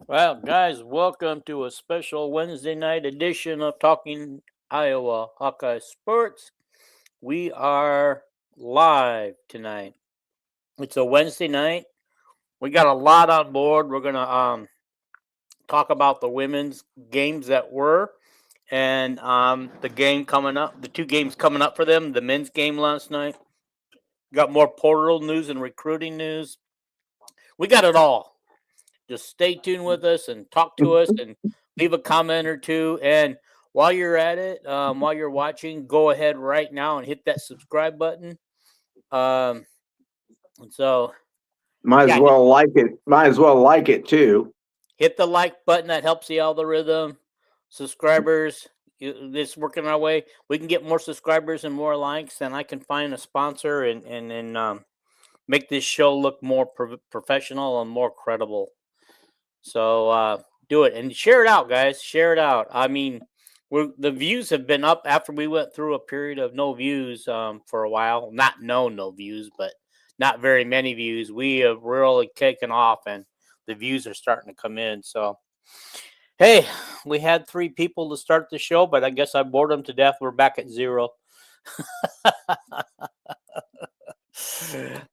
Well, guys, welcome to a special Wednesday night edition of Talking Iowa Hawkeye Sports. We are live tonight. It's a Wednesday night. We got a lot on board. We're gonna talk about the women's games that were, and the game coming up. The two games coming up for them. The men's game last night. Got more portal news and recruiting news. We got it all. Just stay tuned with us and talk to us and leave a comment or two. And while you're at it, while you're watching, go ahead right now and hit that subscribe button. So might as well like it. Might as well like it too. Hit the like button. That helps the algorithm. Subscribers, it's working our way. We can get more subscribers and more likes, and I can find a sponsor and make this show look more professional and more credible. So do it and share it out, guys. Share it out. I mean, the views have been up after we went through a period of no views for a while. Not no views, but not very many views. We have really taken off, and the views are starting to come in. So, hey, we had 3 people to start the show, but I guess I bored them to death. We're back at 0.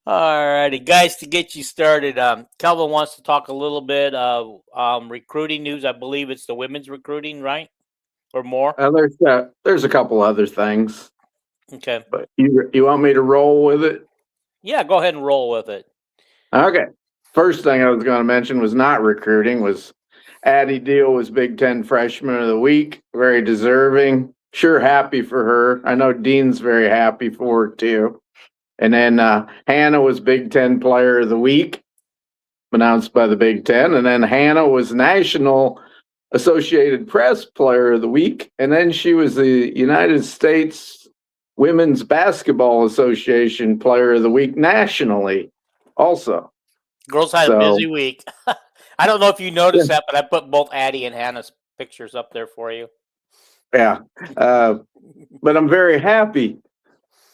All righty, guys, to get you started, Kelvin wants to talk a little bit of recruiting news. I believe it's the women's recruiting, right? Or more? There's a couple other things. Okay. But you want me to roll with it? Yeah, go ahead and roll with it. Okay. First thing I was going to mention was not recruiting, was Addie Deal was Big Ten Freshman of the Week. Very deserving. Sure happy for her. I know Dean's very happy for her, too. And then Hannah was Big Ten Player of the Week, announced by the Big Ten. And then Hannah was National Associated Press Player of the Week. And then she was the United States Women's Basketball Association Player of the Week nationally also. Girls had a busy week. I don't know if you noticed that, but I put both Addie and Hannah's pictures up there for you. Yeah. But I'm very happy.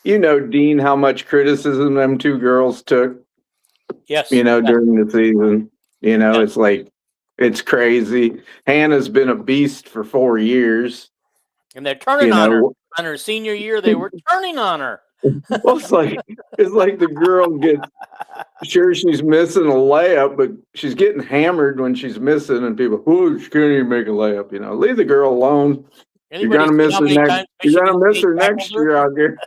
You know, Dean, how much criticism them 2 girls took. Yes. During the season. It's like, it's crazy. Hannah's been a beast for 4 years. And they're turning on her. On her senior year, they were turning on her. Well, it's like the girl gets sure she's missing a layup, but she's getting hammered when she's missing, and people, she can't even make a layup. Leave the girl alone. You're gonna miss her next. You're gonna miss her next year out there.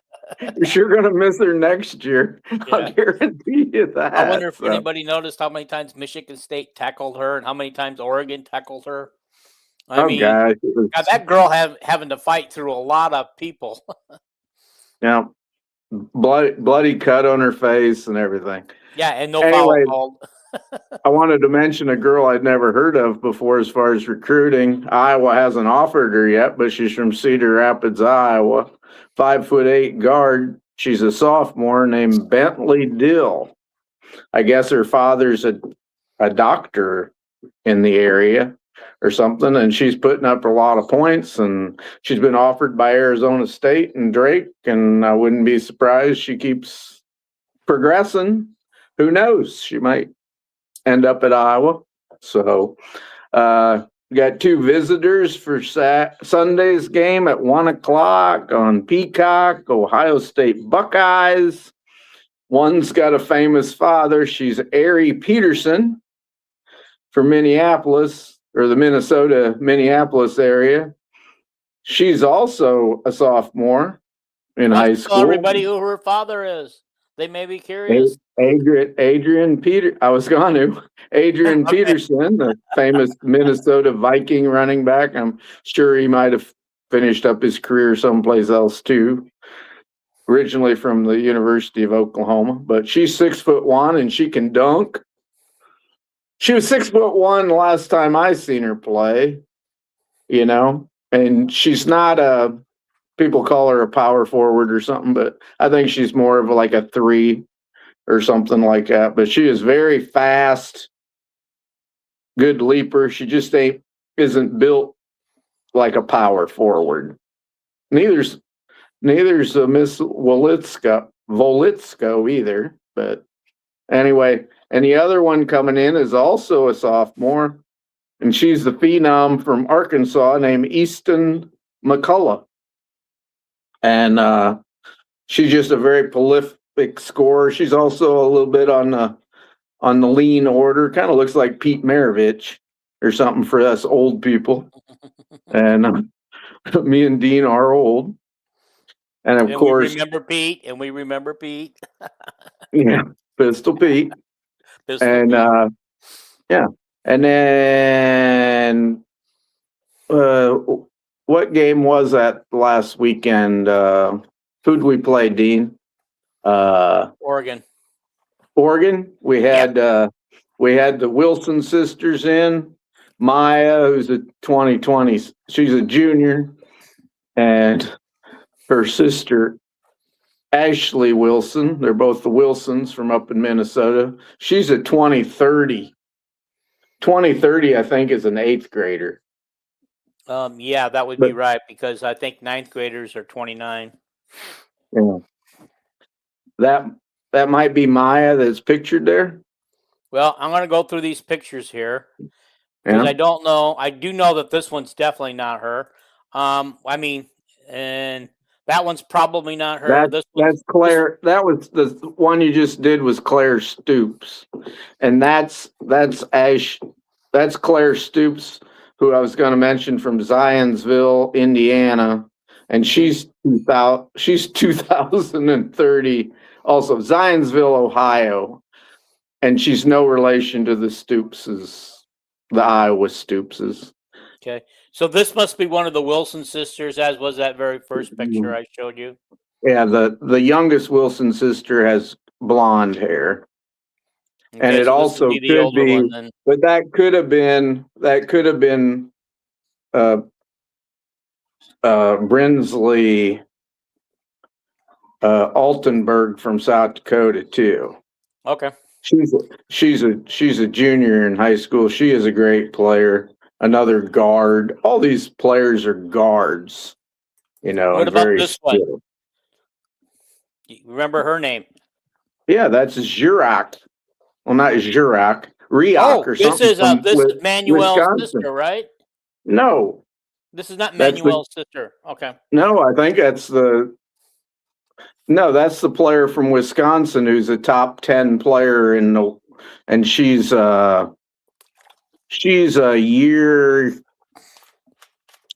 You're sure gonna miss her next year. Yeah. I'll guarantee you that. I wonder if anybody noticed how many times Michigan State tackled her and how many times Oregon tackled her. I mean, God, that girl having to fight through a lot of people. Yeah, bloody cut on her face and everything. Yeah, and no foul called. I wanted to mention a girl I'd never heard of before as far as recruiting. Iowa hasn't offered her yet, but she's from Cedar Rapids, Iowa. 5'8" guard. She's a sophomore named Bentley Dill. I guess her father's a doctor in the area or something, and she's putting up a lot of points, and she's been offered by Arizona State and Drake, and I wouldn't be surprised she keeps progressing. Who knows? She might end up at Iowa. So we got 2 visitors for Sunday's game at 1:00 on Peacock, Ohio State Buckeyes. One's got a famous father. She's Ari Peterson from Minneapolis, or the Minnesota-Minneapolis area. She's also a sophomore. in Why high don't you tell school. everybody who her father is? They may be curious. Adrian Peter. I was going to Adrian Okay. Peterson, the famous Minnesota Viking running back. I'm sure he might have finished up his career someplace else too. Originally from the University of Oklahoma, but she's 6'1" and she can dunk. She was 6'1" last time I seen her play, and she's not people call her a power forward or something, but I think she's more of like a 3 or something like that. But she is very fast, good leaper. She just isn't built like a power forward. Neither's Miss Volitsko either. But anyway, and the other one coming in is also a sophomore, and she's the phenom from Arkansas named Easton McCullough. And she's just a very prolific scorer. She's also a little bit on the lean order. Kind of looks like Pete Maravich or something for us old people. And me and Dean are old. And of course, we remember Pete. yeah, Pistol Pete. Pistol Pete. Yeah. And then what game was that last weekend? Who'd we play, Dean? Oregon. We had the Wilson sisters in. Maya, who's a 2020, she's a junior, and her sister Ashley Wilson. They're both the Wilsons from up in Minnesota. She's a 2030. 2030, I think, is an 8th grader. Yeah, that would be right, because I think 9th graders are 29. Yeah. That might be Maya that's pictured there. Well, I'm going to go through these pictures here because I don't know. I do know that this one's definitely not her. I mean, and that one's probably not her. That's Claire. That was the one you just did was Claire Stoops, and that's Ash. That's Claire Stoops, who I was going to mention from Zionsville, Indiana, and she's 2030. Also, Zionsville, Ohio. And she's no relation to the Stoopses, the Iowa Stoopses. Okay. So this must be one of the Wilson sisters, as was that very first picture I showed you. Yeah, the youngest Wilson sister has blonde hair. Okay, and it so also could be, but that could have been Brinsley Altenberg from South Dakota too. Okay. She's a junior in high school. She is a great player. Another guard. All these players are guards. What about this one? You remember her name? Yeah, that's Jurak. Well, not Jurak. Riak or something. This is Manuel's sister, right? No. This is not Manuel's sister. Okay. No, I think that's that's the player from Wisconsin who's a top 10 player and she's a year.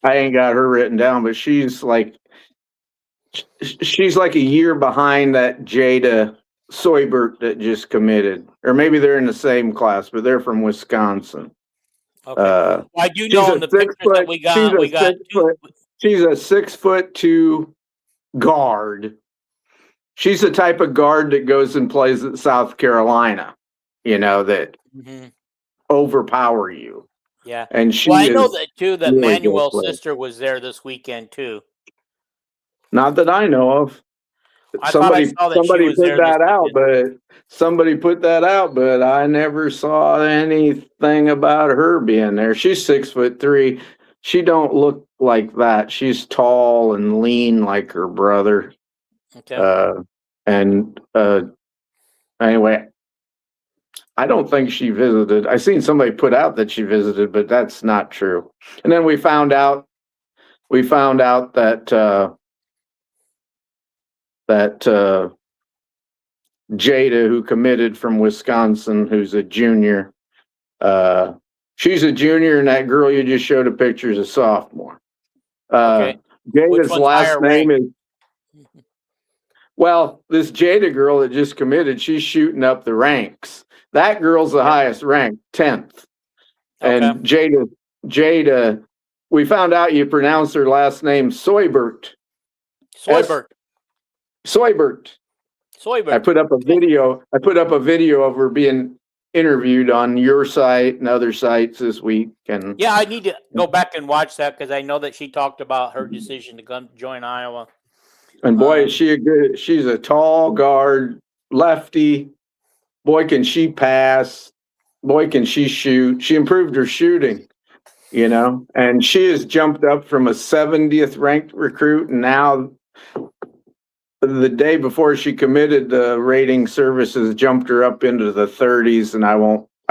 I ain't got her written down, but she's like a year behind that Jada Soybert that just committed, or maybe they're in the same class, but they're from Wisconsin. Okay. I do know in the pictures that we got. She's a 6'2" guard. She's the type of guard that goes and plays at South Carolina, that overpower you. Yeah. And I know that too, that really Manuel's sister was there this weekend too. Not that I know of. Somebody put that out, but I never saw anything about her being there. She's 6'3". She don't look like that. She's tall and lean like her brother. Okay. Anyway, I don't think she visited. I seen somebody put out that she visited, but that's not true. And then we found out that Jada, who committed from Wisconsin, who's a junior, she's a junior, and that girl you just showed a picture is a sophomore. Okay. Jada's last name is Well, this Jada girl that just committed, she's shooting up the ranks. That girl's the highest ranked, 10th. Okay. And Jada, we found out you pronounce her last name Soybert. Soybert. Soybert. Soybert. I put up a video. I put up a video of her being interviewed on your site and other sites this week. And yeah, I need to go back and watch that because I know that she talked about her decision to come join Iowa. And boy, is she a good. She's a tall guard, lefty. Boy, can she pass. Boy, can she shoot. She improved her shooting, and she has jumped up from a 70th ranked recruit. And now, the day before she committed, the rating services jumped her up into the 30s. And I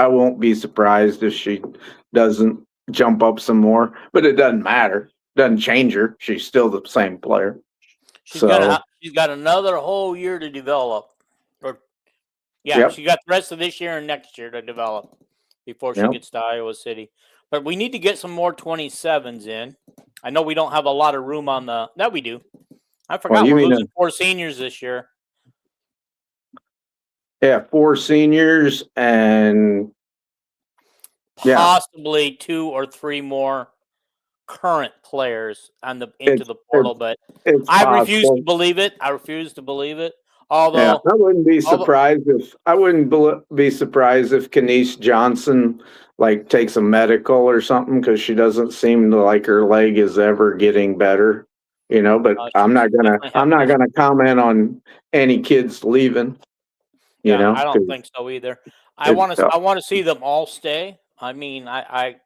won't be surprised if she doesn't jump up some more. But it doesn't matter. Doesn't change her. She's still the same player. She's got another whole year to develop. She got the rest of this year and next year to develop before she gets to Iowa City. But we need to get some more 27s in. I know we don't have a lot of room on the – that we do. I forgot we're losing 4 seniors this year. Yeah, 4 seniors and possibly 2 or 3 more current players into the portal, but I refuse to believe it. Although I wouldn't be surprised if Kenise Johnson takes a medical or something, because she doesn't seem to like her leg is ever getting better. But I'm not gonna comment on any kids leaving. I don't think so either. I want to see them all stay. I mean,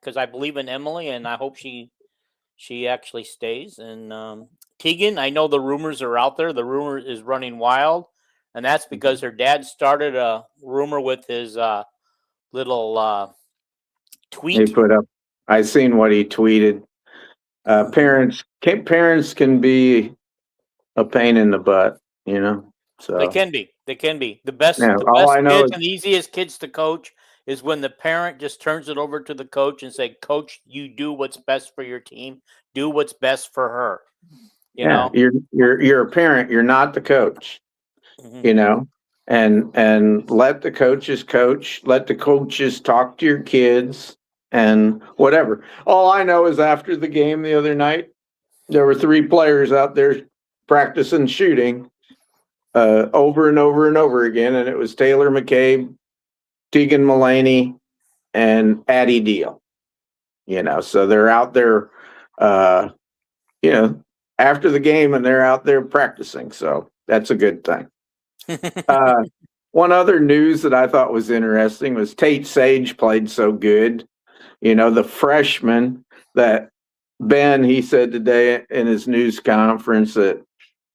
because I believe in Emily, and I hope she actually stays. And Tegan, I know the rumors are out there. The rumor is running wild, and that's because her dad started a rumor with his little tweet he put up. I seen what he tweeted. Parents can be a pain in the butt, So they can be. The best I know kids and the easiest kids to coach is when the parent just turns it over to the coach and say, "Coach, you do what's best for your team. Do what's best for her." You know, you're a parent. You're not the coach. Mm-hmm. And let the coaches coach. Let the coaches talk to your kids and whatever. All I know is after the game the other night, there were 3 players out there practicing shooting over and over and over again, and it was Taylor McCabe, Tegan Mullaney, and Addie Deal. So they're out there, after the game, and they're out there practicing. So that's a good thing. One other news that I thought was interesting was Tate Sage played so good. The freshman that Ben, he said today in his news conference that,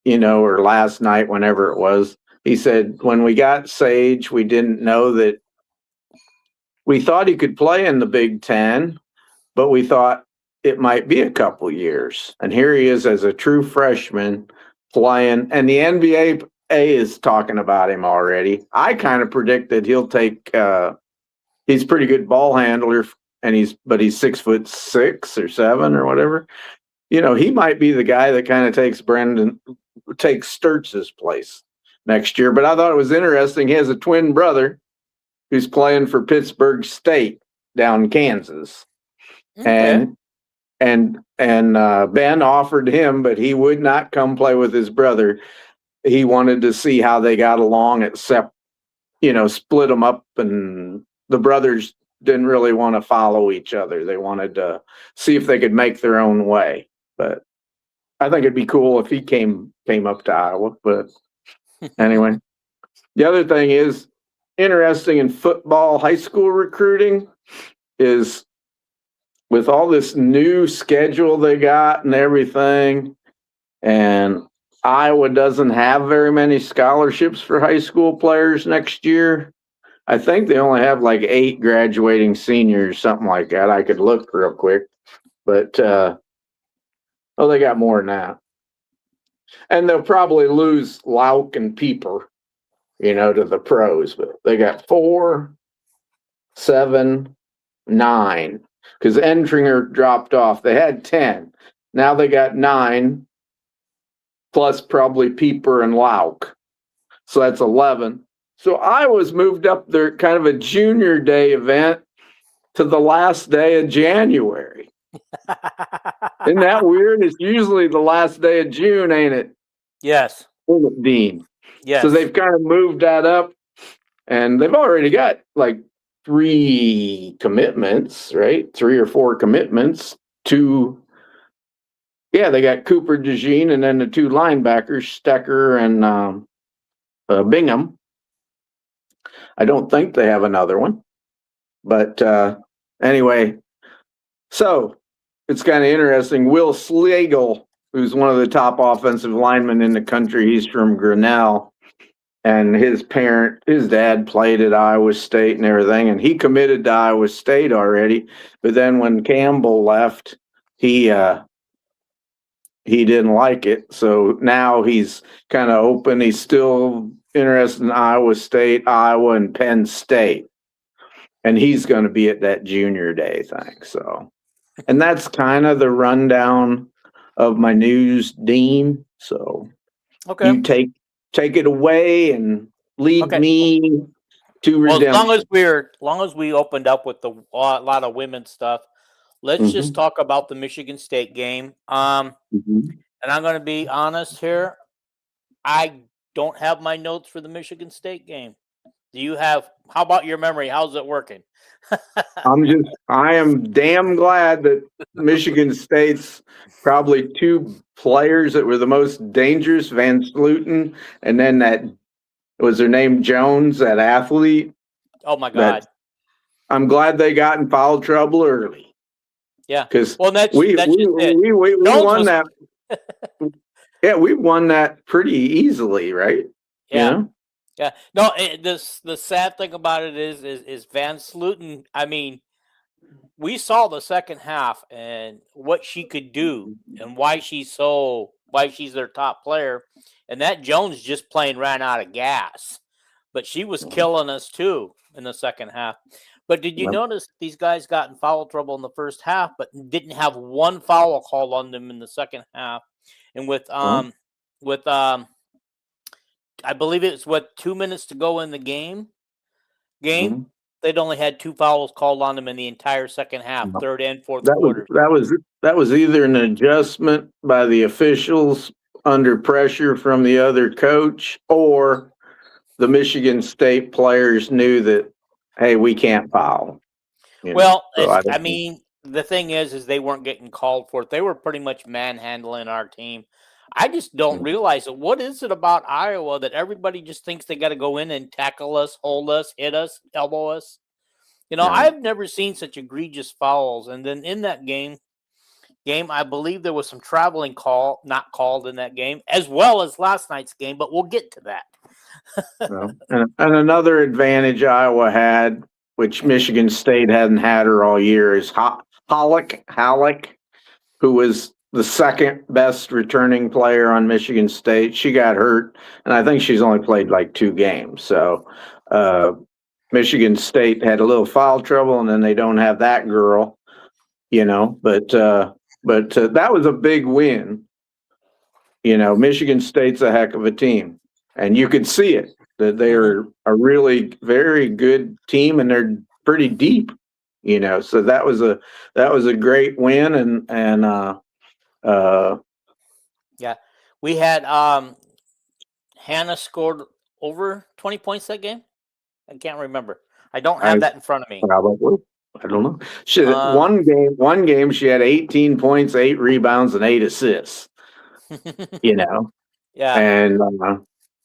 or last night, whenever it was, he said, when we got Sage, we didn't know that. We thought he could play in the Big Ten, but we thought it might be a couple years. And here he is as a true freshman playing, and the NBA is talking about him already. I kind of predicted he'll take. He's a pretty good ball handler, and he's 6'6" or 7 or whatever. He might be the guy that kind of takes Sturtz's place next year. But I thought it was interesting. He has a twin brother who's playing for Pittsburgh State down in Kansas. Okay. And Ben offered him, but he would not come play with his brother. He wanted to see how they got along, except, split them up, and the brothers didn't really want to follow each other. They wanted to see if they could make their own way. But I think it'd be cool if he came up to Iowa. But anyway, the other thing is interesting in football, high school recruiting is with all this new schedule they got and everything, and Iowa doesn't have very many scholarships for high school players next year. I think they only have 8 graduating seniors, something like that. I could look real quick, but they got more than that. And they'll probably lose Lauk and Pieper, to the pros, but they got 4, 7, 9, because Entringer dropped off. They had 10. Now they got 9. plus probably Pieper and Lauk. So that's 11. So I was moved up there, kind of a junior day event, to the last day of January. Isn't that weird? It's usually the last day of June, ain't it? Yes. Dean. Yes. So they've kind of moved that up, and they've already got like 3 commitments, right? 3 or 4 commitments. They got Cooper DeJean, and then the 2 linebackers, Stecker and Bingham. I don't think they have another one. But anyway, so it's kind of interesting. Will Slagle, who's one of the top offensive linemen in the country, he's from Grinnell. And his dad played at Iowa State and everything, and he committed to Iowa State already. But then when Campbell left, he didn't like it. So now he's kind of open. He's still interested in Iowa State, Iowa, and Penn State. And he's going to be at that junior day thing. So, and that's kind of the rundown of my news, Dean. So you take it away and lead me to redemption. As long as we opened up with a lot of women's stuff, let's just talk about the Michigan State game. And I'm going to be honest here. I don't have my notes for the Michigan State game. Do you have? How about your memory? How's it working? I am damn glad that Michigan State's probably 2 players that were the most dangerous, Van Sluten, and then that was her name Jones, that athlete. Oh my God! I'm glad they got in foul trouble early. Yeah, because we won that. Yeah, we won that pretty easily, right? Yeah. You know? Yeah. No, the sad thing about it is Van Sluten. I mean, we saw the second half and what she could do and why she's their top player. And that Jones just ran out of gas. But she was killing us too in the second half. But did you notice these guys got in foul trouble in the first half, but didn't have one foul call on them in the second half? And with I believe it's 2 minutes to go in the game. They'd only had 2 fouls called on them in the entire second half, third and fourth quarter. That was either an adjustment by the officials under pressure from the other coach, or the Michigan State players knew that, hey, we can't foul. Well, I mean, the thing is they weren't getting called for it. They were pretty much manhandling our team. I just don't realize it. What is it about Iowa that everybody just thinks they got to go in and tackle us, hold us, hit us, elbow us? I've never seen such egregious fouls. And then in that game, I believe there was some traveling call not called in that game, as well as last night's game. But we'll get to that. And another advantage Iowa had, which Michigan State hadn't had her all year, is Halleck, who was the second best returning player on Michigan State. She got hurt, and I think she's only played like 2 games. So Michigan State had a little foul trouble, and then they don't have that girl, But that was a big win. Michigan State's a heck of a team, and you could see it that they are a really very good team, and they're pretty deep. So that was a great win, and yeah, we had Hannah scored over 20 points that game. I can't remember. I don't have that in front of me. Probably. I don't know. She one game she had 18 points, 8 rebounds, and 8 assists. Yeah. And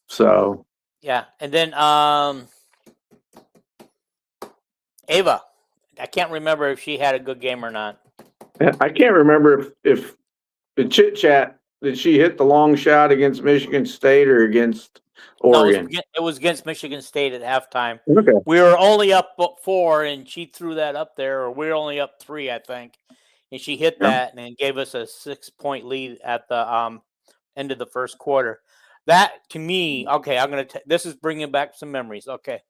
so. Yeah, and then Ava. I can't remember if she had a good game or not. I can't remember if the chit chat, did she hit the long shot against Michigan State or against Oregon? No, it was against Michigan State at halftime. Okay. We were only up 4, and she threw that up there, or we were only up 3, I think. And she hit that and then gave us a 6-point lead at the end of the first quarter. That, to me, okay, this is bringing back some memories. Okay.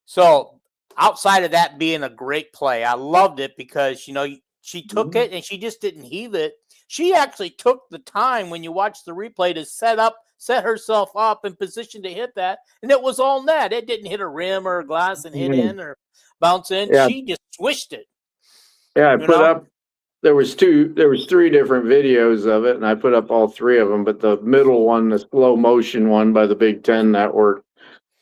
So, outside of that being a great play, I loved it because, she took it and she just didn't heave it. she actually took the time when you watch the replay to set herself up in position to hit that, and it was all net. It didn't hit a rim or a glass and hit in or bounce in. Yeah. She just swished it. Yeah, I You put know? up. There was three different videos of it, and I put up all three of them. But the middle one, the slow motion one by the Big Ten Network,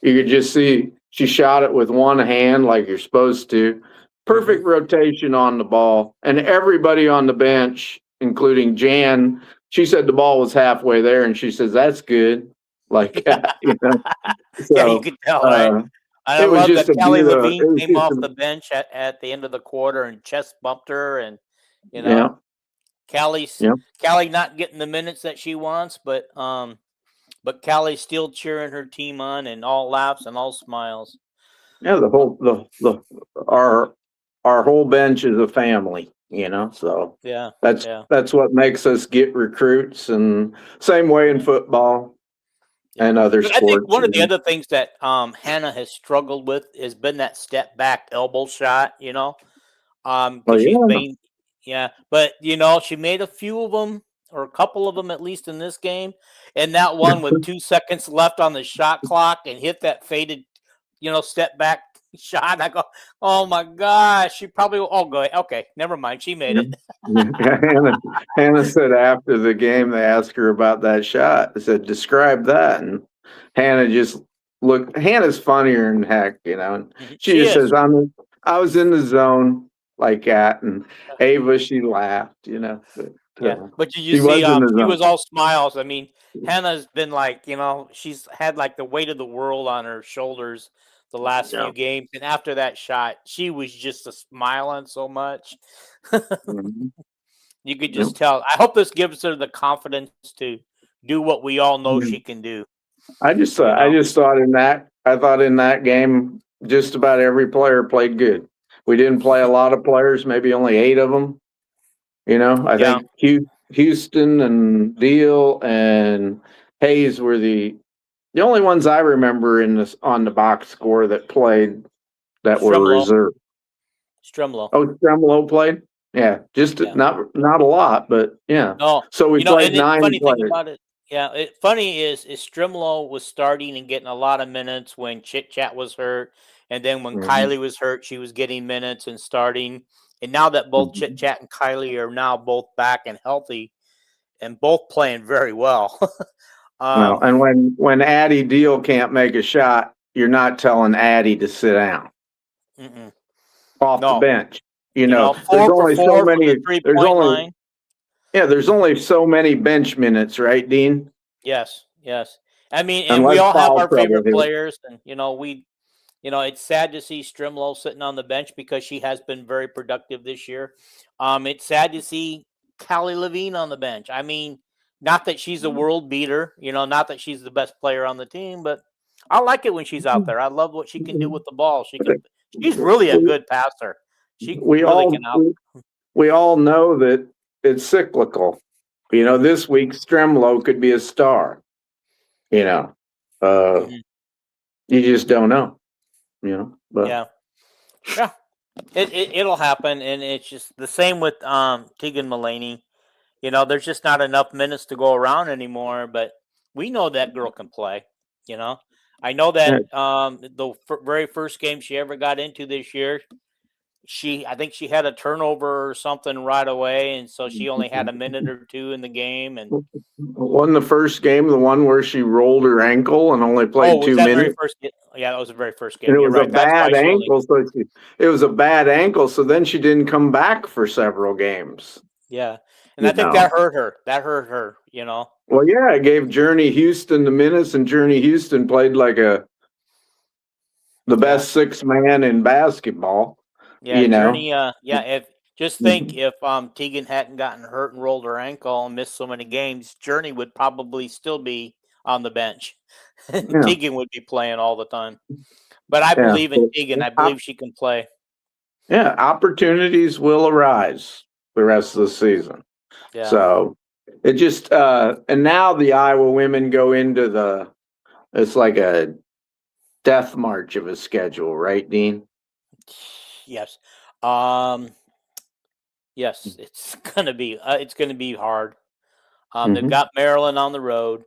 you could just see she shot it with one hand like you're supposed to. Perfect rotation on the ball, and everybody on the bench, including Jan, she said the ball was halfway there, and she says that's good. Like you know, Yeah, you so could tell, right? I it was love just that a Kelly beautiful. Levine It was came just off a, the bench at the end of the quarter and chest bumped her, and you yeah, know, Callie's yeah. Callie not getting the minutes that she wants, but Callie's still cheering her team on and all laughs and all smiles. Yeah, the whole the our whole bench is a family, you know. So Yeah, that's yeah, that's what makes us get recruits, and same way in football yeah. and other But I think sports. one of the You other things that Hannah has struggled with has been that step back elbow shot. Well, Because she's yeah, been, yeah, but she made a few of them or a couple of them at least in this game, and that one with 2 seconds left on the shot clock and hit that faded, step back shot. I go, oh my gosh, she probably. Oh, go ahead. Okay, never mind. She made it. Hannah said after the game they asked her about that shot. They said, "Describe that," and Hannah just looked. Hannah's funnier than heck, you know. And she She just is. says, I was in the zone like that." And Ava, she laughed, you know. But, Yeah, but you she see, was in the she zone. was all smiles. I mean, Hannah's been like, she's had like the weight of the world on her shoulders the last Yeah. few games, and after that shot, she was just smiling so much. Mhm. You could Yep. just tell. I hope this gives her the confidence to do what we all know Yeah. she can do. I just thought in that game, just about every player played good. We didn't play a lot of players, maybe only 8 of them. You know, I Yeah, think Houston and Deal and Hayes were the only ones I remember in this on the box score that played that were Strumlow, reserved. Strumlow. Oh, Tremolo played? Yeah, just Yeah. not a lot, but yeah. No, So we played and the 9 funny thing players. about it, yeah, funny is Strimlo was starting and getting a lot of minutes when Chit Chat was hurt, and then when Mhm, Kylie was hurt, she was getting minutes and starting. And now that both Chit mhm. Chat and Kylie are now both back and healthy and both playing very well. Well, um, and when Addie Deal can't make a shot, you're not telling Addie to sit down mm-mm. off the No, bench. You know, there's 4 for only so 4 from the many. There's 3-point only line. yeah. There's only so many bench minutes, right, Dean? Yes, yes. I mean, and we Unless all have foul our trouble favorite here. players, and it's sad to see Strimlo sitting on the bench because she has been very productive this year. It's sad to see Callie Levine on the bench. I mean, not that she's a world beater, not that she's the best player on the team, but I like it when she's out there. I love what she can do with the ball. She's really a We, good passer. She we really can all out. we all know that it's cyclical. You know, this week Stremlo could be a star. You know, uh, Mhm. you just don't know. You know, but Yeah, yeah. It'll happen, and it's just the same with Tegan Mullaney. There's just not enough minutes to go around anymore, but we know that girl can play, you know. I know that yeah, the very first game she ever got into this year, I think she had a turnover or something right away, and so she only had a minute or two in the game. And won the first game, the one where she rolled her ankle and only oh, played was two that very minutes. first? Yeah, that was the very first And game. it You're was a right. That's why bad she only. ankle, it was a bad ankle. So then she didn't come back for several games. Yeah, and I You think know. that hurt her. That hurt her. You know. Well, yeah, it gave Journey Houston the minutes, and Journey Houston played like the Yeah. best 6 man in basketball. Yeah, You know. Journey. Yeah, if just think if Tegan hadn't gotten hurt and rolled her ankle and missed so many games, Journey would probably still be on the bench. Yeah, Tegan would be playing all the time. But I yeah. believe in Tegan. I believe she can play. Yeah, opportunities will arise the rest of the season. Yeah. So it just and now the Iowa women go into it's like a death march of a schedule, right, Dean? Yes. Um. Yes, it's gonna be hard. They've Mhm. got Maryland on the road.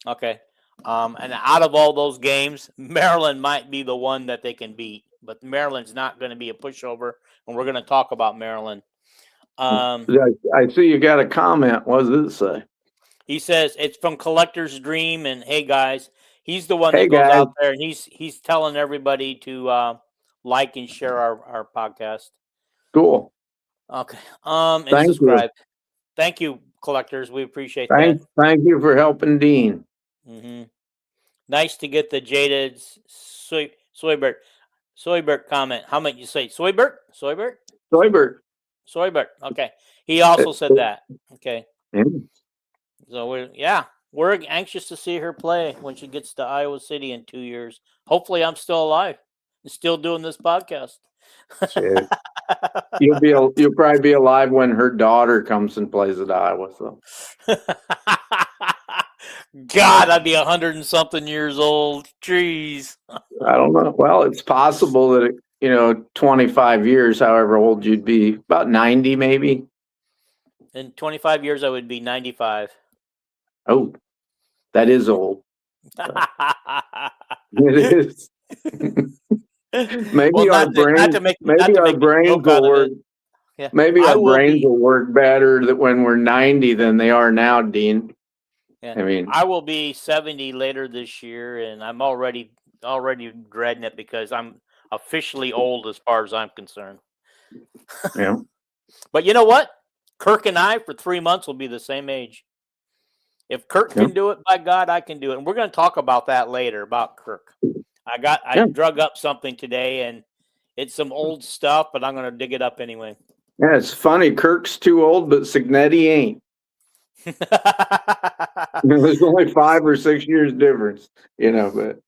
Okay. And out of all those games, Maryland might be the one that they can beat, but Maryland's not going to be a pushover, and we're going to talk about Maryland. I see you got a comment. What does it say? He says it's from Collector's Dream, and hey guys, he's the one Hey that goes guys, out there and he's telling everybody to like and share our podcast. cool. Okay. And Thank you. subscribe. Thank you, collectors. We appreciate that. Thank you for helping Dean. Mm-hmm. Nice to get the jaded Soybert comment. How might you say Soybert? Soybert. Okay. He also said that. Okay. Yeah. So we're anxious to see her play when she gets to Iowa City in 2 years. Hopefully, I'm still alive and still doing this podcast. Shit. You'll probably be alive when her daughter comes and plays at Iowa. So. God, I'd be 100 and something years old. Jeez. I don't know. Well, it's possible that 25 years, however old you'd be, about 90 maybe. In 25 years, I would be 95. Oh, that is old. It is. Maybe our brains will work. Yeah. Maybe our brains will work better when we're 90 than they are now, Dean. Yeah. I mean, I will be 70 later this year, and I'm already dreading it because I'm officially old as far as I'm concerned. Yeah. But you know what? Kirk and I for 3 months will be the same age. If Kirk can do it, by God, I can do it. And we're going to talk about that later about Kirk. I drug up something today, and it's some old stuff, but I'm going to dig it up anyway. Yeah, it's funny. Kirk's too old, but Signetti ain't. There's only 5 or 6 years difference, but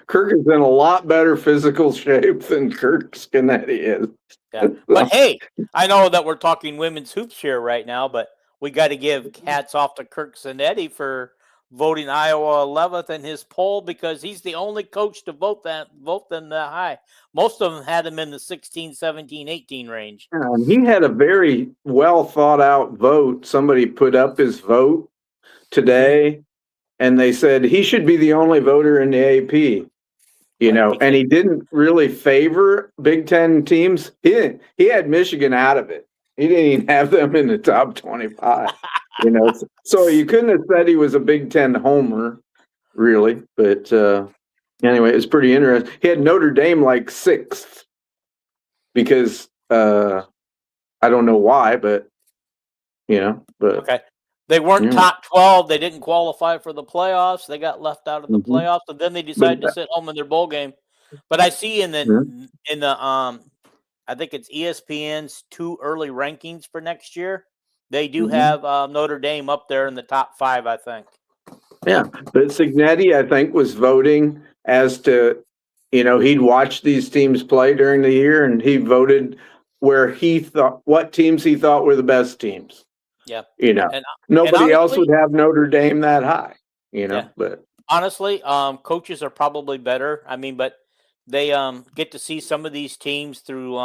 Kirk is in a lot better physical shape than Kirk Signetti is. Yeah. But hey, I know that we're talking women's hoops here right now, but we got to give hats off to Kirk Signetti for voting Iowa 11th in his poll because he's the only coach to vote them that high. Most of them had him in the 16, 17, 18 range. Yeah, and he had a very well thought out vote. Somebody put up his vote today, and they said he should be the only voter in the AP. And he didn't really favor Big Ten teams. He had Michigan out of it. He didn't even have them in the top 25. So you couldn't have said he was a Big Ten homer, really. But anyway, it was pretty interesting. He had Notre Dame like 6th because I don't know why, but okay. They weren't top 12. They didn't qualify for the playoffs. They got left out of the playoffs, and then they decided to sit home in their bowl game. But I see in the I think it's ESPN's 2 early rankings for next year. They do have Notre Dame up there in the top 5, I think. Yeah, but Signetti, I think, was voting as to, he'd watch these teams play during the year, and he voted where he thought what teams he thought were the best teams. Yeah, Nobody else would have Notre Dame that high. But honestly, coaches are probably better. I mean, but they get to see some of these teams through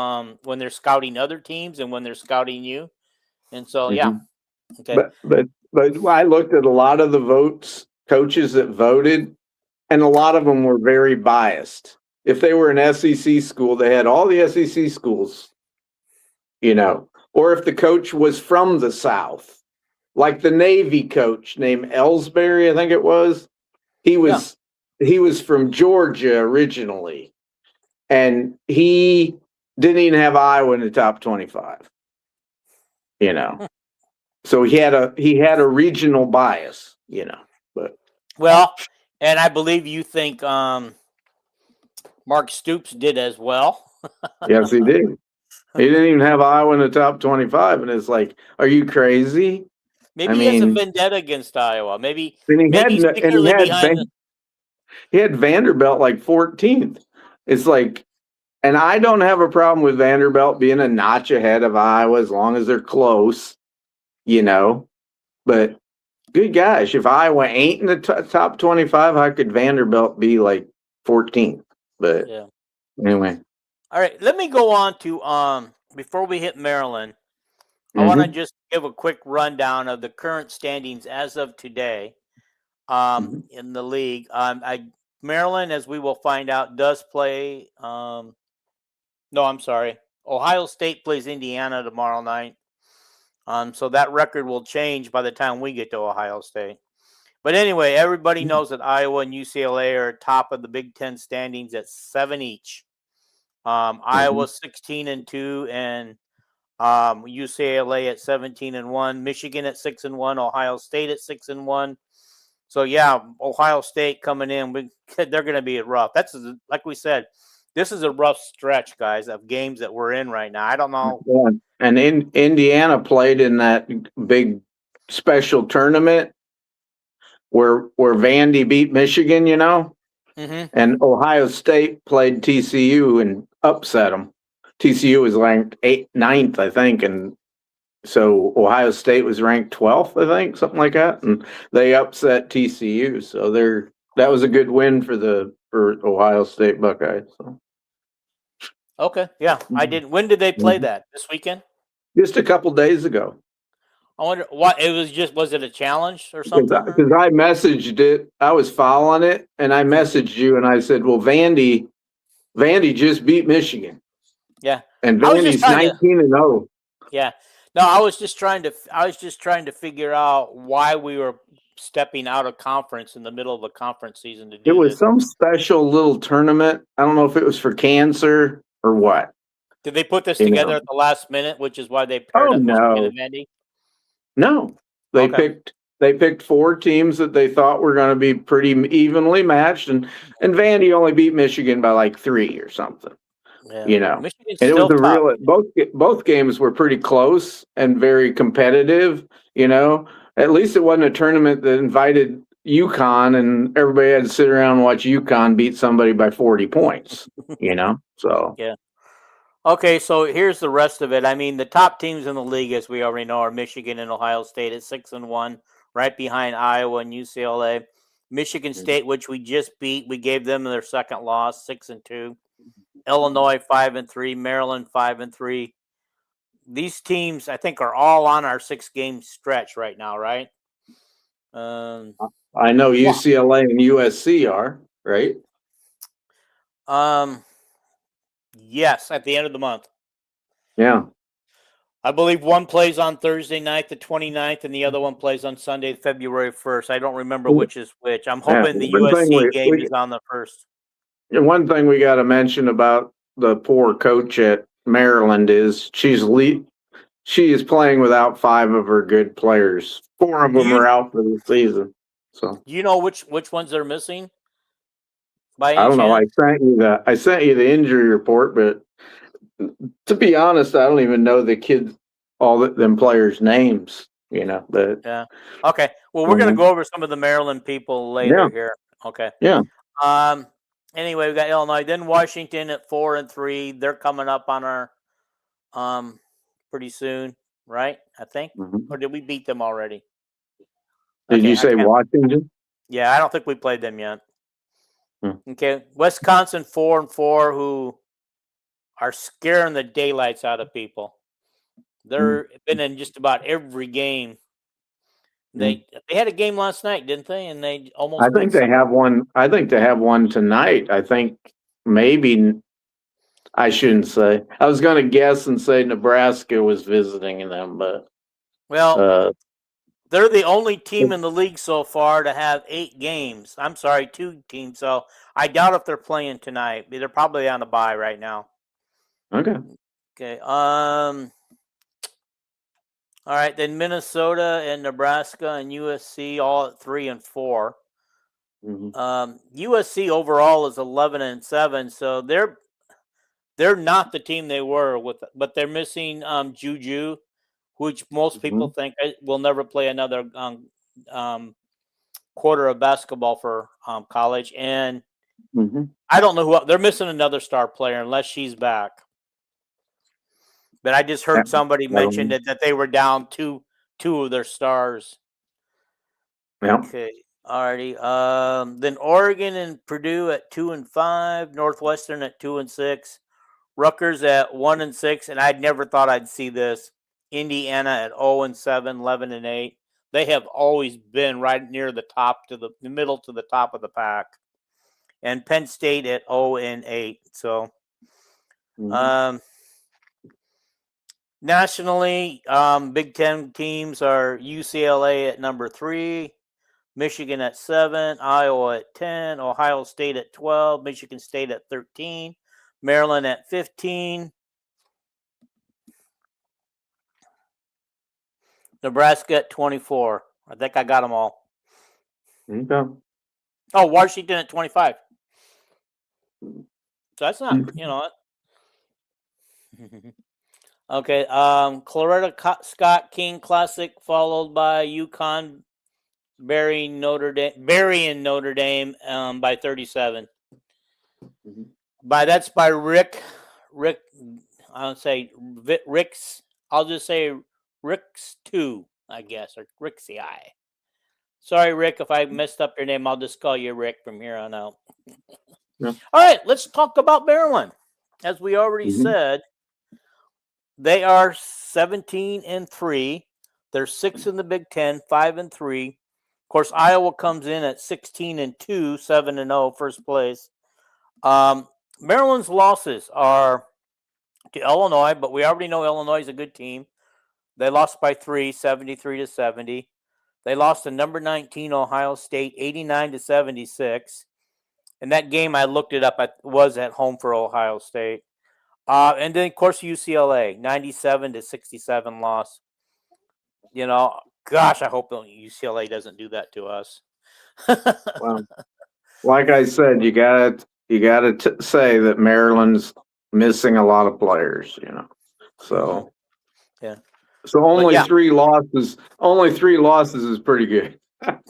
when they're scouting other teams and when they're scouting you, and so okay. But I looked at a lot of the coaches that voted, and a lot of them were very biased. If they were an SEC school, they had all the SEC schools, or if the coach was from the South, like the Navy coach named Ellsbury, I think it was. He was from Georgia originally, and he didn't even have Iowa in the top 25. So he had a regional bias, But and I believe you think Mark Stoops did as well. Yes, he did. He didn't even have Iowa in the top 25, and it's like, are you crazy? Maybe he has a vendetta against Iowa. Maybe he had Vanderbilt like 14th. It's like, and I don't have a problem with Vanderbilt being a notch ahead of Iowa as long as they're close, But good gosh, if Iowa ain't in the top 25, how could Vanderbilt be like 14th? But anyway. All right, let me go on to before we hit Maryland, I want to just give a quick rundown of the current standings as of today in the league. Maryland, as we will find out, does play. No, I'm sorry. Ohio State plays Indiana tomorrow night. So that record will change by the time we get to Ohio State. But anyway, everybody knows that Iowa and UCLA are top of the Big Ten standings at 7 each. Iowa 16-2, and UCLA at 17-1, Michigan at 6-1, Ohio State at 6-1. So yeah, Ohio State coming in, they're going to be rough. That's like we said, this is a rough stretch, guys, of games that we're in right now. I don't know. Yeah. And Indiana played in that big special tournament where Vandy beat Michigan, you know, and Ohio State played TCU and upset them. TCU was ranked 9th, I think, and so Ohio State was ranked 12th, I think, something like that, and they upset TCU. So that was a good win for Ohio State Buckeyes. So. Okay, yeah, I did. When did they play that? This weekend? Just a couple days ago. I wonder what it was. Was it a challenge or something? Because I messaged it, I was following it, and I messaged you, and I said, "Well, Vandy just beat Michigan." Yeah, and Vandy's 19-0. Yeah, no, I was just trying to figure out why we were stepping out of conference in the middle of a conference season to do It was this. some special little tournament. I don't know if it was for cancer or what. Did they put this together at the last minute, which is why they paired up Michigan and Vandy? No, they picked 4 teams that they thought were going to be pretty evenly matched, and Vandy only beat Michigan by like 3 or something. Yeah. You know, Michigan's and it was tough. both games were pretty close and very competitive. You know, at least it wasn't a tournament that invited UConn and everybody had to sit around and watch UConn beat somebody by 40 points. You know, so yeah. Okay, so here's the rest of it. I mean, the top teams in the league, as we already know, are Michigan and Ohio State at 6-1, right behind Iowa and UCLA. Michigan State, which we just beat, we gave them their second loss, 6-2. Illinois 5-3, Maryland 5-3. These teams, I think, are all on our 6-game stretch right now, right? I know UCLA and USC are, right? Yes, at the end of the month. Yeah. I believe one plays on Thursday night, the 29th, and the other one plays on Sunday, February 1st. I don't remember which is which. I'm hoping the USC game is on the 1st. One thing we got to mention about the poor coach at Maryland is she is playing without 5 of her good players. 4 of them are out for the season. So do you know which ones they're missing? I don't know. I sent you the injury report, but to be honest, I don't even know the kids, them players' names. You know, but yeah. Okay. Well, we're gonna go over some of the Maryland people later here. Okay. Yeah. Anyway, we got Illinois, then Washington at 4-3. They're coming up on our pretty soon, right? I think. Or did we beat them already? Did you say Washington? Yeah, I don't think we played them yet. Okay. Wisconsin 4-4, who are scaring the daylights out of people. They're been in just about every game. They had a game last night, didn't they? And they almost. I think they have one. I think they have one tonight. I think maybe. I shouldn't say. I was going to guess and say Nebraska was visiting them, but they're the only team in the league so far to have 8 games. I'm sorry, 2 teams. So I doubt if they're playing tonight. They're probably on a bye right now. Okay. Okay. All right. Then Minnesota and Nebraska and USC all at 3-4. USC overall is 11-7, so they're not the team they were but they're missing Juju, which most people think will never play another quarter of basketball for college, and I don't know who they're missing another star player unless she's back. But I just heard somebody mention that they were down two of their stars. Yeah. Okay. Alrighty. Then Oregon and Purdue at 2-5, Northwestern at 2-6, Rutgers at 1-6, and I'd never thought I'd see this. Indiana at 0-7, 11-8. They have always been right near the top to the middle to the top of the pack. And Penn State at 0-8. So, nationally, Big Ten teams are UCLA at number 3, Michigan at 7, Iowa at 10, Ohio State at 12, Michigan State at 13, Maryland at 15, Nebraska at 24. I think I got them all. Okay. Oh, Washington at 25. So that's not, Okay. Claretta Scott King Classic, followed by UConn burying Notre Dame by 37. That's by Rick. I'll say Rick's. I'll just say Rick's 2, I guess, or Rick's the I. Sorry, Rick, if I messed up your name, I'll just call you Rick from here on out. Yeah. All right, let's talk about Maryland. As we already said, they are 17-3. They're 6 in the Big Ten, 5-3. Of course, Iowa comes in at 16-2, 7-0, first place. Maryland's losses are to Illinois, but we already know Illinois is a good team. They lost by 3, 73-70. They lost to number 19 Ohio State, 89-76. And that game, I looked it up, was at home for Ohio State. And then, of course, UCLA, 97-67 loss. Gosh, I hope UCLA doesn't do that to us. Well, like I said, you gotta say that Maryland's missing a lot of players. So yeah. So only 3 losses. Only 3 losses is pretty good.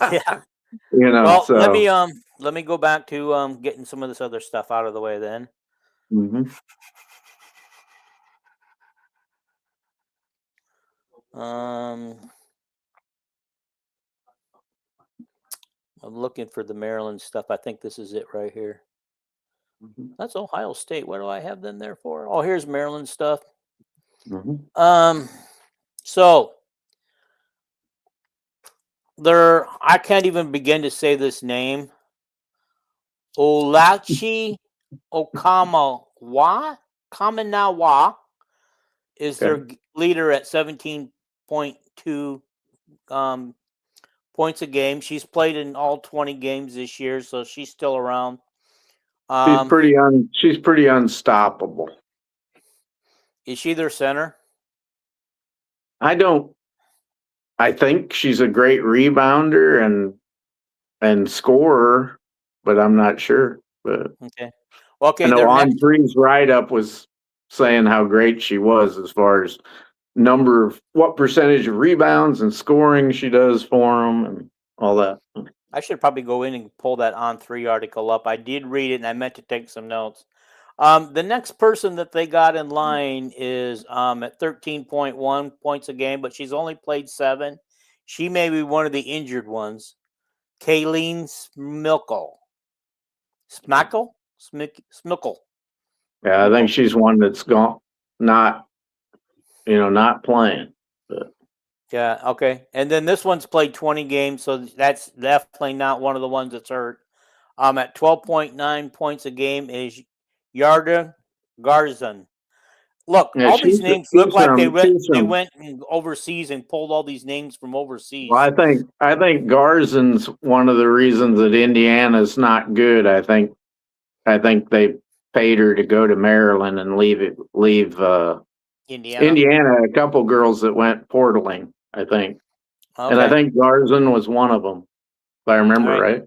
Yeah. Well, so. let me go back to getting some of this other stuff out of the way then. I'm looking for the Maryland stuff. I think this is it right here. That's Ohio State. What do I have them there for? Oh, here's Maryland stuff. So I can't even begin to say this name. Olachi Kaminawa is their leader at 17.2 points a game. She's played in all 20 games this year, so she's still around. She's pretty unstoppable. Is she their center? I think she's a great rebounder and scorer, but I'm not sure. But okay. I know On Three's write-up was saying how great she was as far as what percentage of rebounds and scoring she does for them and all that. I should probably go in and pull that On 3 article up. I did read it and I meant to take some notes. The next person that they got in line is at 13.1 points a game, but she's only played 7. She may be one of the injured ones. Kayleen Smickle. Yeah, I think she's one that's not playing. But. Yeah, okay. And then this one's played 20 games, so that's definitely not one of the ones that's hurt. At 12.9 points a game is Yarda Garzon. Look, all these names look like they went overseas and pulled all these names from overseas. Well, I think Garzon's one of the reasons that Indiana's not good. I think they paid her to go to Maryland and leave Indiana. A couple girls that went portaling, I think. Okay. And I think Garzon was one of them, if I remember right.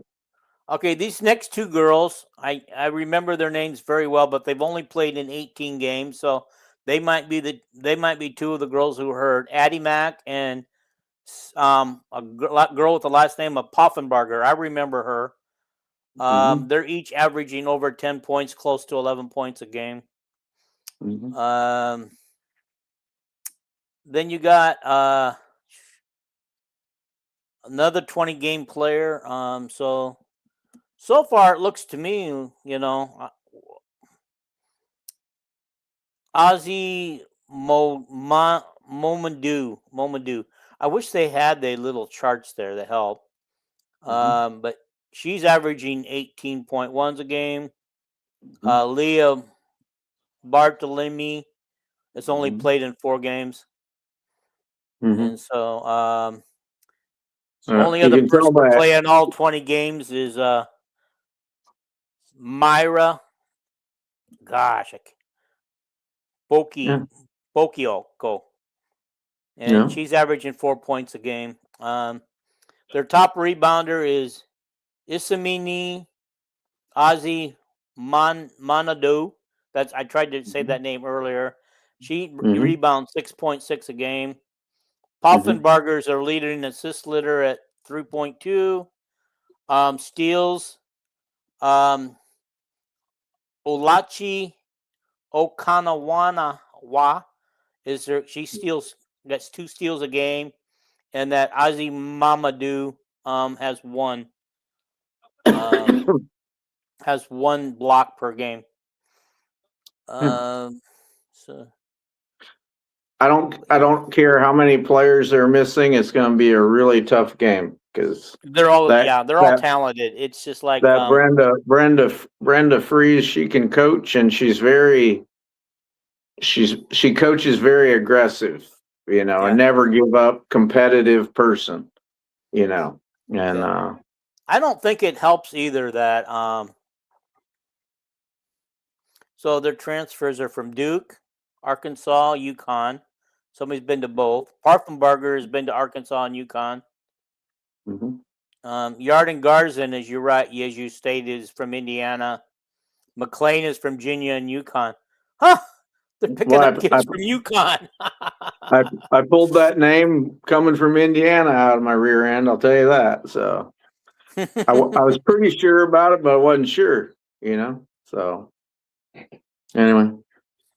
Okay, these next 2 girls, I remember their names very well, but they've only played in 18 games, so they might be 2 of the girls who were hurt. Addie Mack and a girl with the last name of Poffenbarger. I remember her. They're each averaging over 10 points, close to 11 points a game. Then you got another 20-game player. So far, it looks to me, Ozzy Momadu. I wish they had the little charts there that help. But she's averaging 18.1s a game. Leah Bartolome has only played in 4 games. And so only You other can tell person to by play in all 20 games is Myra. Gosh, Bokioko. And she's averaging 4 points a game. Their top rebounder is Isamini Ozzy Manado. I tried to say that name earlier. She rebounds 6.6 a game. Poffenbarger is their leader in assist litter at 3.2. Steals. Olachi Okanawa is there. She gets 2 steals a game, and that Ozzy Mamadou has 1. Has 1 block per game. So I don't care how many players they're missing. It's going to be a really tough game because they're all talented. It's just like that Brenda Freeze. She can coach, and she coaches very aggressive. A never give up, competitive person. And I don't think it helps either that so their transfers are from Duke, Arkansas, UConn. Somebody's been to both. Parfenbarger has been to Arkansas and UConn. Yarden Garzon, as you stated, is from Indiana. McLean is from Virginia and UConn. Huh? They're picking up kids from UConn. I pulled that name coming from Indiana out of my rear end. I'll tell you that. So I was pretty sure about it, but I wasn't sure. So anyway,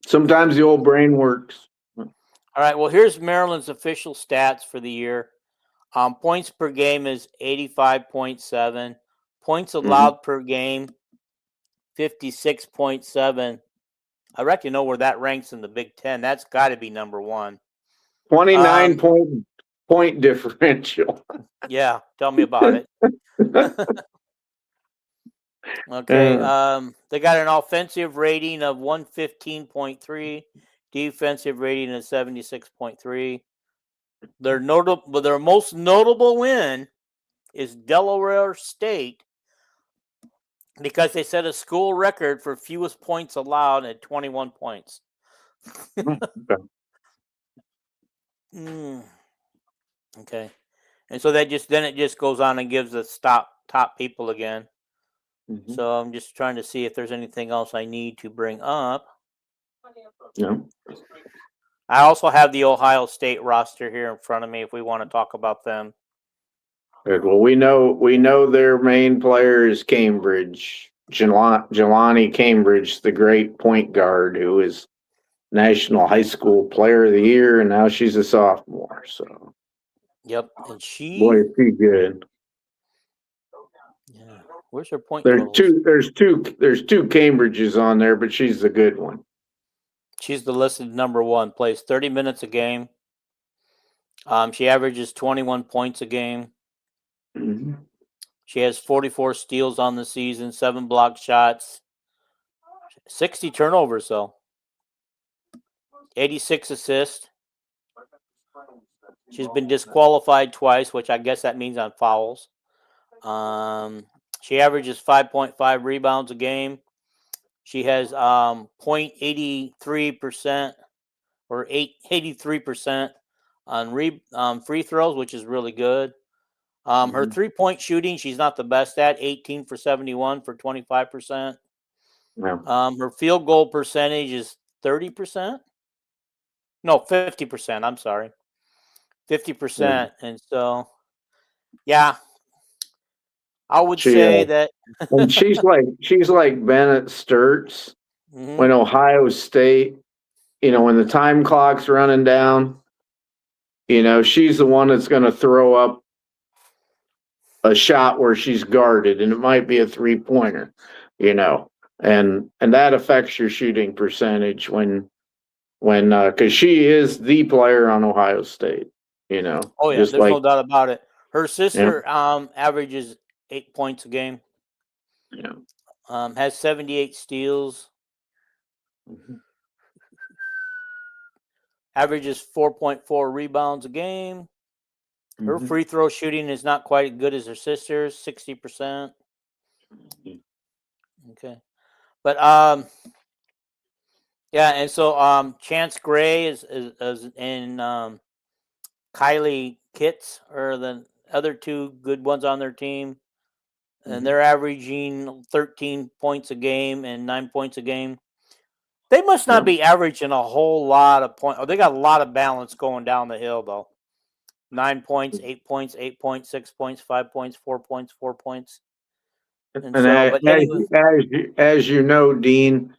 sometimes the old brain works. All right. Well, here's Maryland's official stats for the year. Points per game is 85.7. Points allowed per game, 56.7. I reckon you know where that ranks in the Big Ten. That's got to be number 1. 29 point differential. Yeah, tell me about it. Okay. They got an offensive rating of 115.3, defensive rating of 76.3. Their most notable win is Delaware State because they set a school record for fewest points allowed at 21 points. Okay. And so it just goes on and gives us top people again. So I'm just trying to see if there's anything else I need to bring up. No. I also have the Ohio State roster here in front of me if we want to talk about them. Good. Well, we know their main player is Cambridge. Jelani Cambridge, the great point guard who is National High School Player of the Year, and now she's a sophomore. So, yep, and she good. Yeah, where's her point? There's two Cambridges on there, but she's the good one. She's the listed number 1. Plays 30 minutes a game. She averages 21 points a game. She has 44 steals on the season, 7 block shots, 60 turnovers though, 86 assists. She's been disqualified twice, which I guess that means on fouls. She averages 5.5 rebounds a game. She has 0.83% or 83% on free throws, which is really good. Her 3-point shooting, she's not the best at, 18 for 71 for 25%. Yeah. Her field goal percentage is 30%. No, 50%. I'm sorry. 50%. Yeah. And so, yeah, I would say that. And she's like Bennett Sturts when Ohio State, when the time clock's running down, she's the one that's going to throw up a shot where she's guarded, and it might be a 3-pointer, and that affects your shooting percentage when when because she is the player on Ohio State. Oh yeah, just there's like no doubt about it. Her yeah, sister averages 8 points a game. yeah. Has 78 steals. Mhm. Averages 4.4 rebounds a game. Her Mhm. free throw shooting is not quite as good as her sister's, 60%. Okay. But yeah, and so Chance Gray is and Kylie Kitts are the other two good ones on their team. And they're averaging 13 points a game and 9 points a game. They must not Yep. be averaging a whole lot of points. Oh, they got a lot of balance going down the hill, though. 9 points, 8 points, 8 points, 6 points, 5 points, 4 points, 4 points. And And so, but anyway, as you know, Dean,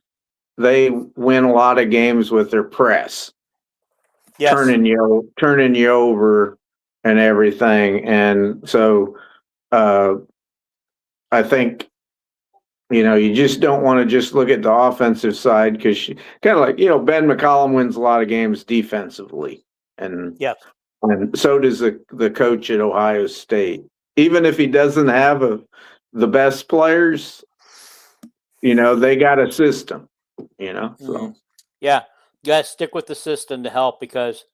they win a lot of games with their press, yes, turning you over and everything. And so I think you just don't want to just look at the offensive side because kind of like Ben McCollum wins a lot of games defensively, and yes, and so does the coach at Ohio State. Even if he doesn't have the best players, they got a system. So yeah. You got to stick with the system to help because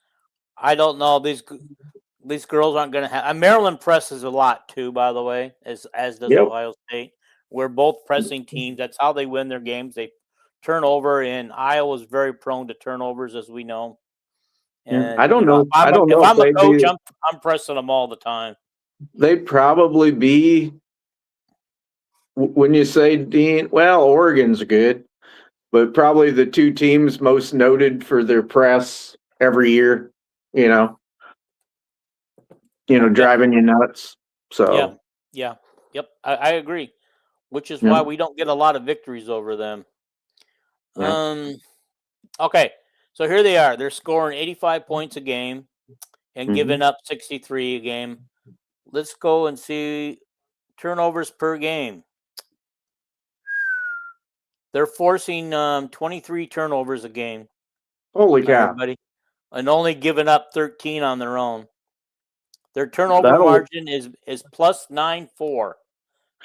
I don't know these girls aren't going to have. Maryland presses a lot too, by the way, as does yep. Ohio State. We're both pressing teams. That's how they win their games. They turn over, and Iowa's very prone to turnovers, as we know. Yeah. And I don't know. I don't if know if I'm a they'd coach, be. I'm pressing them all the time. They'd probably be. When you say Dean, well, Oregon's good, but probably the two teams most noted for their press every year. Driving you nuts. Yeah, So yeah, yep. I agree. Which is yeah, why we don't get a lot of victories over them. yeah. Okay, so here they are. They're scoring 85 points a game and giving Mm-hmm. up 63 a game. Let's go and see turnovers per game. They're forcing 23 turnovers a game. Holy cow! Everybody, and only giving up 13 on their own. Their turnover That'll margin is plus 9.4.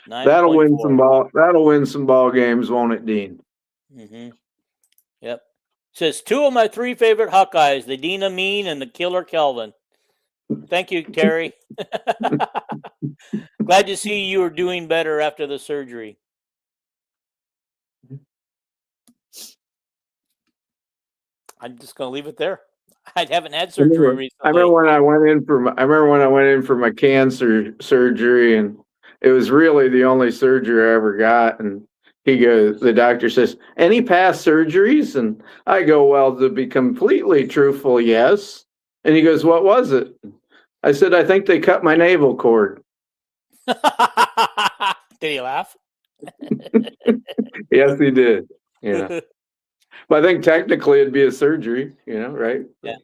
that'll win some 9.4. ball. That'll win some ball games, won't it, Dean? Mm-hmm. Yep. Says two of my three favorite Hawkeyes, the Dina Mean and the Killer Kelvin. Thank you, Terry. Glad to see you are doing better after the surgery. I'm just going to leave it there. I haven't had surgery recently. I remember when I went in for my cancer surgery, and it was really the only surgery I ever got. And the doctor says, "Any past surgeries?" And I go, "Well, to be completely truthful, yes." And he goes, "What was it?" I said, "I think they cut my navel cord." Did he laugh? Yes, he did. But I think technically it'd be a surgery, right? Yeah.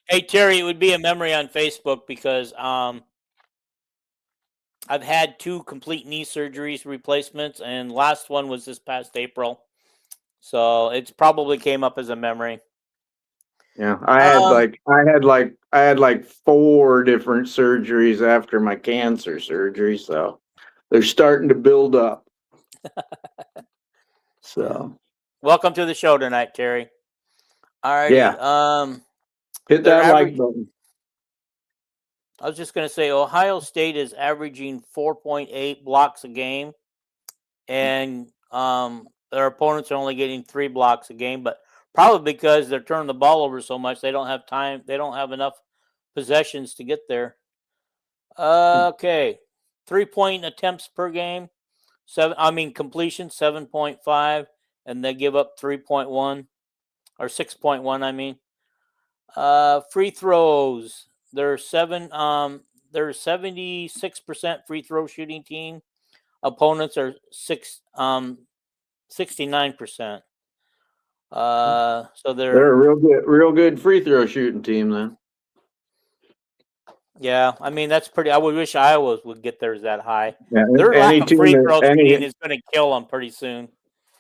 Hey, Terry, it would be a memory on Facebook because I've had two complete knee surgeries replacements, and last one was this past April. So it's probably came up as a memory. Yeah, I had like 4 different surgeries after my cancer surgery, so they're starting to build up. So welcome to the show tonight, Terry. All righty. yeah, hit that like button. I was just going to say Ohio State is averaging 4.8 blocks a game, and their opponents are only getting 3 blocks a game, but probably because they're turning the ball over so much, they don't have time. They don't have enough possessions to get there. Okay, 3-point attempts per game, completion 7.5, and they give up 3.1 or 6.1. I mean, free throws. They're 76% free throw shooting team. Opponents are 69%. So They're a real good free throw shooting team then. Yeah, I mean that's pretty. I would wish Iowa would get theirs that high. Yeah, Their lack of free throw shooting is going to kill them pretty soon.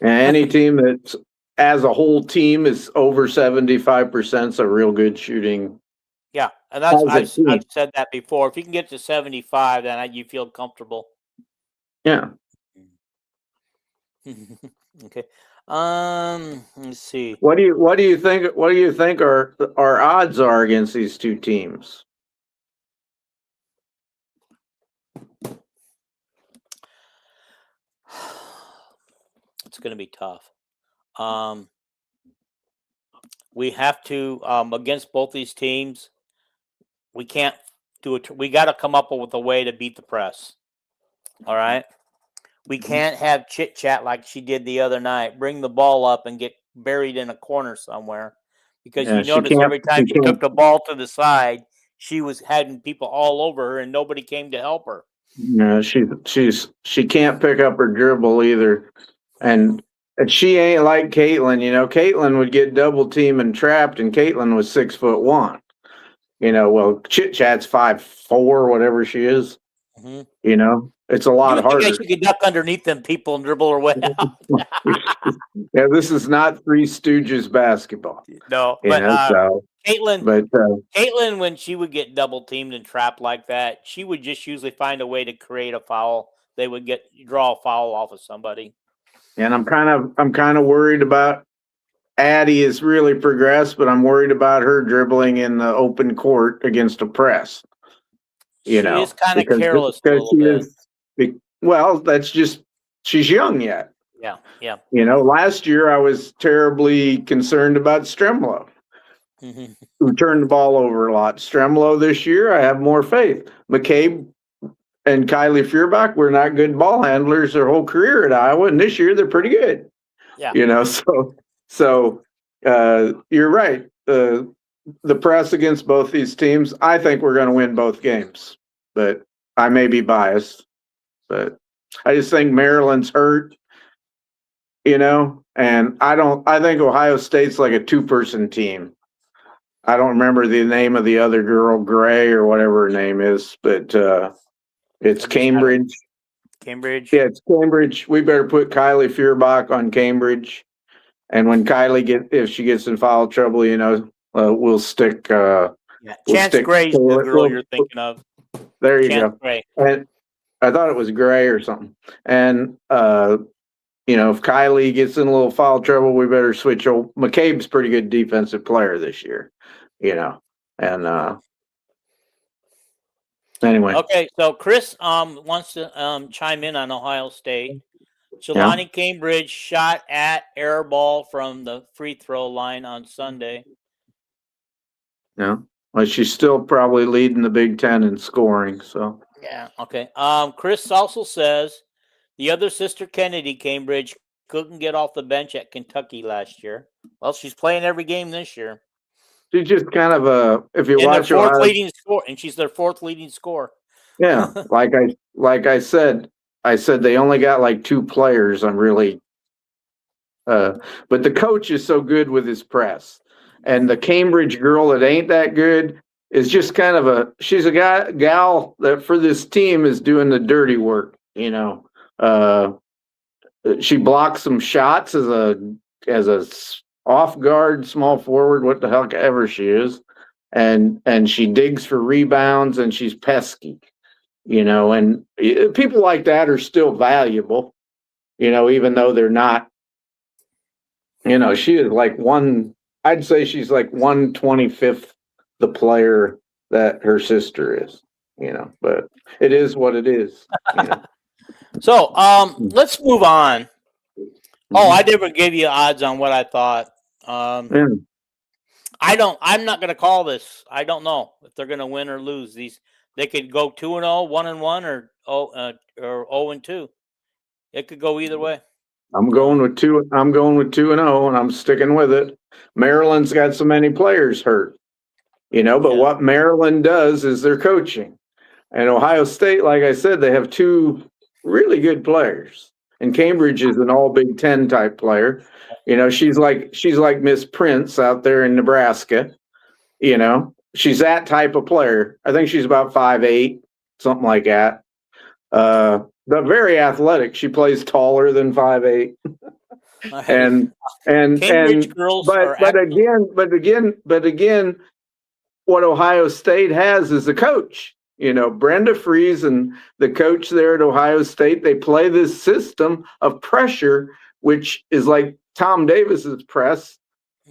any team that's as a whole team is over 75%. It's a real good shooting. Yeah, and I've said that before. If you can get to 75, then you feel comfortable. Yeah. Okay. Let's see. What do you think our odds are against these two teams? It's going to be tough. We have to against both these teams. We can't do it. We got to come up with a way to beat the press. All right. We can't have chit chat like she did the other night. Bring the ball up and get buried in a corner somewhere, because you notice every time she took the ball to the side, she was having people all over her and nobody came to help her. Yeah, she can't pick up her dribble either, and she ain't like Caitlin. Caitlin would get double teamed and trapped, and Caitlin was 6'1". Well, Chit Chat's 5'4", whatever she is. Mm-hmm. It's a lot harder. I should get duck underneath them people and dribble her way out. Yeah, this is not Three Stooges basketball. No, but Caitlin, when she would get double teamed and trapped like that, she would just usually find a way to create a foul. They would draw a foul off of somebody. And I'm kind of worried about Addie has really progressed, but I'm worried about her dribbling in the open court against a press. She is kind of careless a little bit. Well, that's just she's young yet. Yeah. Last year I was terribly concerned about Stremlo, who turned the ball over a lot. Stremlo this year, I have more faith. McCabe and Kylie Feuerbach were not good ball handlers their whole career at Iowa, and this year they're pretty good. Yeah. So you're right. The press against both these teams, I think we're going to win both games, but I may be biased. But I just think Maryland's hurt, and I think Ohio State's like a two-person team. I don't remember the name of the other girl, Gray or whatever her name is, but it's Cambridge. Cambridge? Yeah, it's Cambridge. We better put Kylie Feuerbach on Cambridge. And when Kylie if she gets in foul trouble, we'll stick. Chance Gray's the girl you're thinking of. There you Chance go. Gray. And I thought it was Gray or something. And if Kylie gets in a little foul trouble, we better switch. McCabe's a pretty good defensive player this year, And anyway. Okay, so Chris wants to chime in on Ohio State. Jelani Cambridge shot at air ball from the free throw line on Sunday. Yeah. Well, she's still probably leading the Big Ten in scoring. So yeah. Okay. Chris also says the other sister, Kennedy Cambridge, couldn't get off the bench at Kentucky last year. Well, she's playing every game this year. She's just kind of if you watch her, and she's their fourth leading scorer. Yeah, like I said they only got like two players. I'm really, but the coach is so good with his press, and the Cambridge girl that ain't that good is just kind of she's a gal that for this team is doing the dirty work. She blocks some shots as a off guard small forward, what the heck ever she is, and she digs for rebounds and she's pesky. And people like that are still valuable, even though they're not, she is like I'd say she's like 1/25th the player that her sister is, but it is what it is. So, let's move on. Oh, I never gave you odds on what I thought. I'm not going to call this. I don't know if they're going to win or lose these. They could go 2-0, 1-1, or 0-2. It could go either way. I'm going with 2-0, and I'm sticking with it. Maryland's got so many players hurt, but what Maryland does is their coaching. And Ohio State, like I said, they have two really good players. And Cambridge is an all Big Ten type player. She's like Miss Prince out there in Nebraska. She's that type of player. I think she's about 5'8", something like that. But very athletic. She plays taller than 5'8". Alrighty. and Cambridge girls are but again, what Ohio State has is a coach. You know, Brenda Friesen, the coach there at Ohio State, they play this system of pressure, which is like Tom Davis's press.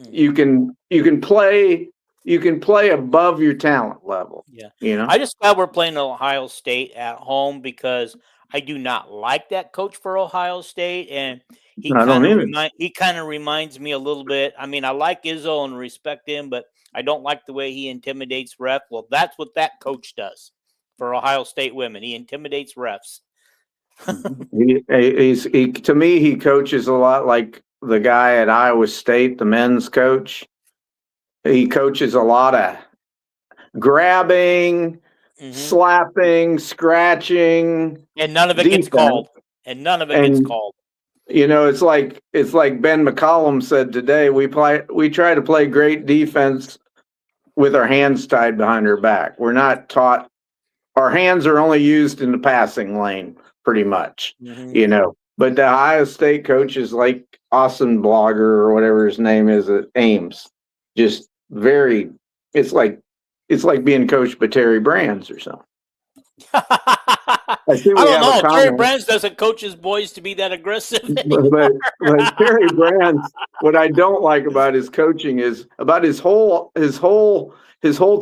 You can play above your talent level. Yeah. You know, I just glad we're playing Ohio State at home because I do not like that coach for Ohio State, and he I don't either. kind of reminds me a little bit. I mean, I like Izzo and respect him, but I don't like the way he intimidates ref. Well, that's what that coach does for Ohio State women. He intimidates refs. he to me, he coaches a lot like the guy at Iowa State, the men's coach. He coaches a lot of grabbing, slapping, scratching, and none of it gets called. And none of it gets called. You know, it's like Ben McCollum said today. We try to play great defense with our hands tied behind our back. We're not taught. Our hands are only used in the passing lane, pretty much. You know, but the Ohio State coaches like Austin Blogger or whatever his name is at Ames, just very. It's like being coached by Terry Brands or something. I don't know. Terry Brands doesn't coach his boys to be that aggressive. but Terry Brands, what I don't like about his coaching is about his whole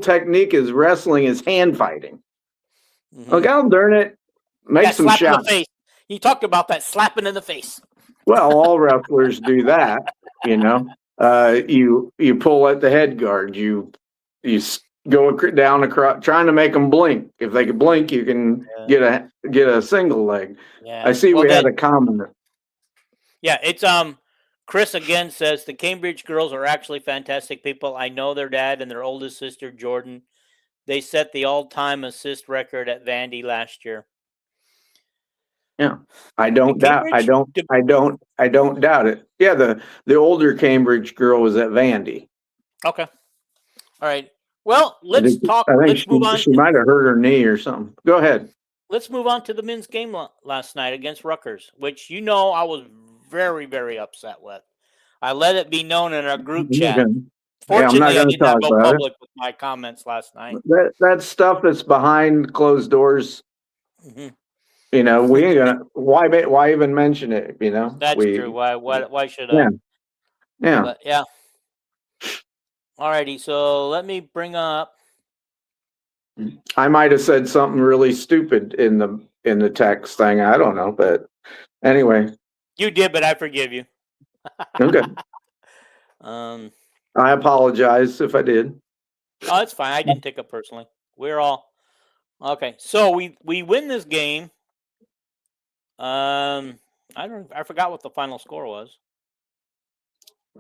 technique is wrestling is hand fighting. Oh, God darn it. Make some shots. He talked about that slapping in the face. Well, all wrestlers do that, you know. You pull at the head guard. You go down across, trying to make them blink. If they can blink, you can get a single leg. Yeah. I see we had a comment. Yeah, it's Chris again says the Cambridge girls are actually fantastic people. I know their dad and their oldest sister Jordan. They set the all-time assist record at Vandy last year. Yeah, I don't doubt it. Yeah, the older Cambridge girl was at Vandy. Okay, all right. Well, let's talk. Let's move on. She might have hurt her knee or something. Go ahead. Let's move on to the men's game last night against Rutgers, which I was very, very upset with. I let it be known in our group chat. Fortunately, I did not go public with my comments last night. That stuff that's behind closed doors. You know, we ain't gonna. Why even mention it? You know, that's true. Why should I? Yeah. But, yeah. Alrighty, so let me bring up. I might have said something really stupid in the text thing. I don't know, but anyway. You did, but I forgive you. Okay. I apologize if I did. Oh, it's fine. I didn't take it personally. We're all okay. So we win this game. I forgot what the final score was.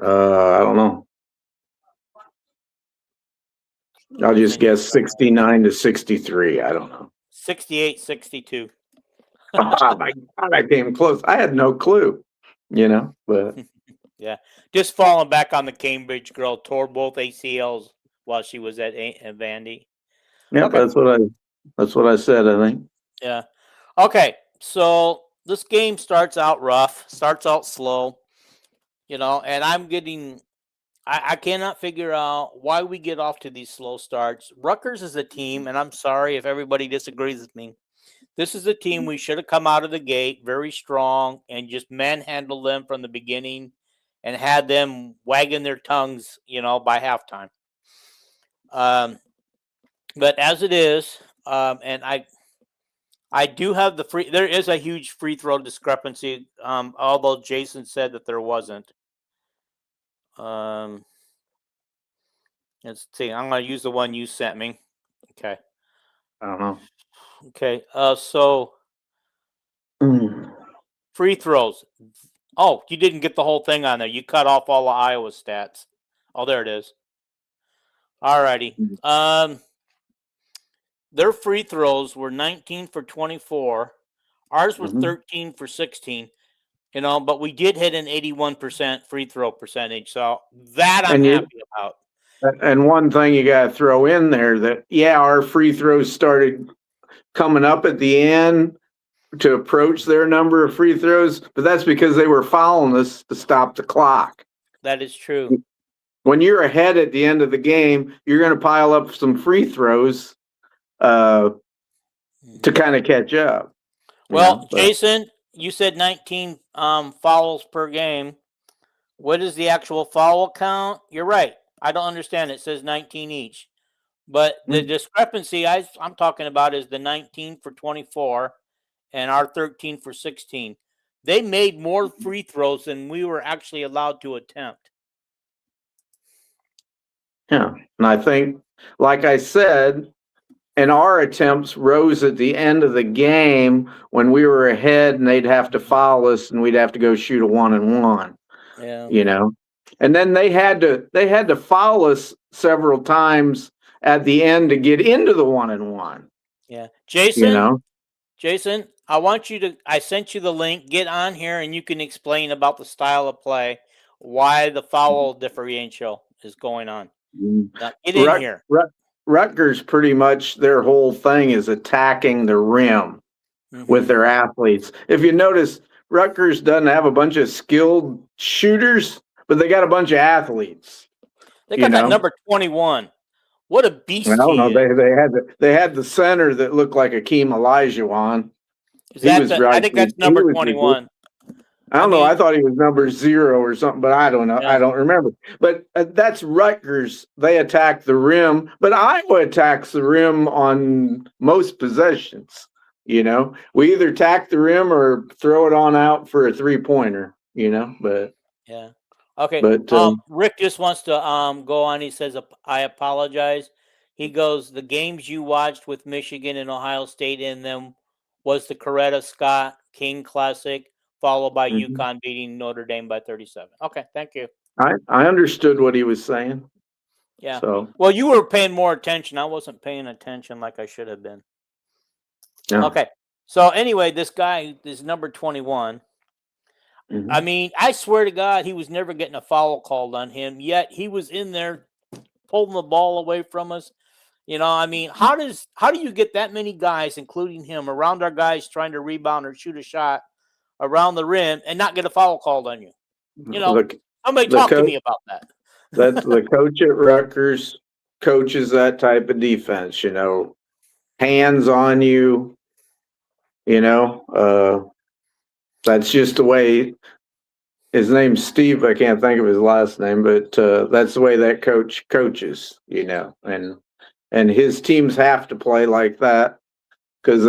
I don't know. I'll just guess 69-63. I don't know. 68-62. Oh my God, I came close. I had no clue, you know, but yeah, just falling back on the Cambridge girl, tore both ACLs while she was at Vandy. Yeah, okay. That's what I said, I think. Yeah. Okay, so this game starts out rough, starts out slow, you know, and I cannot figure out why we get off to these slow starts. Rutgers is a team, and I'm sorry if everybody disagrees with me. This is a team we should have come out of the gate very strong and just manhandled them from the beginning and had them wagging their tongues, you know, by halftime. But as it is, and I do have there is a huge free throw discrepancy, although Jason said that there wasn't. Let's see. I'm going to use the one you sent me. Okay. I don't know. Okay. So free throws. Oh, you didn't get the whole thing on there. You cut off all the Iowa stats. Oh, there it is. All righty. Their free throws were 19 for 24. Ours were 13 for 16. You know, but we did hit an 81% free throw percentage. So that I'm happy about. And one thing you got to throw in there that, our free throws started coming up at the end, to approach their number of free throws, but that's because they were fouling us to stop the clock. That is true. When you're ahead at the end of the game, you're going to pile up some free throws to kind of catch up. Well, Jason, you said 19 fouls per game. What is the actual foul count? You're right. I don't understand. It says 19 each. But the discrepancy I'm talking about is the 19 for 24 and our 13 for 16. They made more free throws than we were actually allowed to attempt. Yeah. And I think, like I said, and our attempts rose at the end of the game when we were ahead and they'd have to foul us and we'd have to go shoot a 1-and-1. Yeah. You know, and then they had to foul us several times at the end to get into the 1-and-1. Yeah. Jason, Jason, I sent you the link. Get on here and you can explain about the style of play, why the foul differential is going on. Now, get in here. Rutgers, pretty much their whole thing is attacking the rim with their athletes. If you notice, Rutgers doesn't have a bunch of skilled shooters, but they got a bunch of athletes. They got that number 21. What a beast! I don't know. They had the center that looked like Akeem Olajuwon. I think that's number 21. I don't know. I thought he was number 0 or something, but I don't know. Yeah. I don't remember. But that's Rutgers. They attack the rim, but Iowa attacks the rim on most possessions. You know, we either attack the rim or throw it on out for a 3-pointer. You know, but yeah. Okay. But Rick just wants to go on. He says, "I apologize." He goes, "The games you watched with Michigan and Ohio State in them was the Coretta Scott King Classic, followed by UConn beating Notre Dame by 37. Okay, thank you. I understood what he was saying. Yeah. So, well, you were paying more attention. I wasn't paying attention like I should have been. Yeah. Okay. So anyway, this guy is number 21. I mean, I swear to God, he was never getting a foul called on him. Yet he was in there pulling the ball away from us. You know, I mean, how do you get that many guys, including him, around our guys trying to rebound or shoot a shot around the rim and not get a foul called on you? You know, somebody talk to me about that. That's the coach at Rutgers coaches that type of defense, you know, hands on you, you know, that's just the way. His name's Steve. I can't think of his last name, but that's the way that coach coaches, you know, and his teams have to play like that because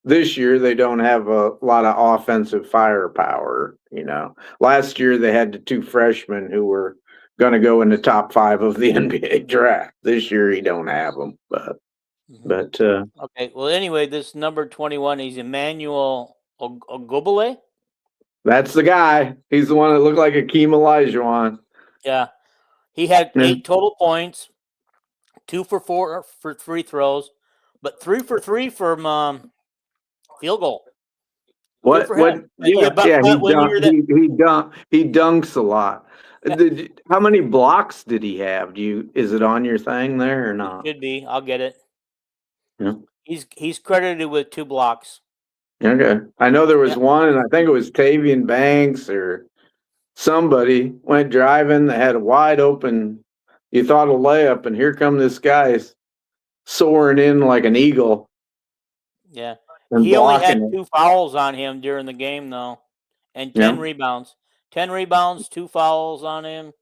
this year they don't have a lot of offensive firepower. You know, last year they had the 2 freshmen who were going to go in the top 5 of the NBA draft. This year he don't have them, but okay. Well, anyway, this number 21 is Emmanuel Ogubele. That's the guy. He's the one that looked like Akeem Olajuwon. Yeah, he had 8 total points, 2 for 4 for free throws, but 3 for 3 from field goal. What? He dunks a lot. How many blocks did he have? Is it on your thing there or not? It should be. I'll get it. Yeah. He's credited with 2 blocks. Okay. I know there was one, and I think it was Tavian Banks or somebody went driving. They had a wide open, you thought a layup, and here come this guy soaring in like an eagle. Yeah. He only had 2 fouls on him during the game, though, and 10 rebounds. 10 rebounds, 2 fouls on him.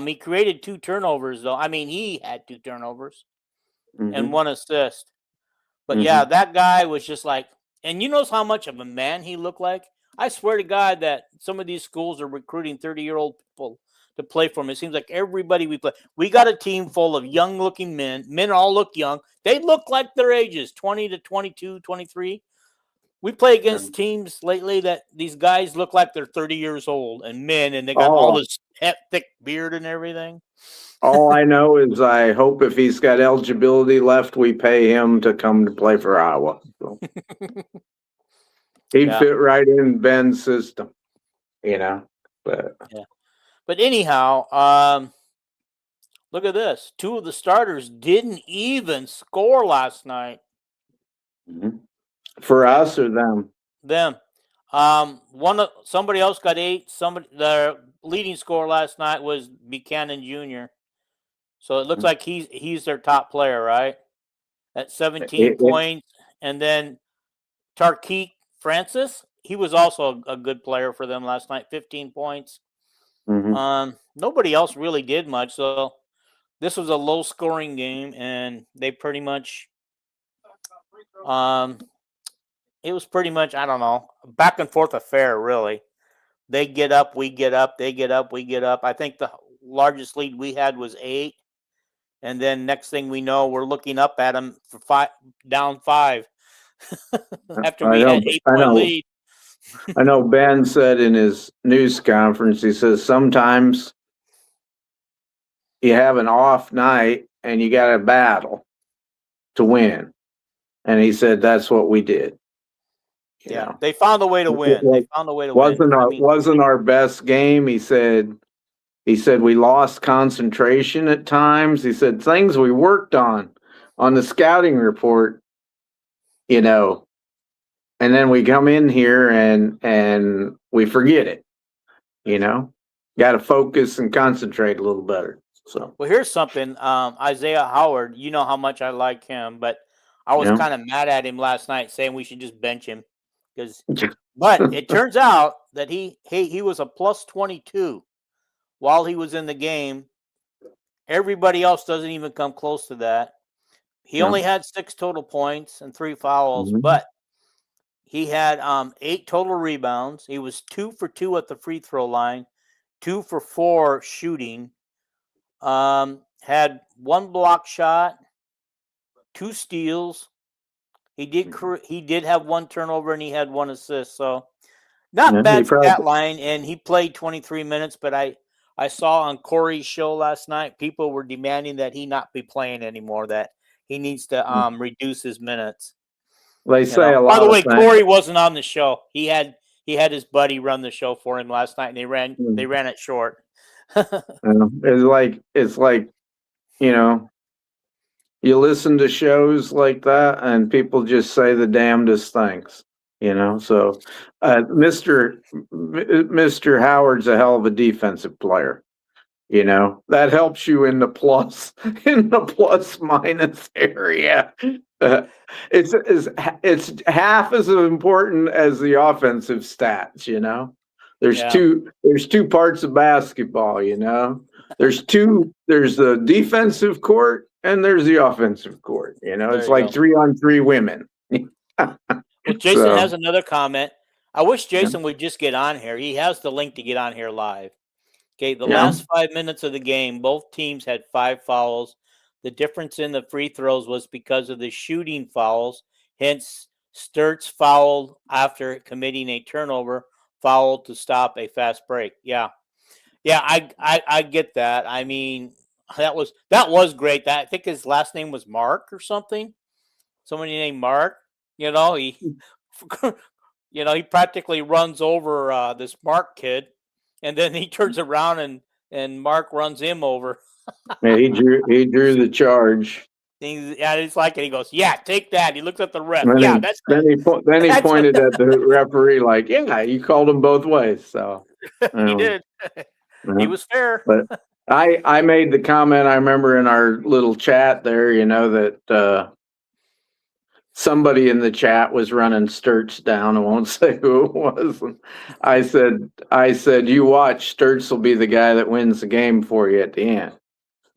He created 2 turnovers, though. I mean, he had 2 turnovers and 1 assist. But, yeah, that guy was just like, and you know how much of a man he looked like? I swear to God that some of these schools are recruiting 30-year-old people to play for them. It seems like everybody we play. We got a team full of young-looking men. Men all look young. They look like their ages, 20 to 22, 23. We play against teams lately that these guys look like they're 30 years old and men, and they got all this thick beard and everything. All I know is I hope if he's got eligibility left, we pay him to come to play for Iowa. So. He'd fit right in Ben's system, you know. But anyhow, look at this. 2 of the starters didn't even score last night. For us or them? Them. Somebody else got 8. The leading scorer last night was Buchanan Jr. So it looks like he's their top player, right? At 17 points, and then Tarkeek Francis, he was also a good player for them last night, 15 points. Nobody else really did much, so this was a low scoring game, and they pretty much it was pretty much, I don't know, back and forth affair, really. They get up, we get up, they get up, we get up. I think the largest lead we had was 8. And then next thing we know, we're looking up at them for down 5 after we had 8-point lead. I know Ben said in his news conference, he says sometimes you have an off night and you got a battle to win. And he said that's what we did. Yeah, they found a way to win. They found a way to win. Wasn't our best game. He said we lost concentration at times. He said things we worked on the scouting report, and then we come in here and we forget it. Got to focus and concentrate a little better. So, well, here's something. Isaiah Howard, you know how much I like him, but I was kind of mad at him last night, saying we should just bench him. But it turns out that he was a plus 22 while he was in the game. Everybody else doesn't even come close to that. He only had 6 total points and 3 fouls, but he had 8 total rebounds. He was 2 for 2 at the free throw line, 2 for 4 shooting. Had 1 block shot, 2 steals. He did have 1 turnover and he had 1 assist. So not bad stat line. And he played 23 minutes. But I saw on Corey's show last night, people were demanding that he not be playing anymore. That he needs to reduce his minutes. They say a lot. By the way, Corey wasn't on the show. He had his buddy run the show for him last night, and they ran it short. It's like you listen to shows like that and people just say the damnedest things, so Mr. Howard's a hell of a defensive player. That helps you in the plus minus area. It's half as important as the offensive stats. There's two parts of basketball. There's the defensive court and there's the offensive court. It's like 3-on-3 women. Well, Jason has another comment. I wish Jason would just get on here. He has the link to get on here live. Okay, the last 5 minutes of the game, both teams had 5 fouls. The difference in the free throws was because of the shooting fouls. Hence, Sturts fouled after committing a turnover, foul to stop a fast break. Yeah, I get that. I mean, that was great. I think his last name was Mark or something. Somebody named Mark. He he practically runs over this Mark kid. And then he turns around and Mark runs him over. Yeah, he drew the charge. It's like it. He goes, "Yeah, take that." He looks at the ref. That's. Then he pointed at the referee like, "Yeah, you called him both ways." So he did. He was fair. But I made the comment. I remember in our little chat there, that somebody in the chat was running Sturts down. I won't say who it was. And I said, you watch, Sturts will be the guy that wins the game for you at the end.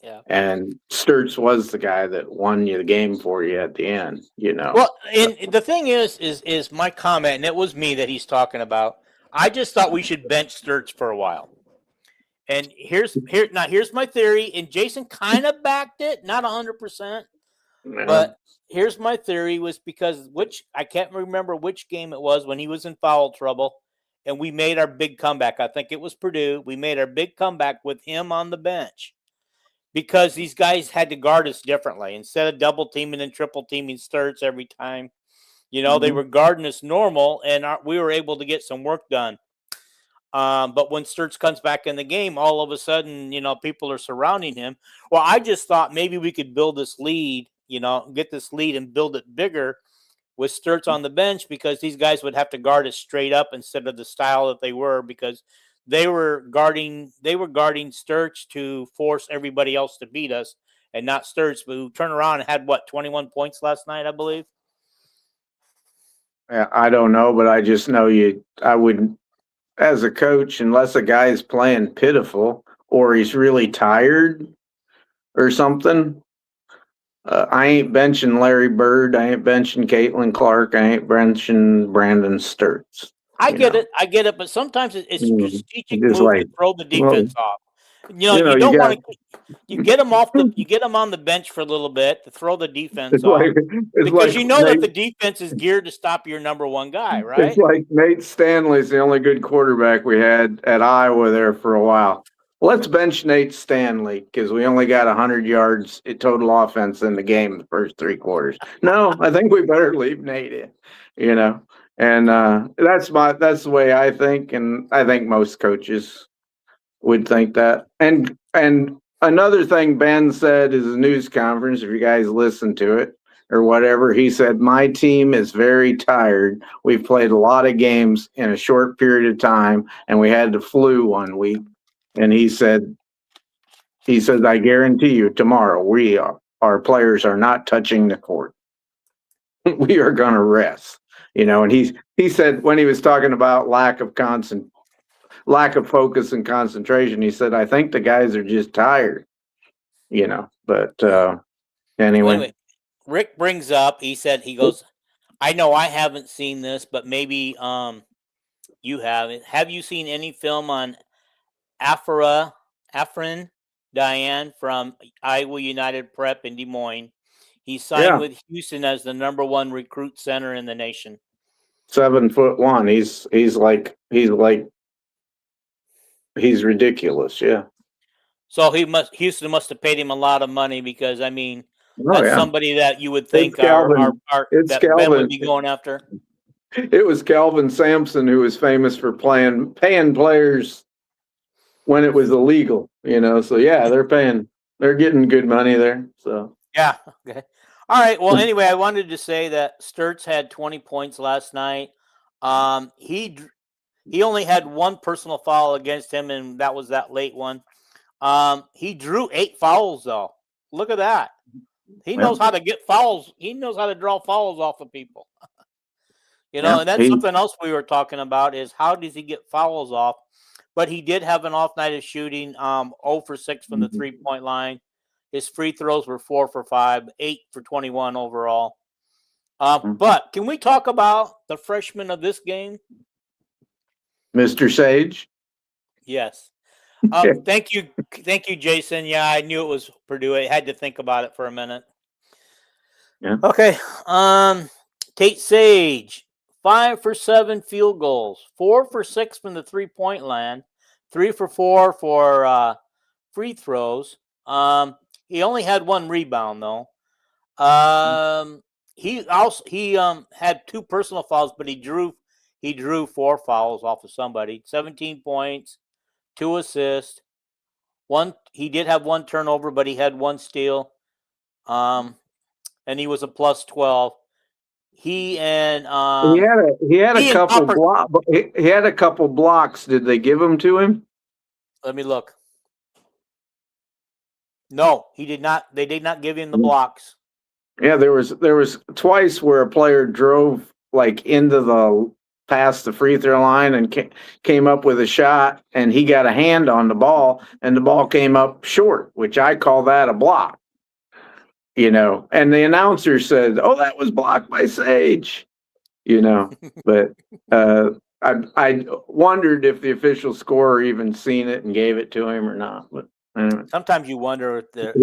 Yeah. And Sturts was the guy that won you the game for you at the end, Well, and the thing is my comment, and it was me that he's talking about. I just thought we should bench Sturts for a while. And here's my theory, and Jason kind of backed it, not 100%. But here's my theory was because I can't remember which game it was when he was in foul trouble and we made our big comeback. I think it was Purdue. We made our big comeback with him on the bench because these guys had to guard us differently. Instead of double teaming and triple teaming Sturts every time, they were guarding us normal and we were able to get some work done. But when Sturts comes back in the game, all of a sudden, people are surrounding him. Well, I just thought maybe we could build this lead, get this lead and build it bigger with Sturts on the bench because these guys would have to guard it straight up instead of the style that they were because they were guarding Sturts to force everybody else to beat us and not Sturts, who turned around and had 21 points last night, I believe. I don't know, but I just know I wouldn't, as a coach, unless a guy's playing pitiful or he's really tired or something. I ain't benching Larry Bird. I ain't benching Caitlin Clark. I ain't benching Brandon Sturts. I get it, but sometimes it's a strategic move to throw the defense off. You don't want to. You get them you get them on the bench for a little bit to throw the defense off because that the defense is geared to stop your number one guy, right? It's like Nate Stanley's the only good quarterback we had at Iowa there for a while. Let's bench Nate Stanley because we only got 100 yards in total offense in the game the first 3 quarters. No, I think we better leave Nate in, and that's the way I think, and I think most coaches would think that. And another thing Ben said is a news conference, if you guys listen to it or whatever, he said, my team is very tired. We've played a lot of games in a short period of time, and we had the flu 1 week. And he said, I guarantee you tomorrow our players are not touching the court. We are going to rest, and he said when he was talking about lack of focus and concentration, he said, I think the guys are just tired, but anyway. Wait. Rick brings up, he goes, I know I haven't seen this, but maybe you haven't. Have you seen any film on Afrin Diane from Iowa United Prep in Des Moines? He signed with Houston as the number 1 recruit center in the nation. 7'1". He's ridiculous. Yeah. So Houston must have paid him a lot of money because that's somebody that you would think that Ben would be going after. It was Calvin Sampson who was famous for paying players when it was illegal, So yeah, they're getting good money there. So yeah. Okay. All right. Well, anyway, I wanted to say that Sturts had 20 points last night. He only had 1 personal foul against him, and that was that late one. He drew 8 fouls, though. Look at that. He knows how to get fouls. He knows how to draw fouls off of people. And that's something else we were talking about is how does he get fouls off? But he did have an off night of shooting, 0 for 6 from the 3-point line. His free throws were 4 for 5, 8 for 21 overall. But can we talk about the freshman of this game? Mr. Sage? Yes. Thank you, Jason. Yeah, I knew it was Purdue. I had to think about it for a minute. Yeah. Okay. Tate Sage, 5 for 7 field goals, 4 for 6 from the 3-point line, 3 for 4 for free throws. He only had 1 rebound though. He had 2 personal fouls, but he drew 4 fouls off of somebody. 17 points, 2 assists. He did have 1 turnover, but he had 1 steal. And he was a plus 12. He had a couple blocks. Did they give them to him? Let me look. No, he did not. They did not give him the blocks. Yeah, there was twice where a player drove past the free throw line and came up with a shot, and he got a hand on the ball, and the ball came up short, which I call that a block. And the announcer said, "Oh, that was blocked by Sage." But I wondered if the official scorer even seen it and gave it to him or not. But anyway. Sometimes you wonder if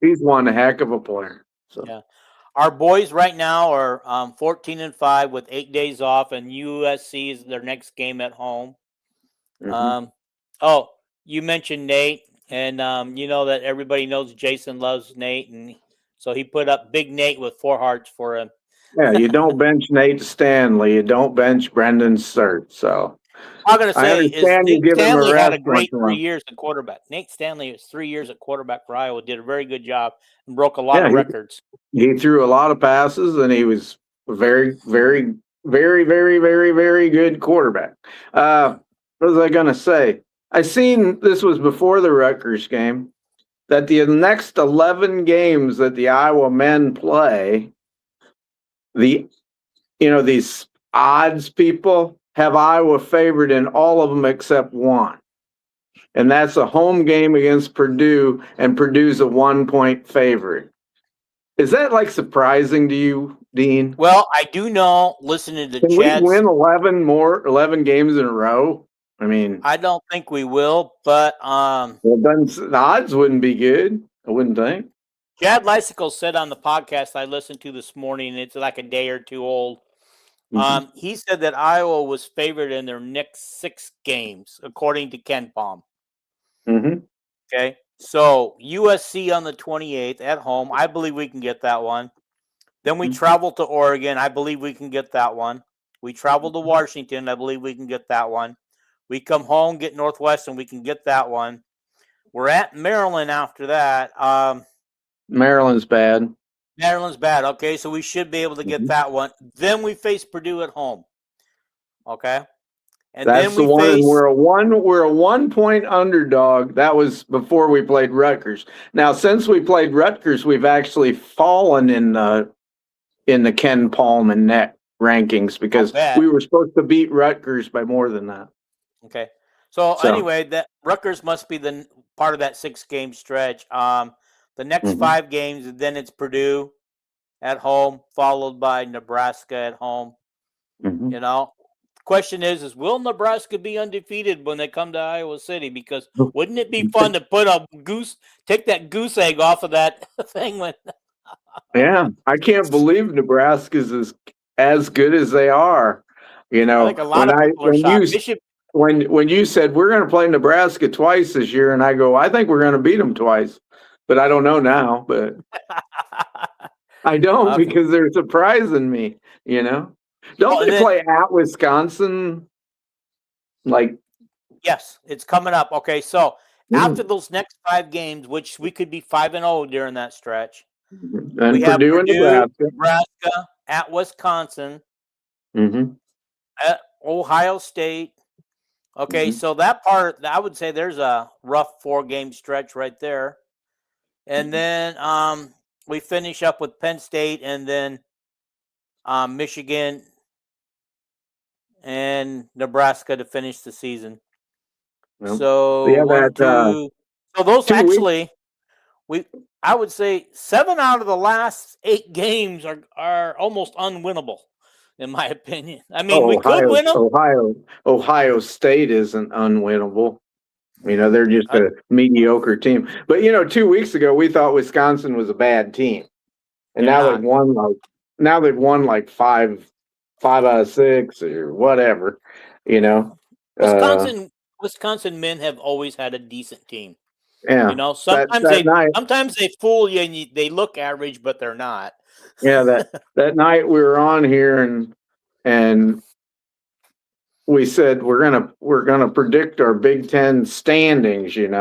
he's one heck of a player. So. Yeah. Our boys right now are 14-5 with 8 days off, and USC is their next game at home. Mm-hmm. You mentioned Nate, and that everybody knows Jason loves Nate, and so he put up Big Nate with 4 hearts for him. Yeah, you don't bench Nate Stanley. You don't bench Brendan Surt. So I'm going to say Nate Stanley had a great 3 years at quarterback. Nate Stanley was 3 years at quarterback for Iowa, did a very good job, and broke a lot of records. He threw a lot of passes, and he was Very, very, very, very, very, very good quarterback. What was I going to say? I seen this was before the Rutgers game that the next 11 games that the Iowa men play, these odds people have Iowa favored in all of them except one. And that's a home game against Purdue, and Purdue's a 1-point favorite. Is that like surprising to you, Dean? Well, I do know, listening to Can we Chad's, win 11 games in a row? I mean, I don't think we will, but well, then the odds wouldn't be good, I wouldn't think. Chad Lysicle said on the podcast I listened to this morning, it's like a day or two old. He said that Iowa was favored in their next 6 games, according to Ken Palm. Okay, so USC on the 28th at home. I believe we can get that one. Then we travel to Oregon. I believe we can get that one. We travel to Washington. I believe we can get that one. We come home, get Northwestern. We can get that one. We're at Maryland after that. Maryland's bad. Maryland's bad. Okay, so we should be able to get that one. Then we face Purdue at home. Okay, and That's then we the one. face. We're a 1-point underdog. That was before we played Rutgers. Now, since we played Rutgers, we've actually fallen in the Ken Palm and net rankings because we were supposed to beat Rutgers by more than that. Okay, so anyway, that Rutgers must be the part of that 6-game stretch. The next 5 games, then it's Purdue at home, followed by Nebraska at home. You know, the question is will Nebraska be undefeated when they come to Iowa City? Because wouldn't it be fun to put take that goose egg off of that thing? Yeah, I can't believe Nebraska's as good as they are. You know, I think a lot of people are shocked. When you said we're going to play Nebraska twice this year, and I go, I think we're going to beat them twice, but I don't know now. But I don't because they're surprising me. You know, don't they play at Wisconsin? Like, yes, it's coming up. Okay, so after those next 5 games, which we could be 5-0 during that stretch, and we have Purdue and Nebraska, at Wisconsin, at Ohio State. Okay, so that part, I would say there's a rough 4-game stretch right there. And then we finish up with Penn State and then Michigan and Nebraska to finish the season. So those actually, I would say 7 out of the last 8 games are almost unwinnable, in my opinion. I mean, we could win them. Ohio State isn't unwinnable. You know, they're just a mediocre team. But 2 weeks ago we thought Wisconsin was a bad team, and now they've won like 5 out of 6 or whatever. Wisconsin men have always had a decent team. Yeah. Sometimes they fool you and they look average, but they're not. Yeah, that night we were on here and we said we're gonna predict our Big Ten standings, and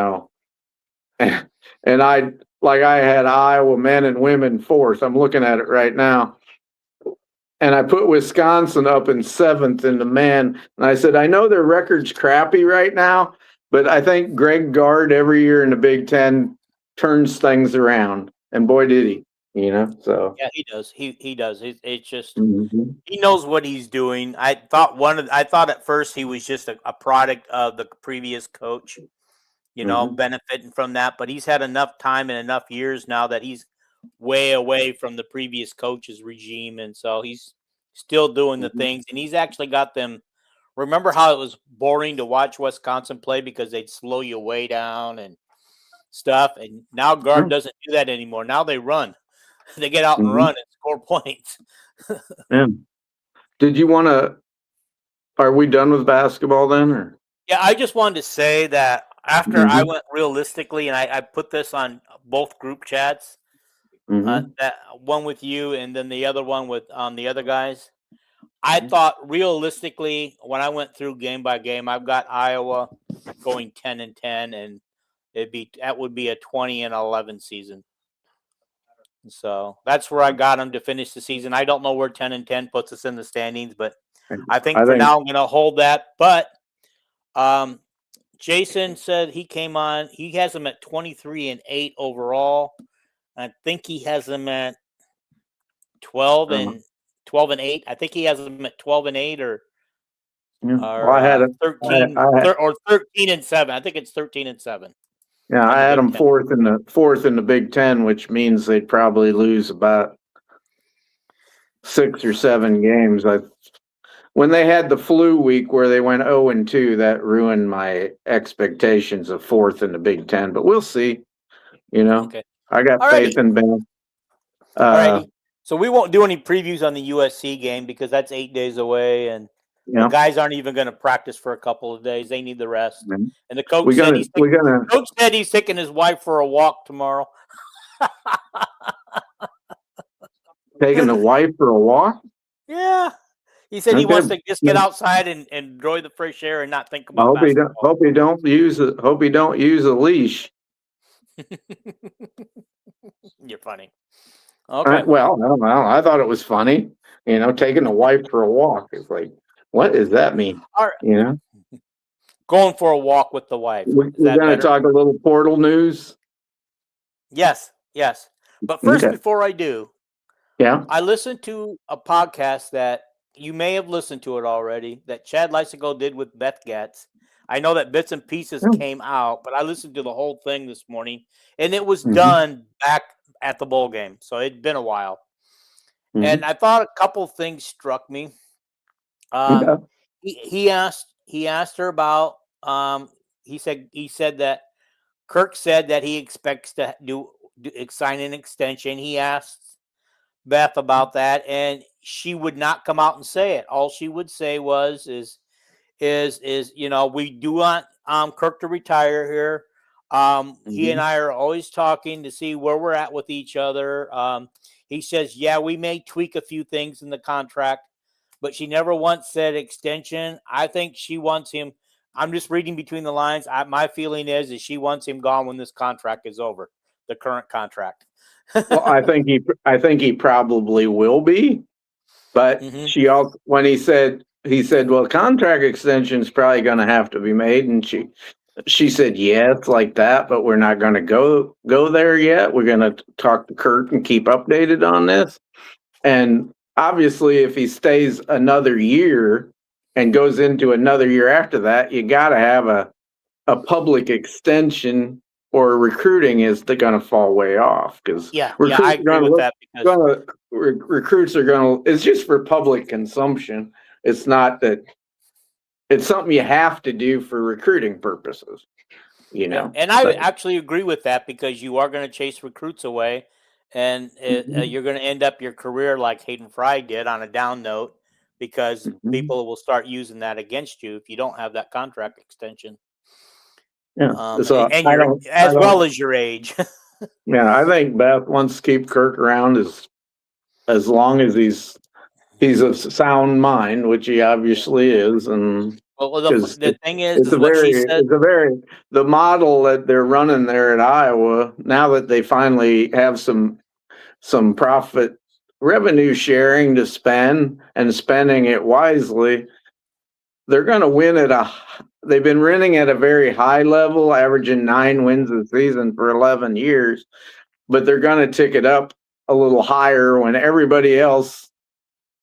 I had Iowa men and women 4th. I'm looking at it right now. And I put Wisconsin up in 7th in the men. And I said, I know their record's crappy right now, but I think Greg Gard every year in the Big Ten turns things around. And boy, did he, so. Yeah, he does. He does. It's just, he knows what he's doing. I thought at first he was just a product of the previous coach, benefiting from that. But he's had enough time and enough years now that he's way away from the previous coach's regime, and so he's still doing the things, and he's actually got them. Remember how it was boring to watch Wisconsin play because they'd slow you way down and stuff, and now Gard doesn't do that anymore. Now they run. They get out and run and score points. Yeah. Did you want to are we done with basketball then, or? Yeah, I just wanted to say that after I went realistically, and I put this on both group chats, that one with you and then the other one with the other guys. I thought realistically when I went through game by game, I've got Iowa going 10-10, and that would be a 20-11 season. So that's where I got him to finish the season. I don't know where 10-10 puts us in the standings, but I think I for think now I'm going to hold that. But Jason said he came on. He has him at 23-8 overall. I think he has him at 12-8. I think he has him at 12-8 or well, I had it. 13 or 13-7. I think it's 13-7. Yeah, I the had Big them Ten. fourth in the Big Ten, which means they'd probably lose about 6 or 7 games. When they had the flu week where they went 0-2, that ruined my expectations of fourth in the Big Ten. But we'll see. You know, Okay. I got faith in Ben. All righty. So we won't do any previews on the USC game because that's 8 days away, and the guys aren't even going to practice for a couple of days. They need the rest. And the coach said he's taking his wife for a walk tomorrow. Taking the wife for a walk? Yeah. He said he wants to just get outside and enjoy the fresh air and not think about basketball. Hope he don't use a leash. You're funny. Okay. Well, I thought it was funny. You know, taking a wife for a walk. It's like, what does that mean? You know, going for a walk with the wife. We're going to talk a little portal news. Yes. But first, before I do, I listened to a podcast that you may have listened to it already that Chad Lysico did with Beth Getz. I know that bits and pieces came out, but I listened to the whole thing this morning, and it was done back at the bowl game, so it'd been a while. And I thought a couple things struck me. He asked her about. He said that Kirk said that he expects to sign an extension. He asked Beth about that, and she would not come out and say it. All she would say is we do want Kirk to retire here. He and I are always talking to see where we're at with each other. He says, yeah, we may tweak a few things in the contract, but she never once said extension. I think she wants him. I'm just reading between the lines. My feeling is she wants him gone when this contract is over, the current contract. Well, I think he probably will be, but she also, when he said, well, contract extension is probably going to have to be made, and she said, yeah, it's like that, but we're not going to go there yet. We're going to talk to Kurt and keep updated on this. And obviously, if he stays another year and goes into another year after that, you got to have a public extension, or recruiting is going to fall way off because I agree with that because recruits are going to. It's just for public consumption. It's not that. It's something you have to do for recruiting purposes, you know. And I actually agree with that because you are going to chase recruits away, and you're going to end up your career like Hayden Fry did on a down note because people will start using that against you if you don't have that contract extension. Yeah, as well as your age. Yeah, I think Beth wants to keep Kirk around as long as he's of sound mind, which he obviously is, and the thing is the model that they're running there at Iowa now that they finally have some profit revenue sharing to spend and spending it wisely. They're going to win they've been running at a very high level, averaging 9 wins a season for 11 years, but they're going to tick it up a little higher when everybody else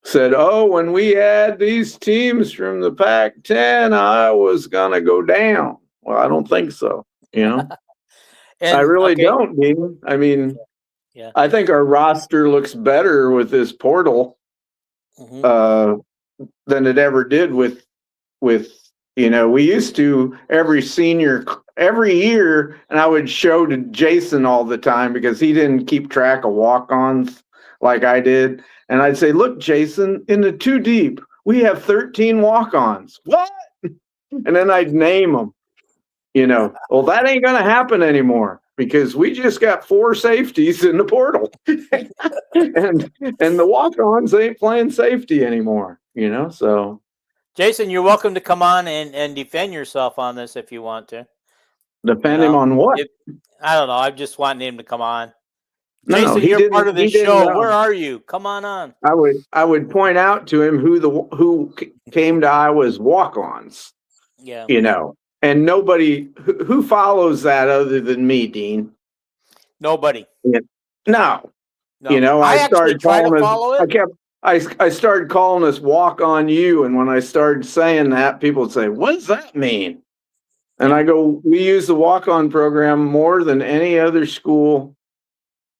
said, oh, when we add these teams from the Pac-10, Iowa's going to go down. Well, I don't think so, you know. I really don't, Dean. I mean, I think our roster looks better with this portal than it ever did with we used to every year, and I would show to Jason all the time because he didn't keep track of walk-ons like I did. And I'd say, look, Jason, in the 2 deep, we have 13 walk-ons. What? And then I'd name them, well, that ain't going to happen anymore because we just got 4 safeties in the portal and the walk-ons ain't playing safety anymore, so. Jason, you're welcome to come on and defend yourself on this if you want to. Defend him on what? I don't know. I just wanted him to come on. No, Jason, he you're didn't. part of He this didn't show. know. Where are you? Come on. I would point out to him who came to Iowa's walk-ons, Yeah. and nobody who follows that other than me, Dean. Nobody. Yeah. No, No. I actually started try to calling us. follow it. I started calling us walk on you, and when I started saying that, people would say, "What does that mean?" And I go, "We use the walk on program more than any other school,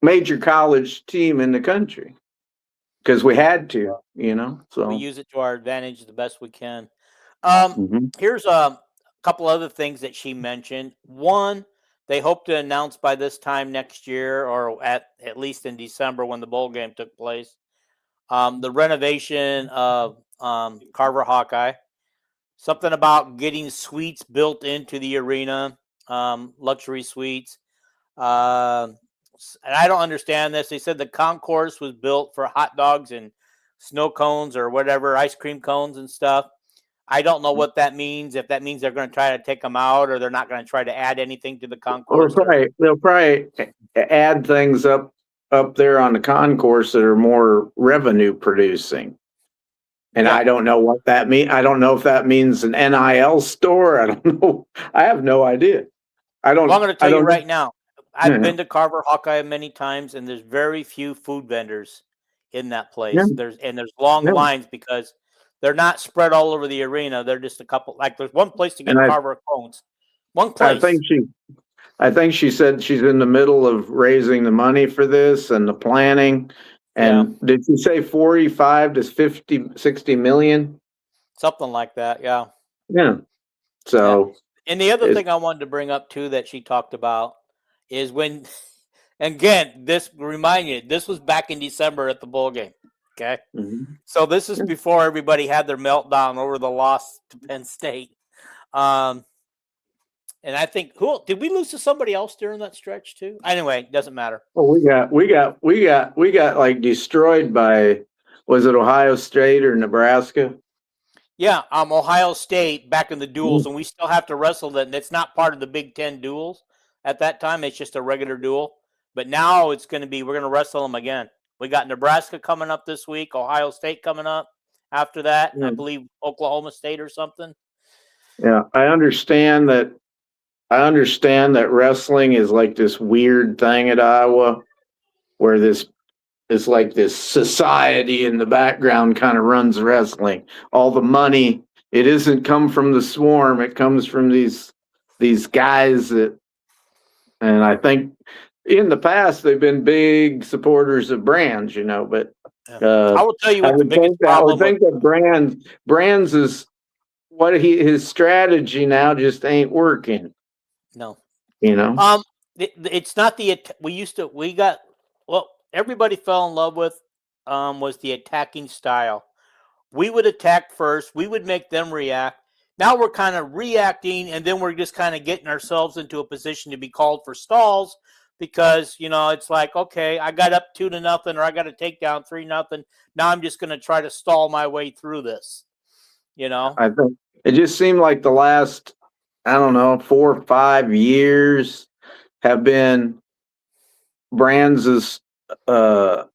major college team in the country, because we had to, So We use it to our advantage the best we can. Mhm. Here's a couple other things that she mentioned. One, they hope to announce by this time next year, or at least in December when the bowl game took place, the renovation of Carver Hawkeye. Something about getting suites built into the arena, luxury suites. And I don't understand this. They said the concourse was built for hot dogs and snow cones or whatever, ice cream cones and stuff. I don't know what that means. If that means they're going to try to take them out, or they're not going to try to add anything to the concourse. They'll probably add things up there on the concourse that are more revenue producing. And Yeah. I don't know what that means. I don't know if that means an NIL store. I don't know. I have no idea. Well, I'm going to tell you right now. I've Yeah. been to Carver Hawkeye many times, and there's very few food vendors in that place. Yeah. There's long lines because they're not spread all over the arena. They're just a couple. Like there's one place to get Carver cones. One place. I think she said she's in the middle of raising the money for this and the planning. And did you say 45 to 50, 60 million? Something like that, yeah. Yeah. So. And the other thing I wanted to bring up too that she talked about is when, again, this remind you, this was back in December at the bowl game. Okay. Mm-hmm. So this is before everybody had their meltdown over the loss to Penn State. And I think did we lose to somebody else during that stretch too? Anyway, doesn't matter. Well, we got like destroyed by, was it Ohio State or Nebraska? Yeah, Ohio State back in the duels, and we still have to wrestle that. And it's not part of the Big Ten duels at that time. It's just a regular duel. But now it's going to be, we're going to wrestle them again. We got Nebraska coming up this week, Ohio State coming up after that, and I believe Oklahoma State or something. Yeah, I understand that wrestling is like this weird thing at Iowa, where this is like this society in the background kind of runs wrestling. All the money, it isn't come from the swarm, it comes from these guys that, and I think in the past they've been big supporters of Brands, but I will tell you what the biggest problem. I would think that Brands is what his strategy now just ain't working. No. It's not everybody fell in love with was the attacking style. We would attack first. We would make them react. Now we're kind of reacting, and then we're just kind of getting ourselves into a position to be called for stalls because, it's like, okay, I got up 2-0 or I got to take down 3-0. Now I'm just going to try to stall my way through this, I think it just seemed like the last, I don't know, 4 or 5 years have been Brands' kind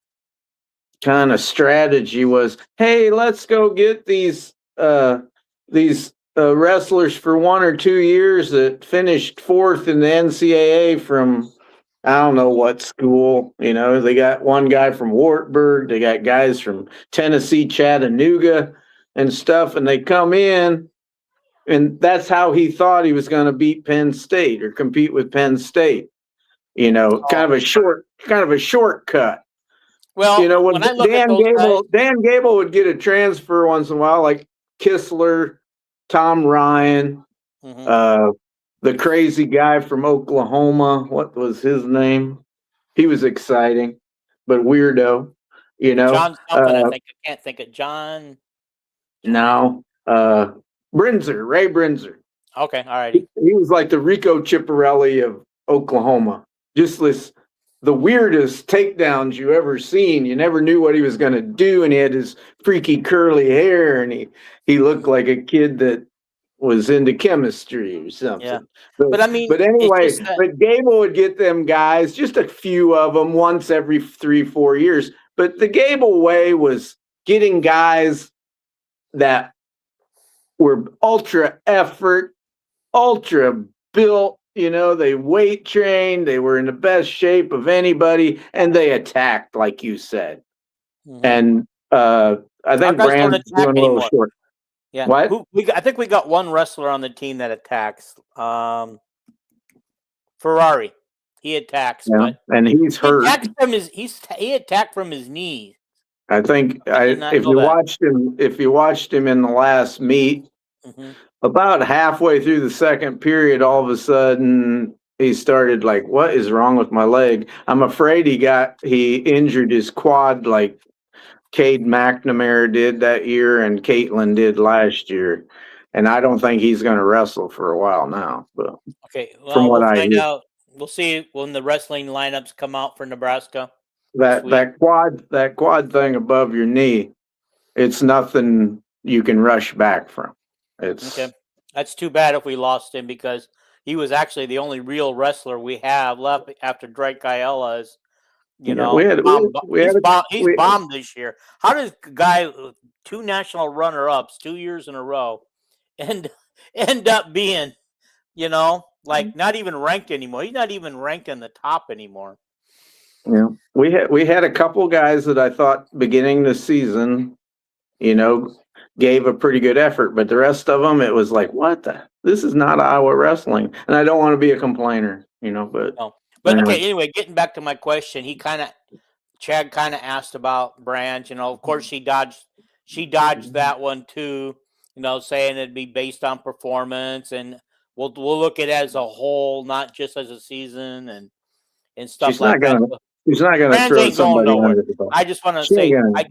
of strategy was, hey, let's go get these wrestlers for 1 or 2 years that finished 4th in the NCAA from I don't know what school. They got one guy from Wartburg, they got guys from Tennessee, Chattanooga, and stuff, and they come in. And that's how he thought he was going to beat Penn State or compete with Penn State. Kind of a shortcut. Well, when Dan Gable would get a transfer once in a while, like Kistler, Tom Ryan, the crazy guy from Oklahoma. What was his name? He was exciting, but weirdo. John something. I can't think of John. No. Brinzer, Ray Brinzer. Okay, all righty. He was like the Rico Chiapparelli of Oklahoma. Just the weirdest takedowns you ever seen. You never knew what he was going to do, and he had his freaky curly hair, and he looked like a kid that was into chemistry or something. Yeah. But, But I mean, but it's anyway, just that. but Gable would get them guys, just a few of them once every 3-4 years. But the Gable way was getting guys that were ultra effort, ultra built, they weight trained, they were in the best shape of anybody, and they attacked, like you said. Mhm. And I think guys don't Brand's attack doing a little anymore. short. Yeah. What? I think we got one wrestler on the team that attacks. Ferrari. He attacks, Yeah, but and he's he hurt. attacks from he attacked from his knee. I think I did not if know you that. watched him in the last meet, Hmm. about halfway through the second period, all of a sudden he started like, "What is wrong with my leg?" I'm afraid he injured his quad like Cade McNamara did that year and Caitlin did last year, and I don't think he's going to wrestle for a while now. But Okay, from well, what we'll I find hear, out. We'll see when the wrestling lineups come out for Nebraska this that week. that quad thing above your knee, it's nothing you can rush back from. It's Okay, that's too bad if we lost him because he was actually the only real wrestler we have left after Drake Gaiella is, yeah, we had he's bombed this year. How does a guy 2 national runner-ups 2 years in a row end end up being, like not even ranked anymore? He's not even ranked in the top anymore. Yeah, we had a couple guys that I thought beginning the season, gave a pretty good effort, but the rest of them, it was like, this is not Iowa wrestling, and I don't want to be a complainer, but No. But anyway. okay, anyway, getting back to my question, Chad kind of asked about Branch. Of course, she dodged that one too. Saying it'd be based on performance, and we'll look at it as a whole, not just as a season and stuff She's like not that. gonna So she's not gonna Branch throw ain't going somebody nowhere. under the bus. I just want to She ain't say,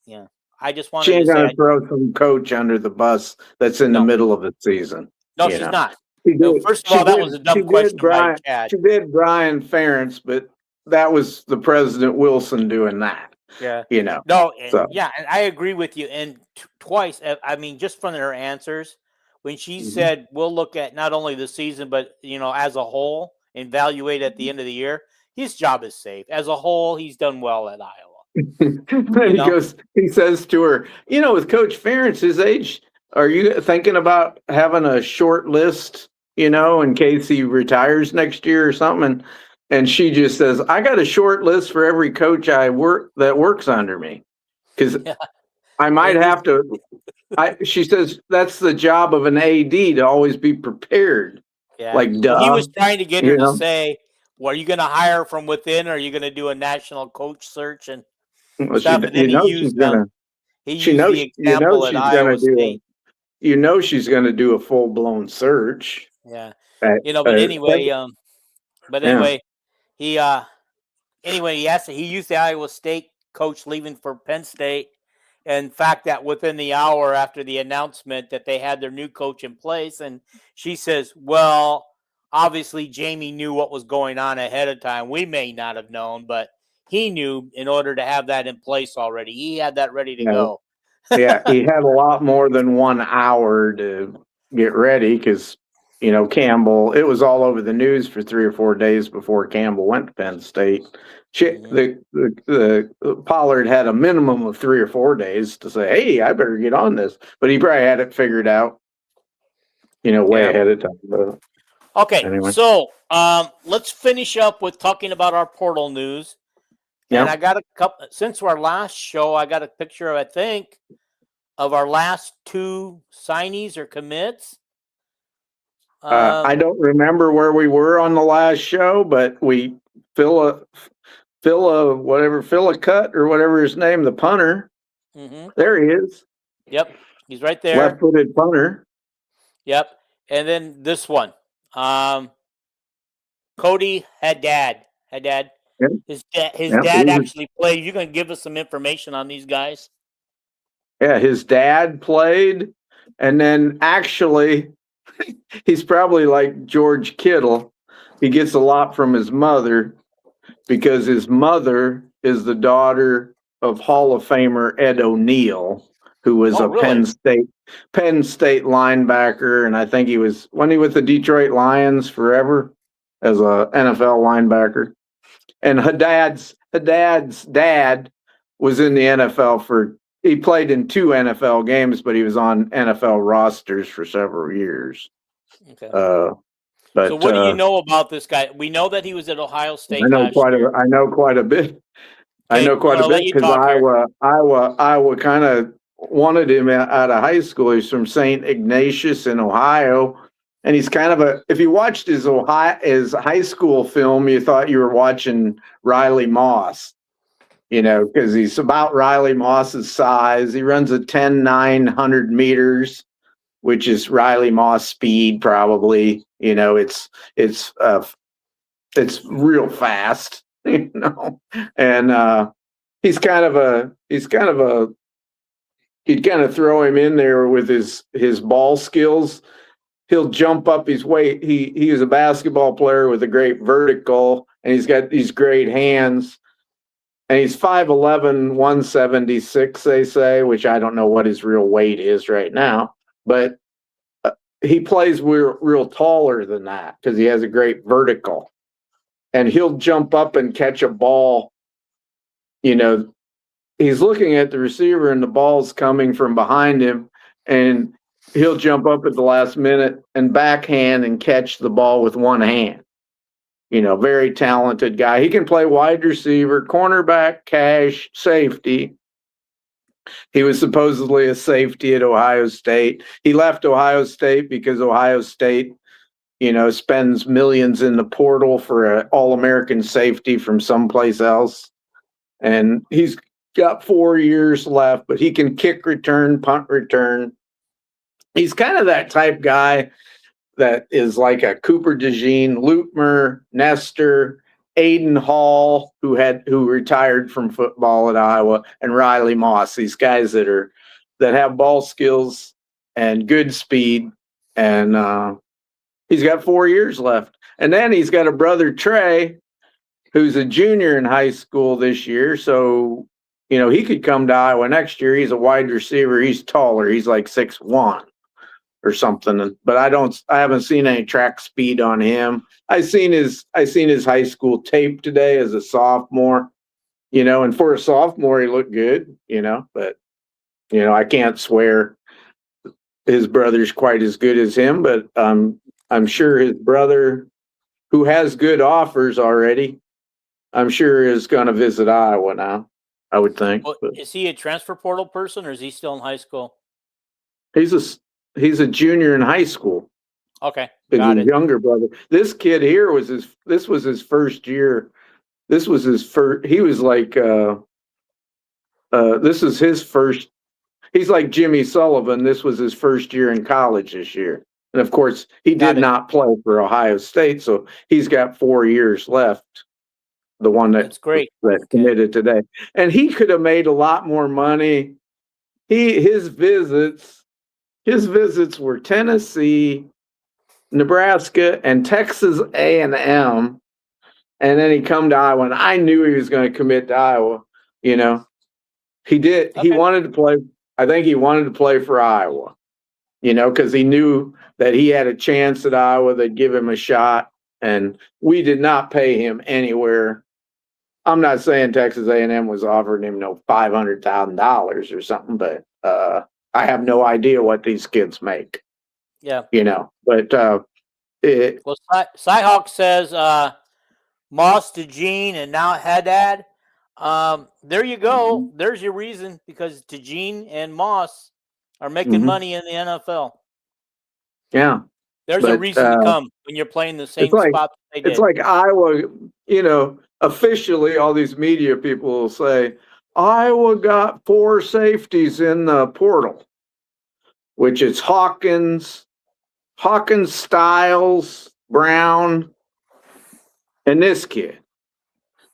gonna I just she wanted to ain't say, gonna throw some coach under the bus that's in the no, middle of the season. no, she's not. She did First of she all, that did was a she dumb did question by Brian Chad. she did Brian Ferentz, but that was the President Wilson doing that. Yeah. So And I agree with you. And twice, I mean, just from her answers, when she said we'll look at not only the season but as a whole, and evaluate at the end of the year, his job is safe. As a whole, he's done well at Iowa. he says to her, with Coach Ferentz's age, are you thinking about having a short list, in case he retires next year or something? And she just says, I got a short list for every coach that works under me. Because Yeah. I might have to. She says that's the job of an AD to always be prepared. Yeah. Like, duh. Well, he was trying to get her to say, well, are you going to hire from within, or are you going to do a national coach search and stuff? And then he used the example at Iowa State. She's gonna do a full blown search. Yeah. But anyway, he he used the Iowa State coach leaving for Penn State. And fact that within the hour after the announcement that they had their new coach in place, and she says, well, obviously Jamie knew what was going on ahead of time. We may not have known, but he knew in order to have that in place already. He had that ready to go. Yeah, he had a lot more than 1 hour to get ready because, Campbell, it was all over the news for 3 or 4 days before Campbell went to Penn State. The Pollard had a minimum of 3 or 4 days to say, hey, I better get on this. But he probably had it figured out, way ahead of time. But okay, anyway. So let's finish up with talking about our portal news. And I got a couple, since our last show, I got a picture of, I think, of our last 2 signees or commits. I don't remember where we were on the last show, but we Phil a cut or whatever his name, the punter. Mm-hmm. There he is. Yep, he's right there. Left-footed punter. Yep, and then this one, Cody Haddad. Yep. His dad actually played. You're going to give us some information on these guys? Yeah, his dad played, and then actually, he's probably like George Kittle. He gets a lot from his mother because his mother is the daughter of Hall of Famer Ed O'Neill, who was Oh, a really? Penn State linebacker, and I think wasn't he with the Detroit Lions forever as a NFL linebacker. And Haddad's dad was in the NFL he played in 2 NFL games, but he was on NFL rosters for several years. Okay. But so what do you know about this guy? We know that he was at Ohio State I know last year. I know quite a bit. I know quite a bit because Iowa kind of wanted him out of high school. He's from St. Ignatius in Ohio. And he's kind of if you watched his high school film, you thought you were watching Riley Moss, because he's about Riley Moss's size. He runs a 10,900 meters, which is Riley Moss speed, probably. It's real fast, and he'd kind of throw him in there with his ball skills. He'll jump up his weight. He is a basketball player with a great vertical, and he's got these great hands. And he's 5'11", 176, they say, which I don't know what his real weight is right now. But he plays real taller than that because he has a great vertical. And he'll jump up and catch a ball. He's looking at the receiver and the ball's coming from behind him, and he'll jump up at the last minute and backhand and catch the ball with one hand. Very talented guy. He can play wide receiver, cornerback, cash, safety. He was supposedly a safety at Ohio State. He left Ohio State because Ohio State, spends millions in the portal for an All-American safety from someplace else. And he's got 4 years left, but he can kick return, punt return. He's kind of that type guy that is like a Cooper DeJean, Lutmer, Nestor, Aiden Hall, who retired from football at Iowa, and Riley Moss. These guys that have ball skills and good speed, and he's got 4 years left. And then he's got a brother, Trey, who's a junior in high school this year. So, he could come to Iowa next year. He's a wide receiver. He's taller. He's like 6'1" or something. But I haven't seen any track speed on him. I seen his high school tape today as a sophomore, and for a sophomore, he looked good, but, I can't swear his brother's quite as good as him, but I'm sure his brother, who has good offers already, I'm sure is going to visit Iowa now, I would think. Well, is he a transfer portal person, or is he still in high school? He's a junior in high school. Okay, got it. Younger brother. This kid here this was his first year. This was his first. He was like, this is his first. He's like Jimmy Sullivan. This was his first year in college this year. And of course, he did not play for Ohio State, so he's got 4 years left. The one that's great that committed today, and he could have made a lot more money. His visits were Tennessee, Nebraska, and Texas A&M, and then he come to Iowa. And I knew he was going to commit to Iowa. He did. Okay. He wanted to play. I think he wanted to play for Iowa. Because he knew that he had a chance at Iowa. They'd give him a shot, and we did not pay him anywhere. I'm not saying Texas A&M was offering him $500,000 or something, but I have no idea what these kids make. Yeah. But Cyhawk says Moss to Gene and now Haddad. There you go. Mm-hmm. There's your reason, because DeJean and Moss are making money in the NFL. Yeah. There's a reason to come when you're playing the same spot they did. It's like Iowa, officially all these media people will say, Iowa got 4 safeties in the portal, which is Hawkins, Styles, Brown, and this kid.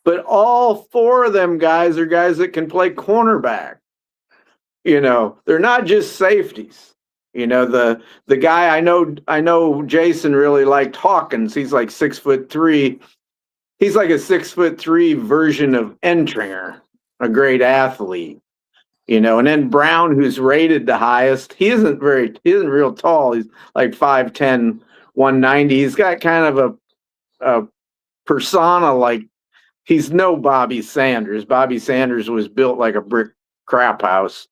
But all 4 of them guys are guys that can play cornerback. They're not just safeties. The guy I know Jason really liked Hawkins. He's like 6'3". He's like a 6'3" version of Entringer, a great athlete. And then Brown, who's rated the highest, he isn't real tall. He's like 5'10", 190. He's got kind of a persona like he's no Bobby Sanders. Bobby Sanders was built like a brick crap house,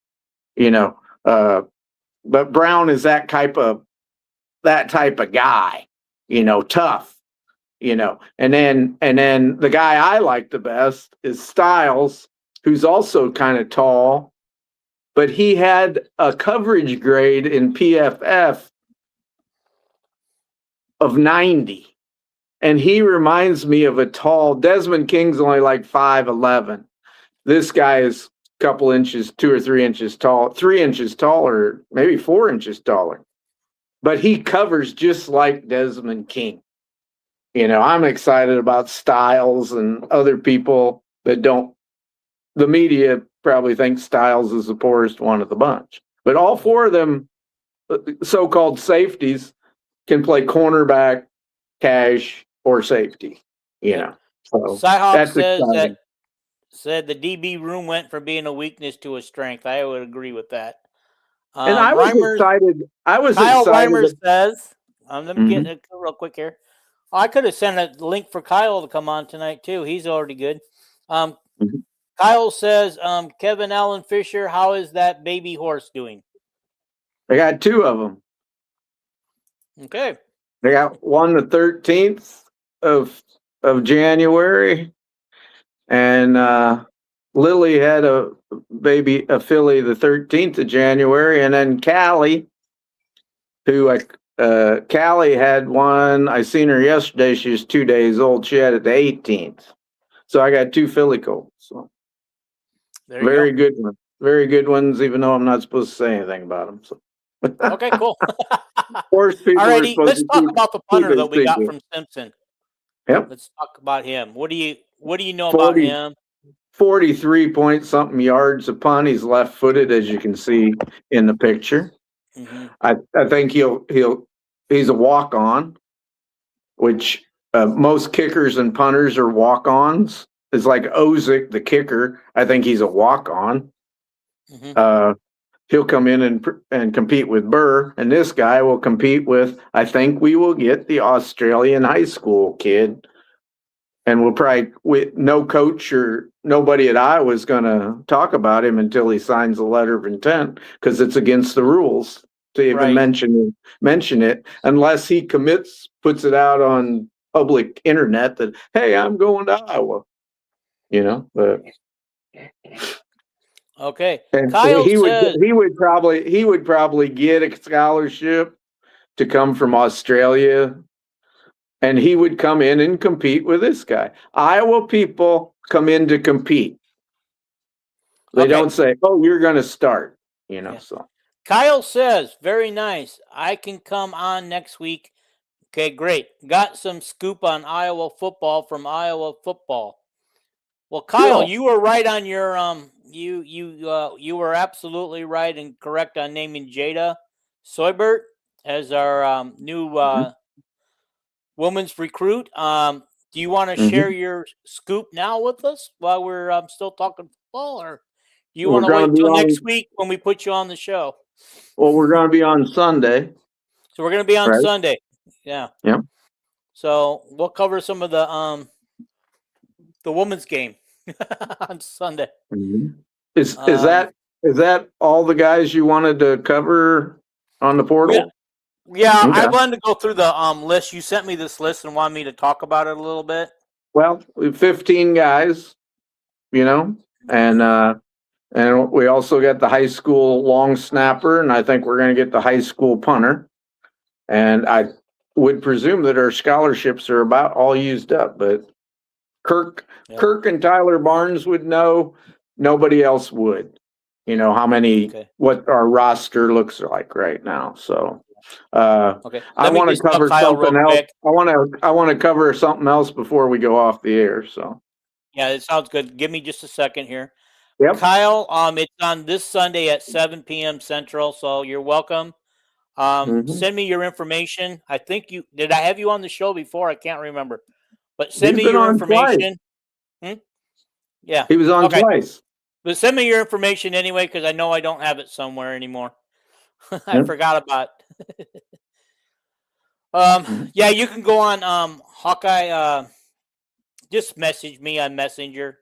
but Brown is that type of guy, tough, and then the guy I like the best is Styles, who's also kind of tall, but he had a coverage grade in PFF of 90. And he reminds me of a tall Desmond King's only like 5'11". This guy is a couple inches, 2 or 3 inches tall, 3 inches taller, maybe 4 inches taller. But he covers just like Desmond King. I'm excited about Styles and other people that don't. The media probably thinks Styles is the poorest one of the bunch. But all four of them, so-called safeties, can play cornerback, cash, or safety. So Cyhawk said the DB room went from being a weakness to a strength. I would agree with that. And I was excited. Kyle Reimer says, let me get it real quick here. I could have sent a link for Kyle to come on tonight too. He's already good. Kyle says, Kevin Allen Fisher, how is that baby horse doing? I got 2 of them. Okay. They got one the 13th of January, and Lily had a filly the 13th of January, and then Callie, Callie had one. I seen her yesterday. She was 2 days old. She had it the 18th. So I got 2 filly colts. So very good ones. Very good ones, even though I'm not supposed to say anything about them. So. Okay, cool. Alrighty, let's talk about the punter that we got from Simpson. Yep. Let's talk about him. What do you know about him? 43-point-something yards a punt. He's left-footed, as you can see in the picture. Mm-hmm. I think he's a walk-on, which most kickers and punters are walk-ons. It's like Ozick, the kicker. I think he's a walk-on. Mm-hmm. He'll come in and compete with Burr, and this guy will compete with. I think we will get the Australian high school kid, and we'll probably no coach or nobody at Iowa is going to talk about him until he signs a letter of intent, because it's against the rules to even mention it unless he puts it out on public internet that, hey, I'm going to Iowa. But. Okay. And Kyle he says would probably get a scholarship to come from Australia, and he would come in and compete with this guy. Iowa people come in to compete. They don't say, "Oh, you're going to start," So Kyle says, very nice. I can come on next week. Okay, great. Got some scoop on Iowa football from Iowa football. Well, Kyle, cool. You were right on your you were absolutely right and correct on naming Jada Soybert as our new women's recruit. Do you want to share your scoop now with us while we're still talking football, or do you want to wait until next week when we put you on the show? Well, we're going to be on Sunday. So we're going to be on Sunday. Yeah. Yeah. So we'll cover some of the women's game on Sunday. Mm-hmm. Is that all the guys you wanted to cover on the portal? Yeah. Okay. I wanted to go through the list. You sent me this list and wanted me to talk about it a little bit. Well, we have 15 guys, and we also got the high school long snapper, and I think we're going to get the high school punter. And I would presume that our scholarships are about all used up, but Kirk and Tyler Barnes would know. Nobody else would. How many, what our roster looks like right now. So I want to cover something else. I want to cover something else before we go off the air. So yeah, it sounds good. Give me just a second here. Yep. Kyle, it's on this Sunday at 7 p.m. Central, so you're welcome. Send me your information. I think did I have you on the show before? I can't remember. But send me your information. Yeah. He was on twice. But send me your information anyway, because I know I don't have it somewhere anymore. I Yep. forgot about. Mhm. Yeah, you can go on Hawkeye. Just message me on Messenger,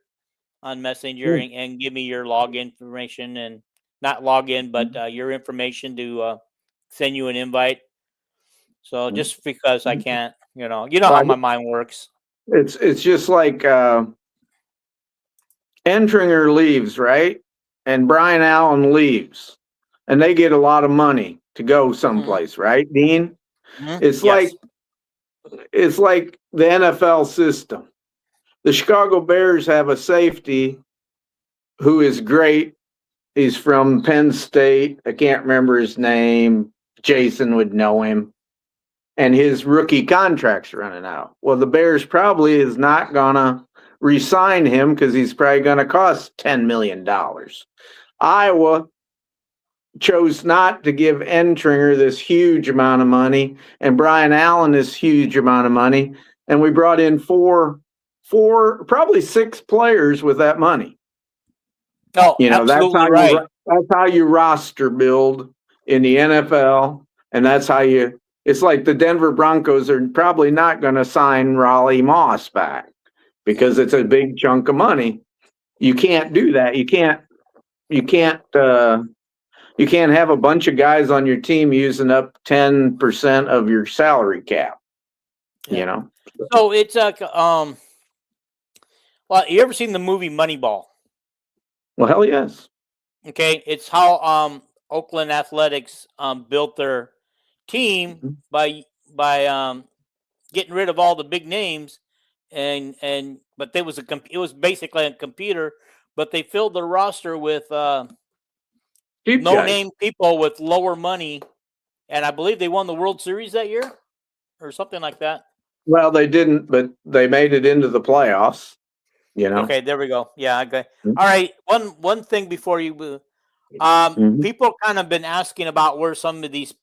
Yeah. and give me your login information, and not login, but your information to send you an invite. So Mhm. just because I can't, you know Well, how my mind works. it's just like Entringer leaves, right? And Brian Allen leaves, and they get a lot of money to go Hmm. someplace, right, Dean? It's like Yes. it's like the NFL system. The Chicago Bears have a safety who is great. He's from Penn State. I can't remember his name. Jason would know him. And his rookie contract's running out. Well, the Bears probably is not gonna re-sign him because he's probably gonna cost $10 million. Iowa chose not to give Entringer this huge amount of money and Brian Allen this huge amount of money. And we brought in four, probably six players with that money. Oh, You know, absolutely right. that's how you roster build in the NFL, and that's how you. It's like the Denver Broncos are probably not going to sign Raleigh Moss back because it's a big chunk of money. You can't do that. You can't. You can't. You can't have a bunch of guys on your team using up 10% of your salary cap. Yeah. You know. So it's well, you ever seen the movie Moneyball? Well, hell yes. Okay, it's how Oakland Athletics built their team Mhm. by getting rid of all the big names, and but there was it was basically a computer, but they filled their roster with Cheap no guys. name people with lower money, and I believe they won the World Series that year or something like that. Well, they didn't, but they made it into the playoffs. You know. Okay, there we go. Yeah, okay. All right. One thing before you Mhm. people kind of been asking about where some of these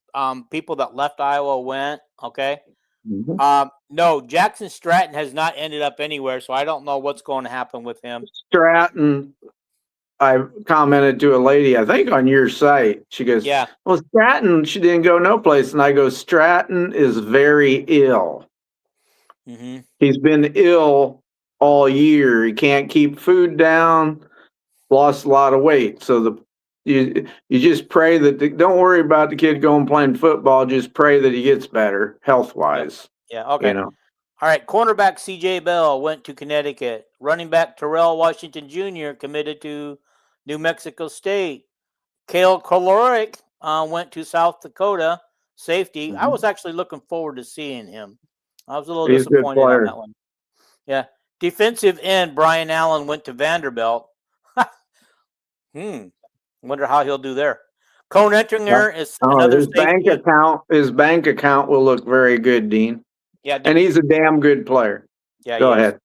people that left Iowa went. Okay. Mhm. No, Jackson Stratton has not ended up anywhere, so I don't know what's going to happen with him. Stratton, I commented to a lady, I think on your site. She goes, Yeah. "Well, Stratton, she didn't go no place." And I go, "Stratton is very ill. Mm-hmm. He's been ill all year. He can't keep food down, lost a lot of weight. So you just pray that don't worry about the kid going playing football. Just pray that he gets better health Yep. wise. Yeah. You Okay. know, All right. Cornerback C.J. Bell went to Connecticut. Running back Terrell Washington Jr. committed to New Mexico State. Kale Koloric went to South Dakota. Safety. I was actually looking forward to seeing him. I was a little he's a good disappointed on player. that one. Yeah. Defensive end Brian Allen went to Vanderbilt. Wonder how he'll do there. Cone Ettinger is Oh, another safety. his bank account will look very good, Dean. Yeah, And he's a damn good player. yeah, he Go is. ahead.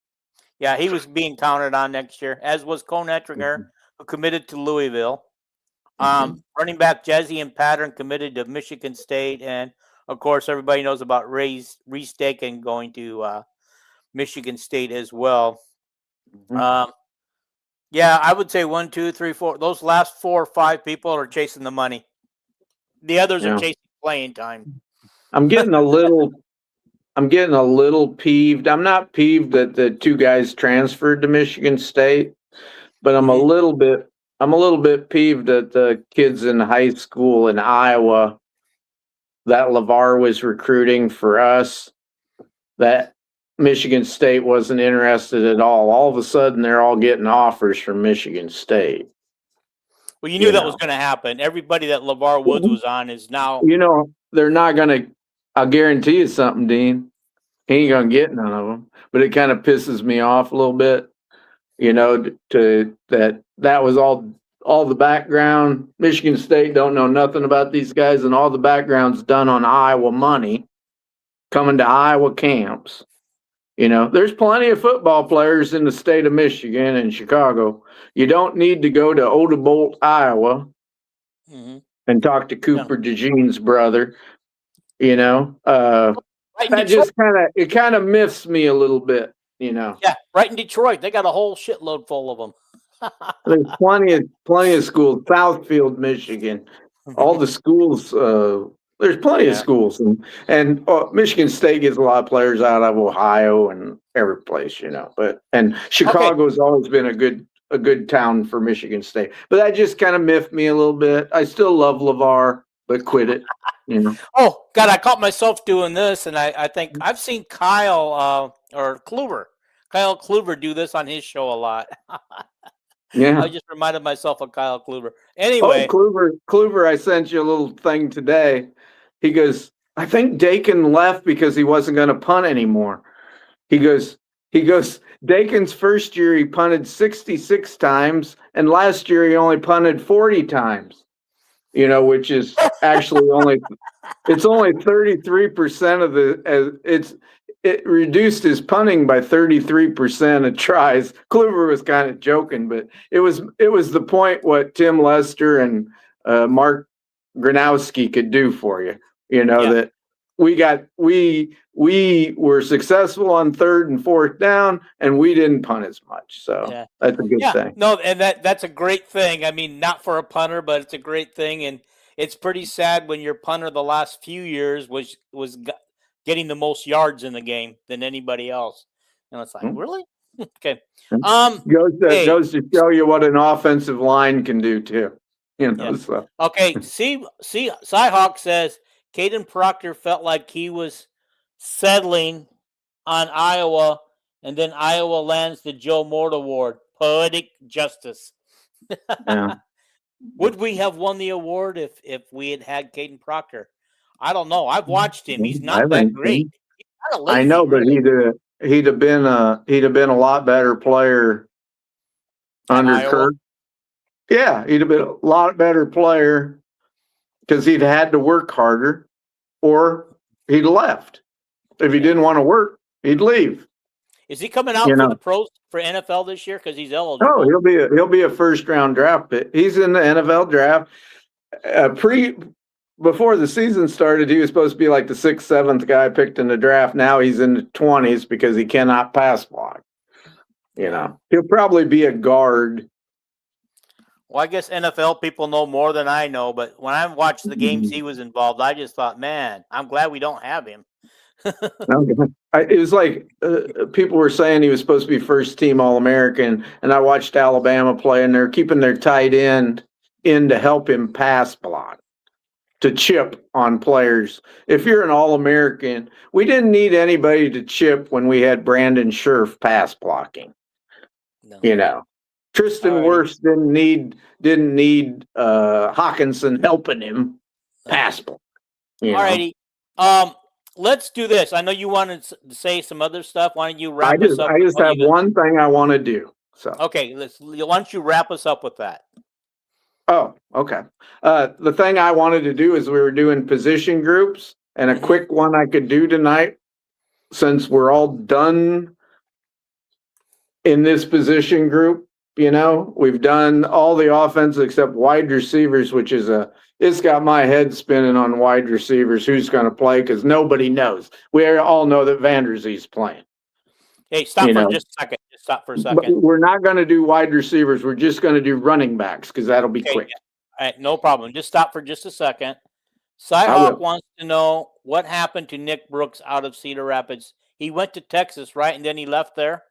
Yeah, he was being counted on next year, as was Cone Ettinger, who committed to Louisville. Mhm. Running back Jesse and Pattern committed to Michigan State, and of course, everybody knows about Reese Dakin going to Michigan State as well. Mhm. Um, yeah, I would say 1, 2, 3, 4. Those last 4 or 5 people are chasing the money. The others are Yeah. chasing playing time. I'm getting a little I'm getting a little peeved. I'm not peeved that the two guys transferred to Michigan State, but Mhm. I'm a little bit peeved that the kids in high school in Iowa that LeVar was recruiting for us, that Michigan State wasn't interested at all. All of a sudden they're all getting offers from Michigan State, Well, you knew you that was know. going to happen. Everybody that LeVar Woods was on is now. You know, they're not gonna I'll guarantee you something, Dean. He ain't Mhm. gonna get none of them. But it kind of pisses me off a little bit, you know, to that was all the background. Michigan State don't know nothing about these guys, and all the background's done on Iowa money coming to Iowa camps. You know, there's plenty of football players in the state of Michigan and Chicago. You don't need to go to Odebolt, Iowa, Mhm. and talk to Yeah. Cooper DeJean's brother. You know, Right in that Detroit. just kind of miffs me a little bit. You know. Yeah, right in Detroit. They got a whole shitload full of them. There's plenty of schools. Southfield, Michigan. All the schools. There's plenty of schools, and Michigan State gets a lot of players out of Ohio and every place, and Chicago's always been a good town for Michigan State. But that just kind of miffed me a little bit. I still love LeVar, but quit it. Oh God, I caught myself doing this, and I think I've seen Kyle Kluber do this on his show a lot. Yeah. I just reminded myself of Kyle Kluber. Anyway. Kluber, I sent you a little thing today. He goes, I think Dakin left because he wasn't going to punt anymore. He goes, Dakin's first year he punted 66 times, and last year he only punted 40 times. Which is actually only 33% of it reduced his punting by 33% of tries. Kluber was kind of joking, but it was the point what Tim Lester and Mark Gronowski could do for you. That we were successful on third and fourth down, and we didn't punt as much. So that's a good thing. No, and that's a great thing. I mean, not for a punter, but it's a great thing. And it's pretty sad when your punter the last few years was getting the most yards in the game than anybody else. And it's like, really? Okay. Goes to show you what an offensive line can do too. So. Okay. Cyhawk says Caden Proctor felt like he was settling on Iowa, and then Iowa lands the Joe Mort Award. Poetic justice. Yeah. Would we have won the award if we had Caden Proctor? I don't know. I've watched him. He's not that great. I know, but he'd have been a lot better player under Kirk. Yeah, he'd have been a lot better player because he'd had to work harder, or he'd left. If he didn't want to work, he'd leave. Is he coming out for the pros for NFL this year? Because he's eligible. Oh, he'll be a first round draft pick. He's in the NFL draft. Before the season started, he was supposed to be like the 6th, 7th guy picked in the draft. Now he's in the 20s because he cannot pass block. He'll probably be a guard. Well, I guess NFL people know more than I know, but when I watched the games he was involved, I just thought, man, I'm glad we don't have him. It was like people were saying he was supposed to be first team All-American, and I watched Alabama play, and they're keeping their tight end in to help him pass block, to chip on players. If you're an All-American, we didn't need anybody to chip when we had Brandon Scherf pass blocking. No. Tristan Wirfs didn't need Hawkinson helping him pass block. Alrighty. Let's do this. I know you wanted to say some other stuff. Why don't you wrap us up? I just have one thing I want to do. So okay, why don't you wrap us up with that? Oh, okay. The thing I wanted to do is we were doing position groups, and a quick one I could do tonight, since we're all done in this position group. We've done all the offense except wide receivers, which is it's got my head spinning on wide receivers, who's going to play, because nobody knows. We all know that Vanderzee's playing. Hey, stop for just a second. Just stop for a second. But we're not going to do wide receivers. We're just going to do running backs, because that'll be quick. Yeah. All right, no problem. Just stop for just a second. Cyhawk wants to know what happened to Nick Brooks out of Cedar Rapids. He went to Texas, right? And then he left there?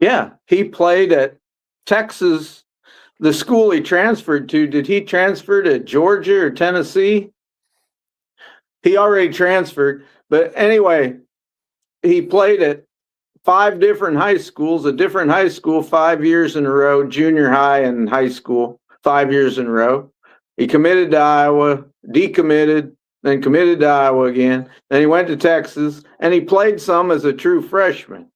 Yeah, he played at Texas, the school he transferred to. Did he transfer to Georgia or Tennessee? He already transferred. But anyway, he played at 5 different high schools, a different high school 5 years in a row, junior high and high school 5 years in a row. He committed to Iowa, decommitted, then committed to Iowa again. Then he went to Texas, and he played some as a true freshman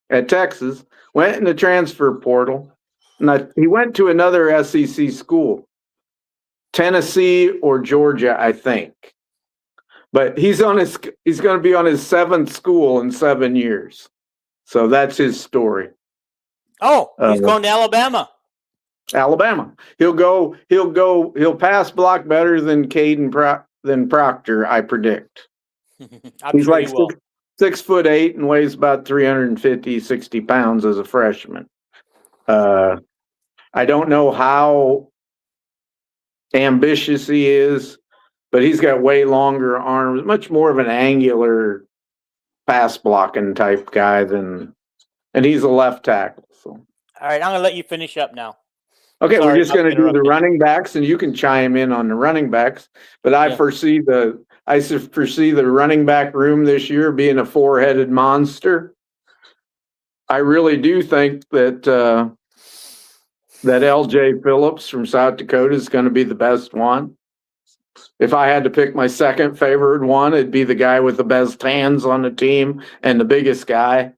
at Texas, went in the transfer portal. And he went to another SEC school, Tennessee or Georgia, I think. But he's going to be on his 7th school in 7 years. So that's his story. Oh, he's going to Alabama. Alabama. He'll pass block better than than Proctor, I predict. He's sure like 6'8" and weighs about 350, 60 pounds as a freshman. I don't know how ambitious he is, but he's got way longer arms, much more of an angular pass blocking type guy and he's a left tackle. So, All right, I'm gonna let you finish up now. okay, Sorry we're just about going to do the interrupting. running backs, and you can chime in on the running backs. But I Yeah. foresee the running back room this year being a four-headed monster. I really do think that that L.J. Phillips from South Dakota is going to be the best one. If I had to pick my second favorite one, it'd be the guy with the best hands on the team and the biggest guy,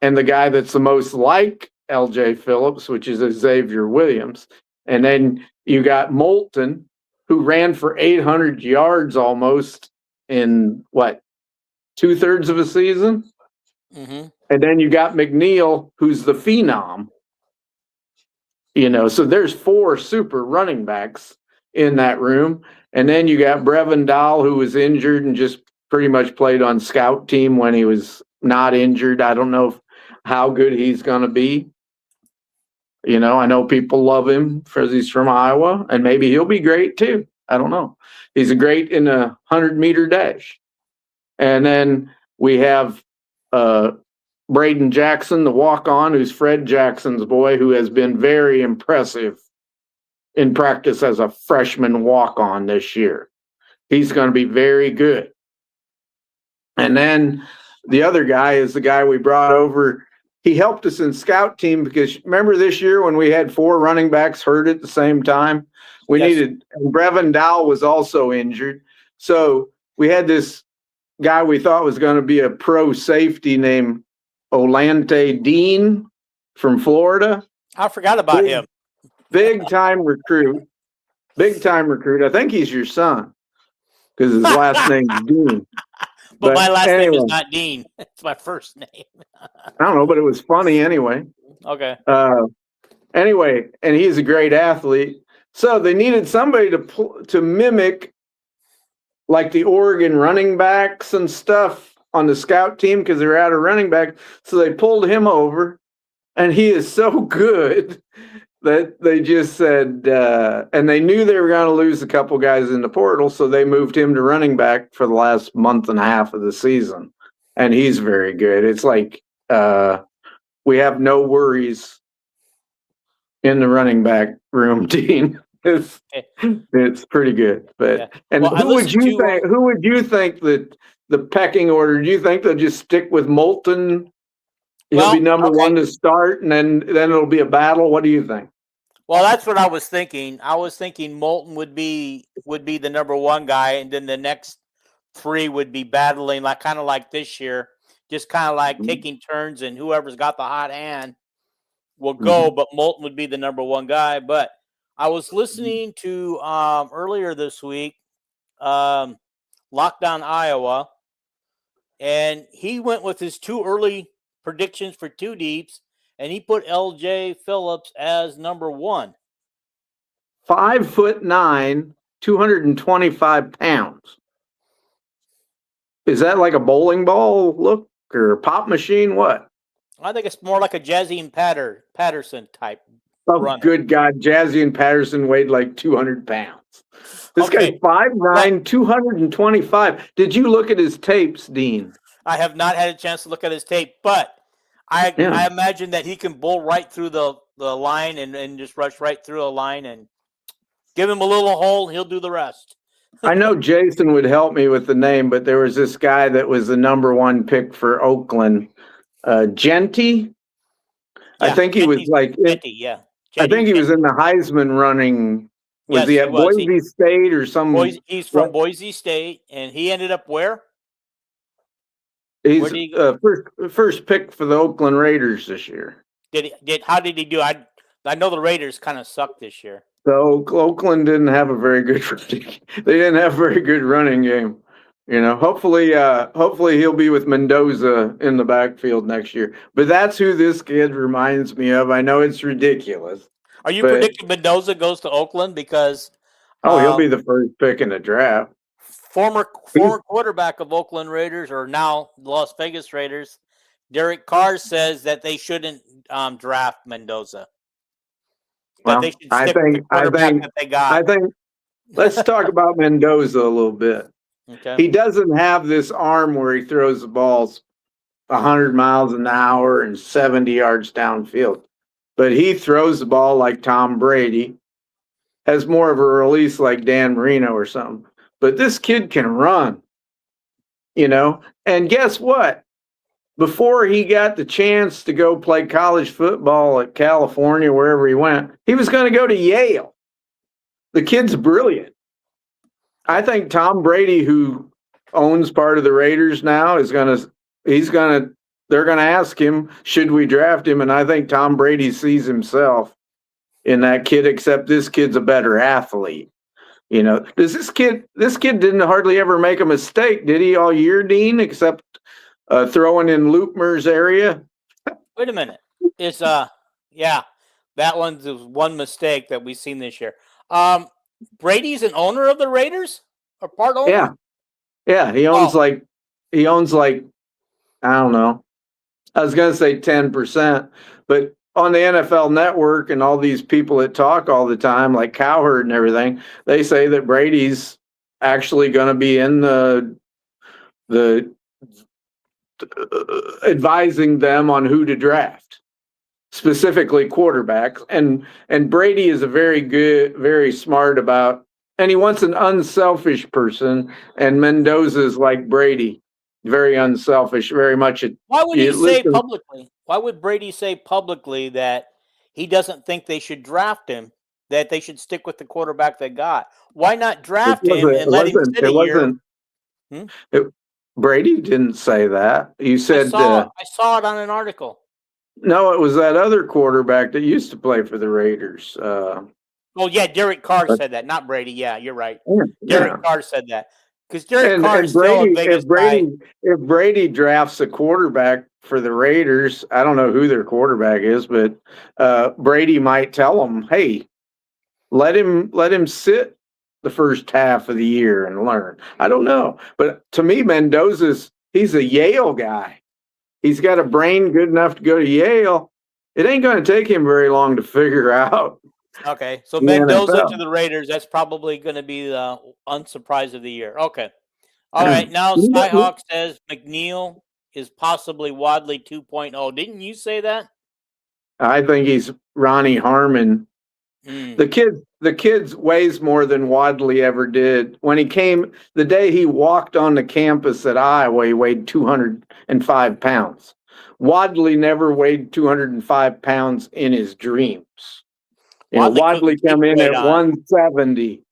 and the guy that's the most like L.J. Phillips, which is Xavier Williams. And then you got Moulton, who ran for 800 yards almost in what, 2/3 of a season? Mm-hmm. And then you got McNeil, who's the phenom. So there's four super running backs in that room. And then you got Brevin Dahl, who was injured and just pretty much played on scout team when he was not injured. I don't know how good he's going to be. I know people love him because he's from Iowa, and maybe he'll be great too. I don't know. He's a great in a 100-meter dash. And then we have Braden Jackson, the walk-on, who's Fred Jackson's boy, who has been very impressive in practice as a freshman walk-on this year. He's going to be very good. And then the other guy is the guy we brought over. He helped us in scout team because remember this year when we had four running backs hurt at the same time? We needed, and Brevin Dahl was also injured. So we had this guy we thought was going to be a pro safety named Olante Dean from Florida. I forgot about him. Big time recruit. I think he's your son because his last name's Dean. But my last name is not Dean. It's my first name. I don't know, but it was funny anyway. Okay. Anyway, and he's a great athlete. So they needed somebody to mimic like the Oregon running backs and stuff on the scout team because they're out of running back. So they pulled him over, and he is so good that they just said, and they knew they were going to lose a couple guys in the portal, so they moved him to running back for the last month and a half of the season. And he's very good. It's like we have no worries in the running back room, Dean. It's pretty good. But Yeah. and Well, who would you think that the pecking order? Do you think they'll just stick with Moulton? He'll be number one to start, and then it'll be a battle. What do you think? Well, that's what I was thinking. I was thinking Moulton would be the number one guy, and then the next three would be battling, like kind of like this year, just kind of like taking turns, and whoever's got the hot hand will go. But Moulton would be the number one guy. But I was listening to earlier this week, Lockdown Iowa, and he went with his two early predictions for two deeps, and he put L.J. Phillips as number one. 5'9", 225 pounds. Is that like a bowling ball look or a pop machine? What? I think it's more like a Jazzy and Patterson type. Oh, runner. Good God. Jazzy and Patterson weighed like 200 pounds. This guy's 5'9", 225. Did you look at his tapes, Dean? I have not had a chance to look at his tape, but I imagine that he can bowl right through the line and just rush right through a line and give him a little hole. He'll do the rest. I know Jason would help me with the name, but there was this guy that was the number one pick for Oakland, Genty. I think he was like, Genty, I think he was in the Heisman running. Was he at Boise State or some? He's from Boise State, and he ended up where? He's first pick for the Oakland Raiders this year. How did he do? I know the Raiders kind of sucked this year. So Oakland didn't have a very good. They didn't have a very good running game. Hopefully he'll be with Mendoza in the backfield next year. But that's who this kid reminds me of. I know it's ridiculous. Are you predicting Mendoza goes to Oakland because? He'll be the first pick in the draft. Former quarterback of Oakland Raiders, or now Las Vegas Raiders, Derek Carr says that they shouldn't draft Mendoza. that Well, they should stick with the quarterback that they got. I think let's talk about Mendoza a little bit. Okay. He doesn't have this arm where he throws the balls 100 miles an hour and 70 yards downfield, but he throws the ball like Tom Brady, has more of a release like Dan Marino or something. But this kid can run, and guess what? Before he got the chance to go play college football at California, wherever he went, he was going to go to Yale. The kid's brilliant. I think Tom Brady, who owns part of the Raiders now, they're going to ask him, should we draft him? And I think Tom Brady sees himself in that kid, except this kid's a better athlete. This kid didn't hardly ever make a mistake, did he, all year, Dean, except throwing in Loopmer's area? Wait a minute. It's yeah, that one's one mistake that we've seen this year. Brady's an owner of the Raiders, or part owner. Yeah. He owns like I don't know. I was gonna say 10%, but on the NFL Network and all these people that talk all the time, like Cowherd and everything, they say that Brady's actually going to be in the advising them on who to draft, specifically quarterbacks. And Brady is a very smart about, and he wants an unselfish person. And Mendoza is like Brady, very unselfish, very much. Why would he say publicly? Why would Brady say publicly that he doesn't think they should draft him, that they should stick with the quarterback they got? Why not draft him and let him sit a year? Brady didn't say that. You said I saw it on an article. No, it was that other quarterback that used to play for the Raiders. Oh yeah, Derek Carr said that, not Brady. Yeah, you're right. Derek Carr said that because Derek Carr is still a Vegas guy. If Brady drafts a quarterback for the Raiders, I don't know who their quarterback is, but Brady might tell them, "Hey, let him sit the first half of the year and learn." I don't know, but to me, he's a Yale guy. He's got a brain good enough to go to Yale. It ain't going to take him very long to figure out. Okay, so Mendoza to the Raiders, that's probably going to be the unsurprise of the year. Okay. All right, now Skyhawk says McNeil is possibly Wadley 2.0. Didn't you say that? I think he's Ronnie Harmon. The kid weighs more than Wadley ever did. When he came, the day he walked on the campus at Iowa, he weighed 205 pounds. Wadley never weighed 205 pounds in his dreams. Wadley come in at 170.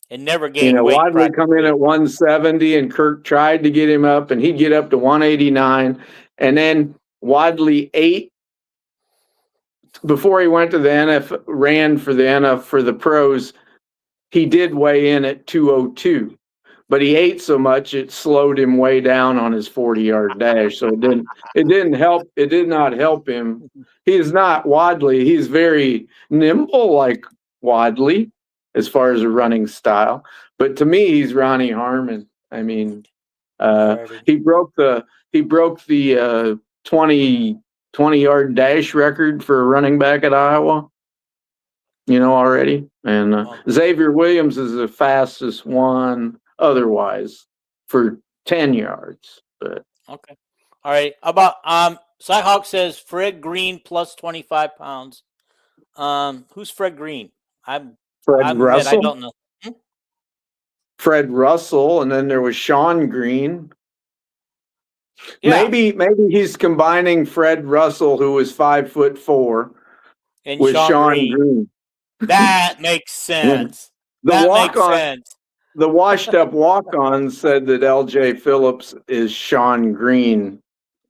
And never gained weight. Wadley come in at 170, and Kirk tried to get him up, and he'd get up to 189. And then Wadley ate before he went to the NFL, ran for the pros. He did weigh in at 202, but he ate so much it slowed him way down on his 40-yard dash. So it didn't help. It did not help him. He is not Wadley. He's very nimble like Wadley as far as a running style. But to me, he's Ronnie Harmon. I mean, he broke the 20-yard dash record for a running back at Iowa, already. And Xavier Williams is the fastest one otherwise for 10 yards. But okay. All right. About Cyhawk says Fred Green plus 25 pounds. Who's Fred Green? Fred Russell. I don't know. Fred Russell, and then there was Sean Green. Yeah. Maybe he's combining Fred Russell, who was 5'4", and with Sean Green. That makes sense. The washed-up walk-on said that L.J. Phillips is Sean Green,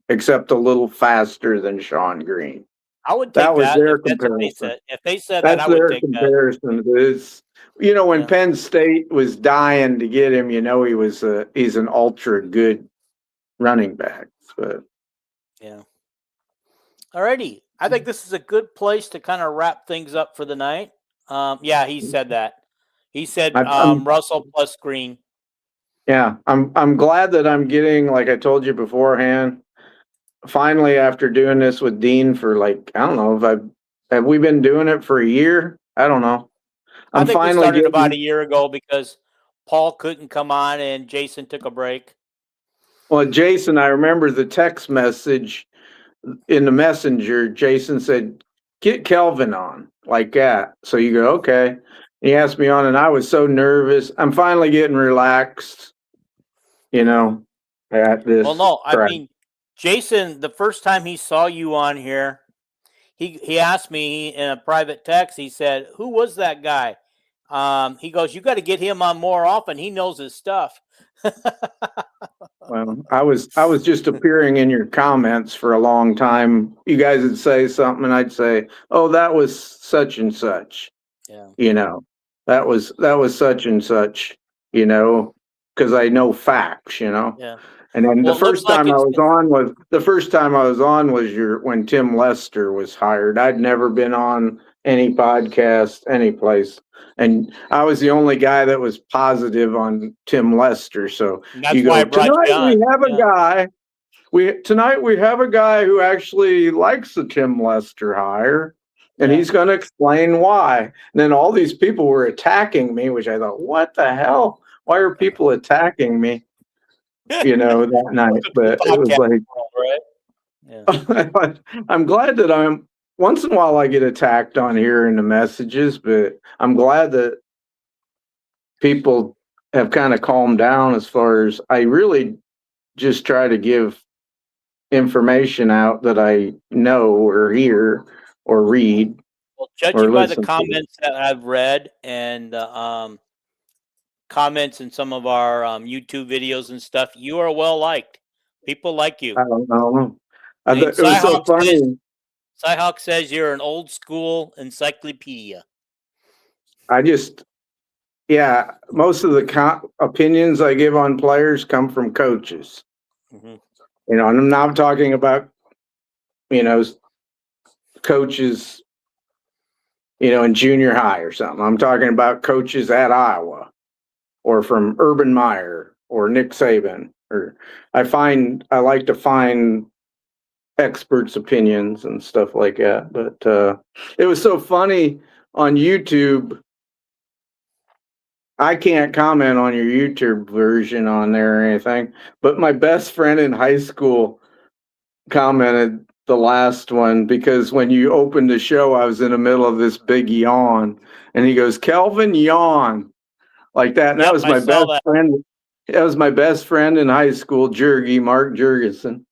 except a little faster than Sean Green. I would take that. Was their comparison. If they said that, I would take comparison. That. When Penn State was dying to get him, he's an ultra good running back. But yeah. Alrighty. I think this is a good place to kind of wrap things up for the night. He said that. He said Russell plus Green. Yeah, I'm glad that I'm getting, like I told you beforehand, finally after doing this with Dean for I don't know if I've Have we been doing it for a year? I don't know. I think we started about a year ago because Paul couldn't come on and Jason took a break. Well, Jason, I remember the text message in the messenger. Jason said, "Get Kelvin on," like that. So you go, okay. He asked me on, and I was so nervous. I'm finally getting relaxed, at this. Well, no, I mean, Jason, the first time he saw you on here, he asked me in a private text, he said, "Who was that guy?" He goes, "You got to get him on more often. He knows his stuff." Well, I was just appearing in your comments for a long time. You guys would say something and I'd say, "Oh, that was such and such." Yeah. That was such and such, because I know facts, Yeah. And then the first time I was on was when Tim Lester was hired. I'd never been on any podcast, any place. And I was the only guy that was positive on Tim Lester. So you go, tonight we have a guy. Tonight we have a guy who actually likes the Tim Lester hire, and he's going to explain why. And then all these people were attacking me, which I thought, what the hell? Why are people attacking me? That night. But it was like, right? Yeah. I'm glad that once in a while I get attacked on here in the messages, but I'm glad that people have kind of calmed down as far as I really just try to give information out that I know or hear or read. Well, judging by the comments that I've read and comments in some of our YouTube videos and stuff, you are well liked. People like you. I don't know. It was so funny. Cyhawk says you're an old school encyclopedia. Most of the opinions I give on players come from coaches. Mm-hmm. And I'm not talking about, coaches, in junior high or something. I'm talking about coaches at Iowa or from Urban Meyer or Nick Saban. Or I like to find experts' opinions and stuff like that. But it was so funny on YouTube. I can't comment on your YouTube version on there or anything, but my best friend in high school commented the last one because when you opened the show, I was in the middle of this big yawn, and he goes, "Kelvin, yawn," like that. And that was my best friend. That was my best friend in high school, Mark Jurgensen.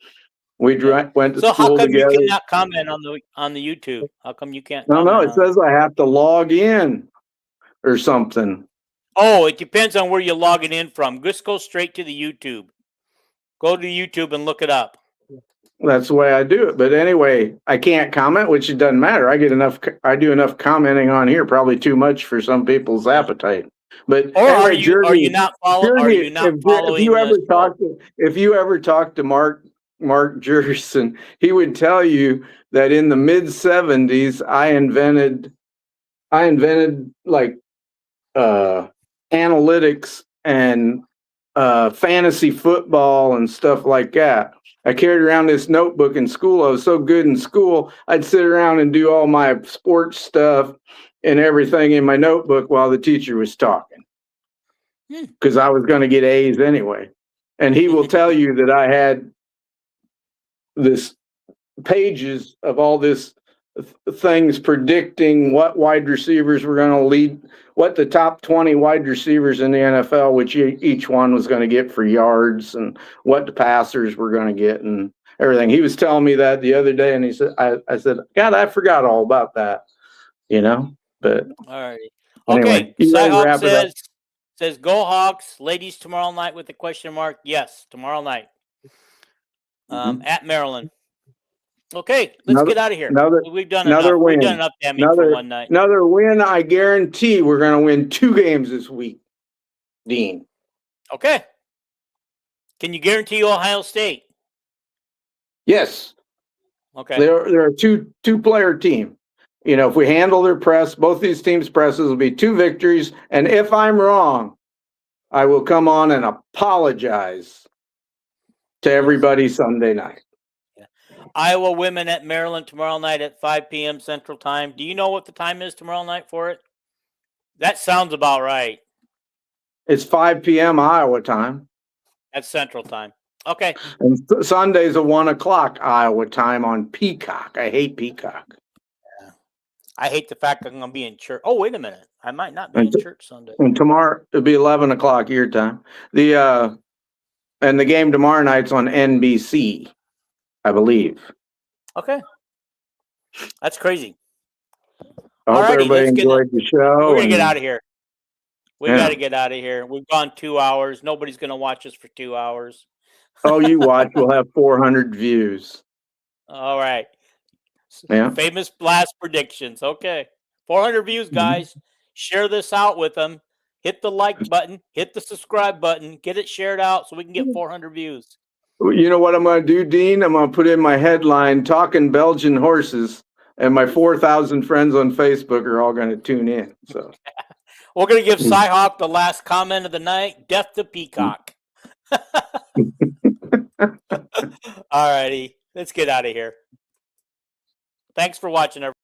We went to school together. So how come you cannot comment on the YouTube? How come you can't? No, it says I have to log in or something. Oh, it depends on where you're logging in from. Just go straight to the YouTube. Go to YouTube and look it up. That's the way I do it. But anyway, I can't comment, which it doesn't matter. I do enough commenting on here, probably too much for some people's appetite. But are you not following? If you ever talk to Mark Jurgensen, he would tell you that in the mid 70s, I invented like analytics and fantasy football and stuff like that. I carried around this notebook in school. I was so good in school, I'd sit around and do all my sports stuff and everything in my notebook while the teacher was talking, because I was going to get A's anyway. And he will tell you that I had this pages of all this things predicting what wide receivers were going to lead, what the top 20 wide receivers in the NFL, which each one was going to get for yards, and what the passers were going to get and everything. He was telling me that the other day, and he said, I said, God, I forgot all about that, but all right. Anyway, okay. Cyhawk says go Hawks, ladies tomorrow night with a question mark. Yes, tomorrow night. At Maryland. Okay, let's get out of here. We've done enough. We've done enough damage for one night. Another win. I guarantee we're going to win 2 games this week, Dean. Okay. Can you guarantee Ohio State? Yes. Okay. They're a two-player team. If we handle their press, both these teams' presses will be 2 victories. And if I'm wrong, I will come on and apologize to everybody Sunday night. Iowa women at Maryland tomorrow night at 5 p.m. Central Time. Do you know what the time is tomorrow night for it? That sounds about right. It's 5 p.m. Iowa time. That's Central Time. Okay. And Sunday's at 1 o'clock Iowa time on Peacock. I hate Peacock. I hate the fact that I'm going to be in church. Oh, wait a minute. I might not be in church Sunday. And tomorrow it'll be 11 o'clock your time. And the game tomorrow night's on NBC, I believe. Okay. That's crazy. I hope everybody enjoyed the show. We're going to get out of here. We got to get out of here. We've gone 2 hours. Nobody's going to watch us for 2 hours. Oh, you watch. We'll have 400 views. All right. Yeah. Famous last predictions. Okay. 400 views, guys. Mm-hmm. Share this out with them. Hit the like button. Hit the subscribe button. Get it shared out so we can get 400 views. You know what I'm going to do, Dean? I'm going to put in my headline, Talking Belgian Horses, and my 4,000 friends on Facebook are all going to tune in. So we're going to give Cyhawk the last comment of the night. Death to Peacock. All righty. Let's get out of here. Thanks for watching, everybody.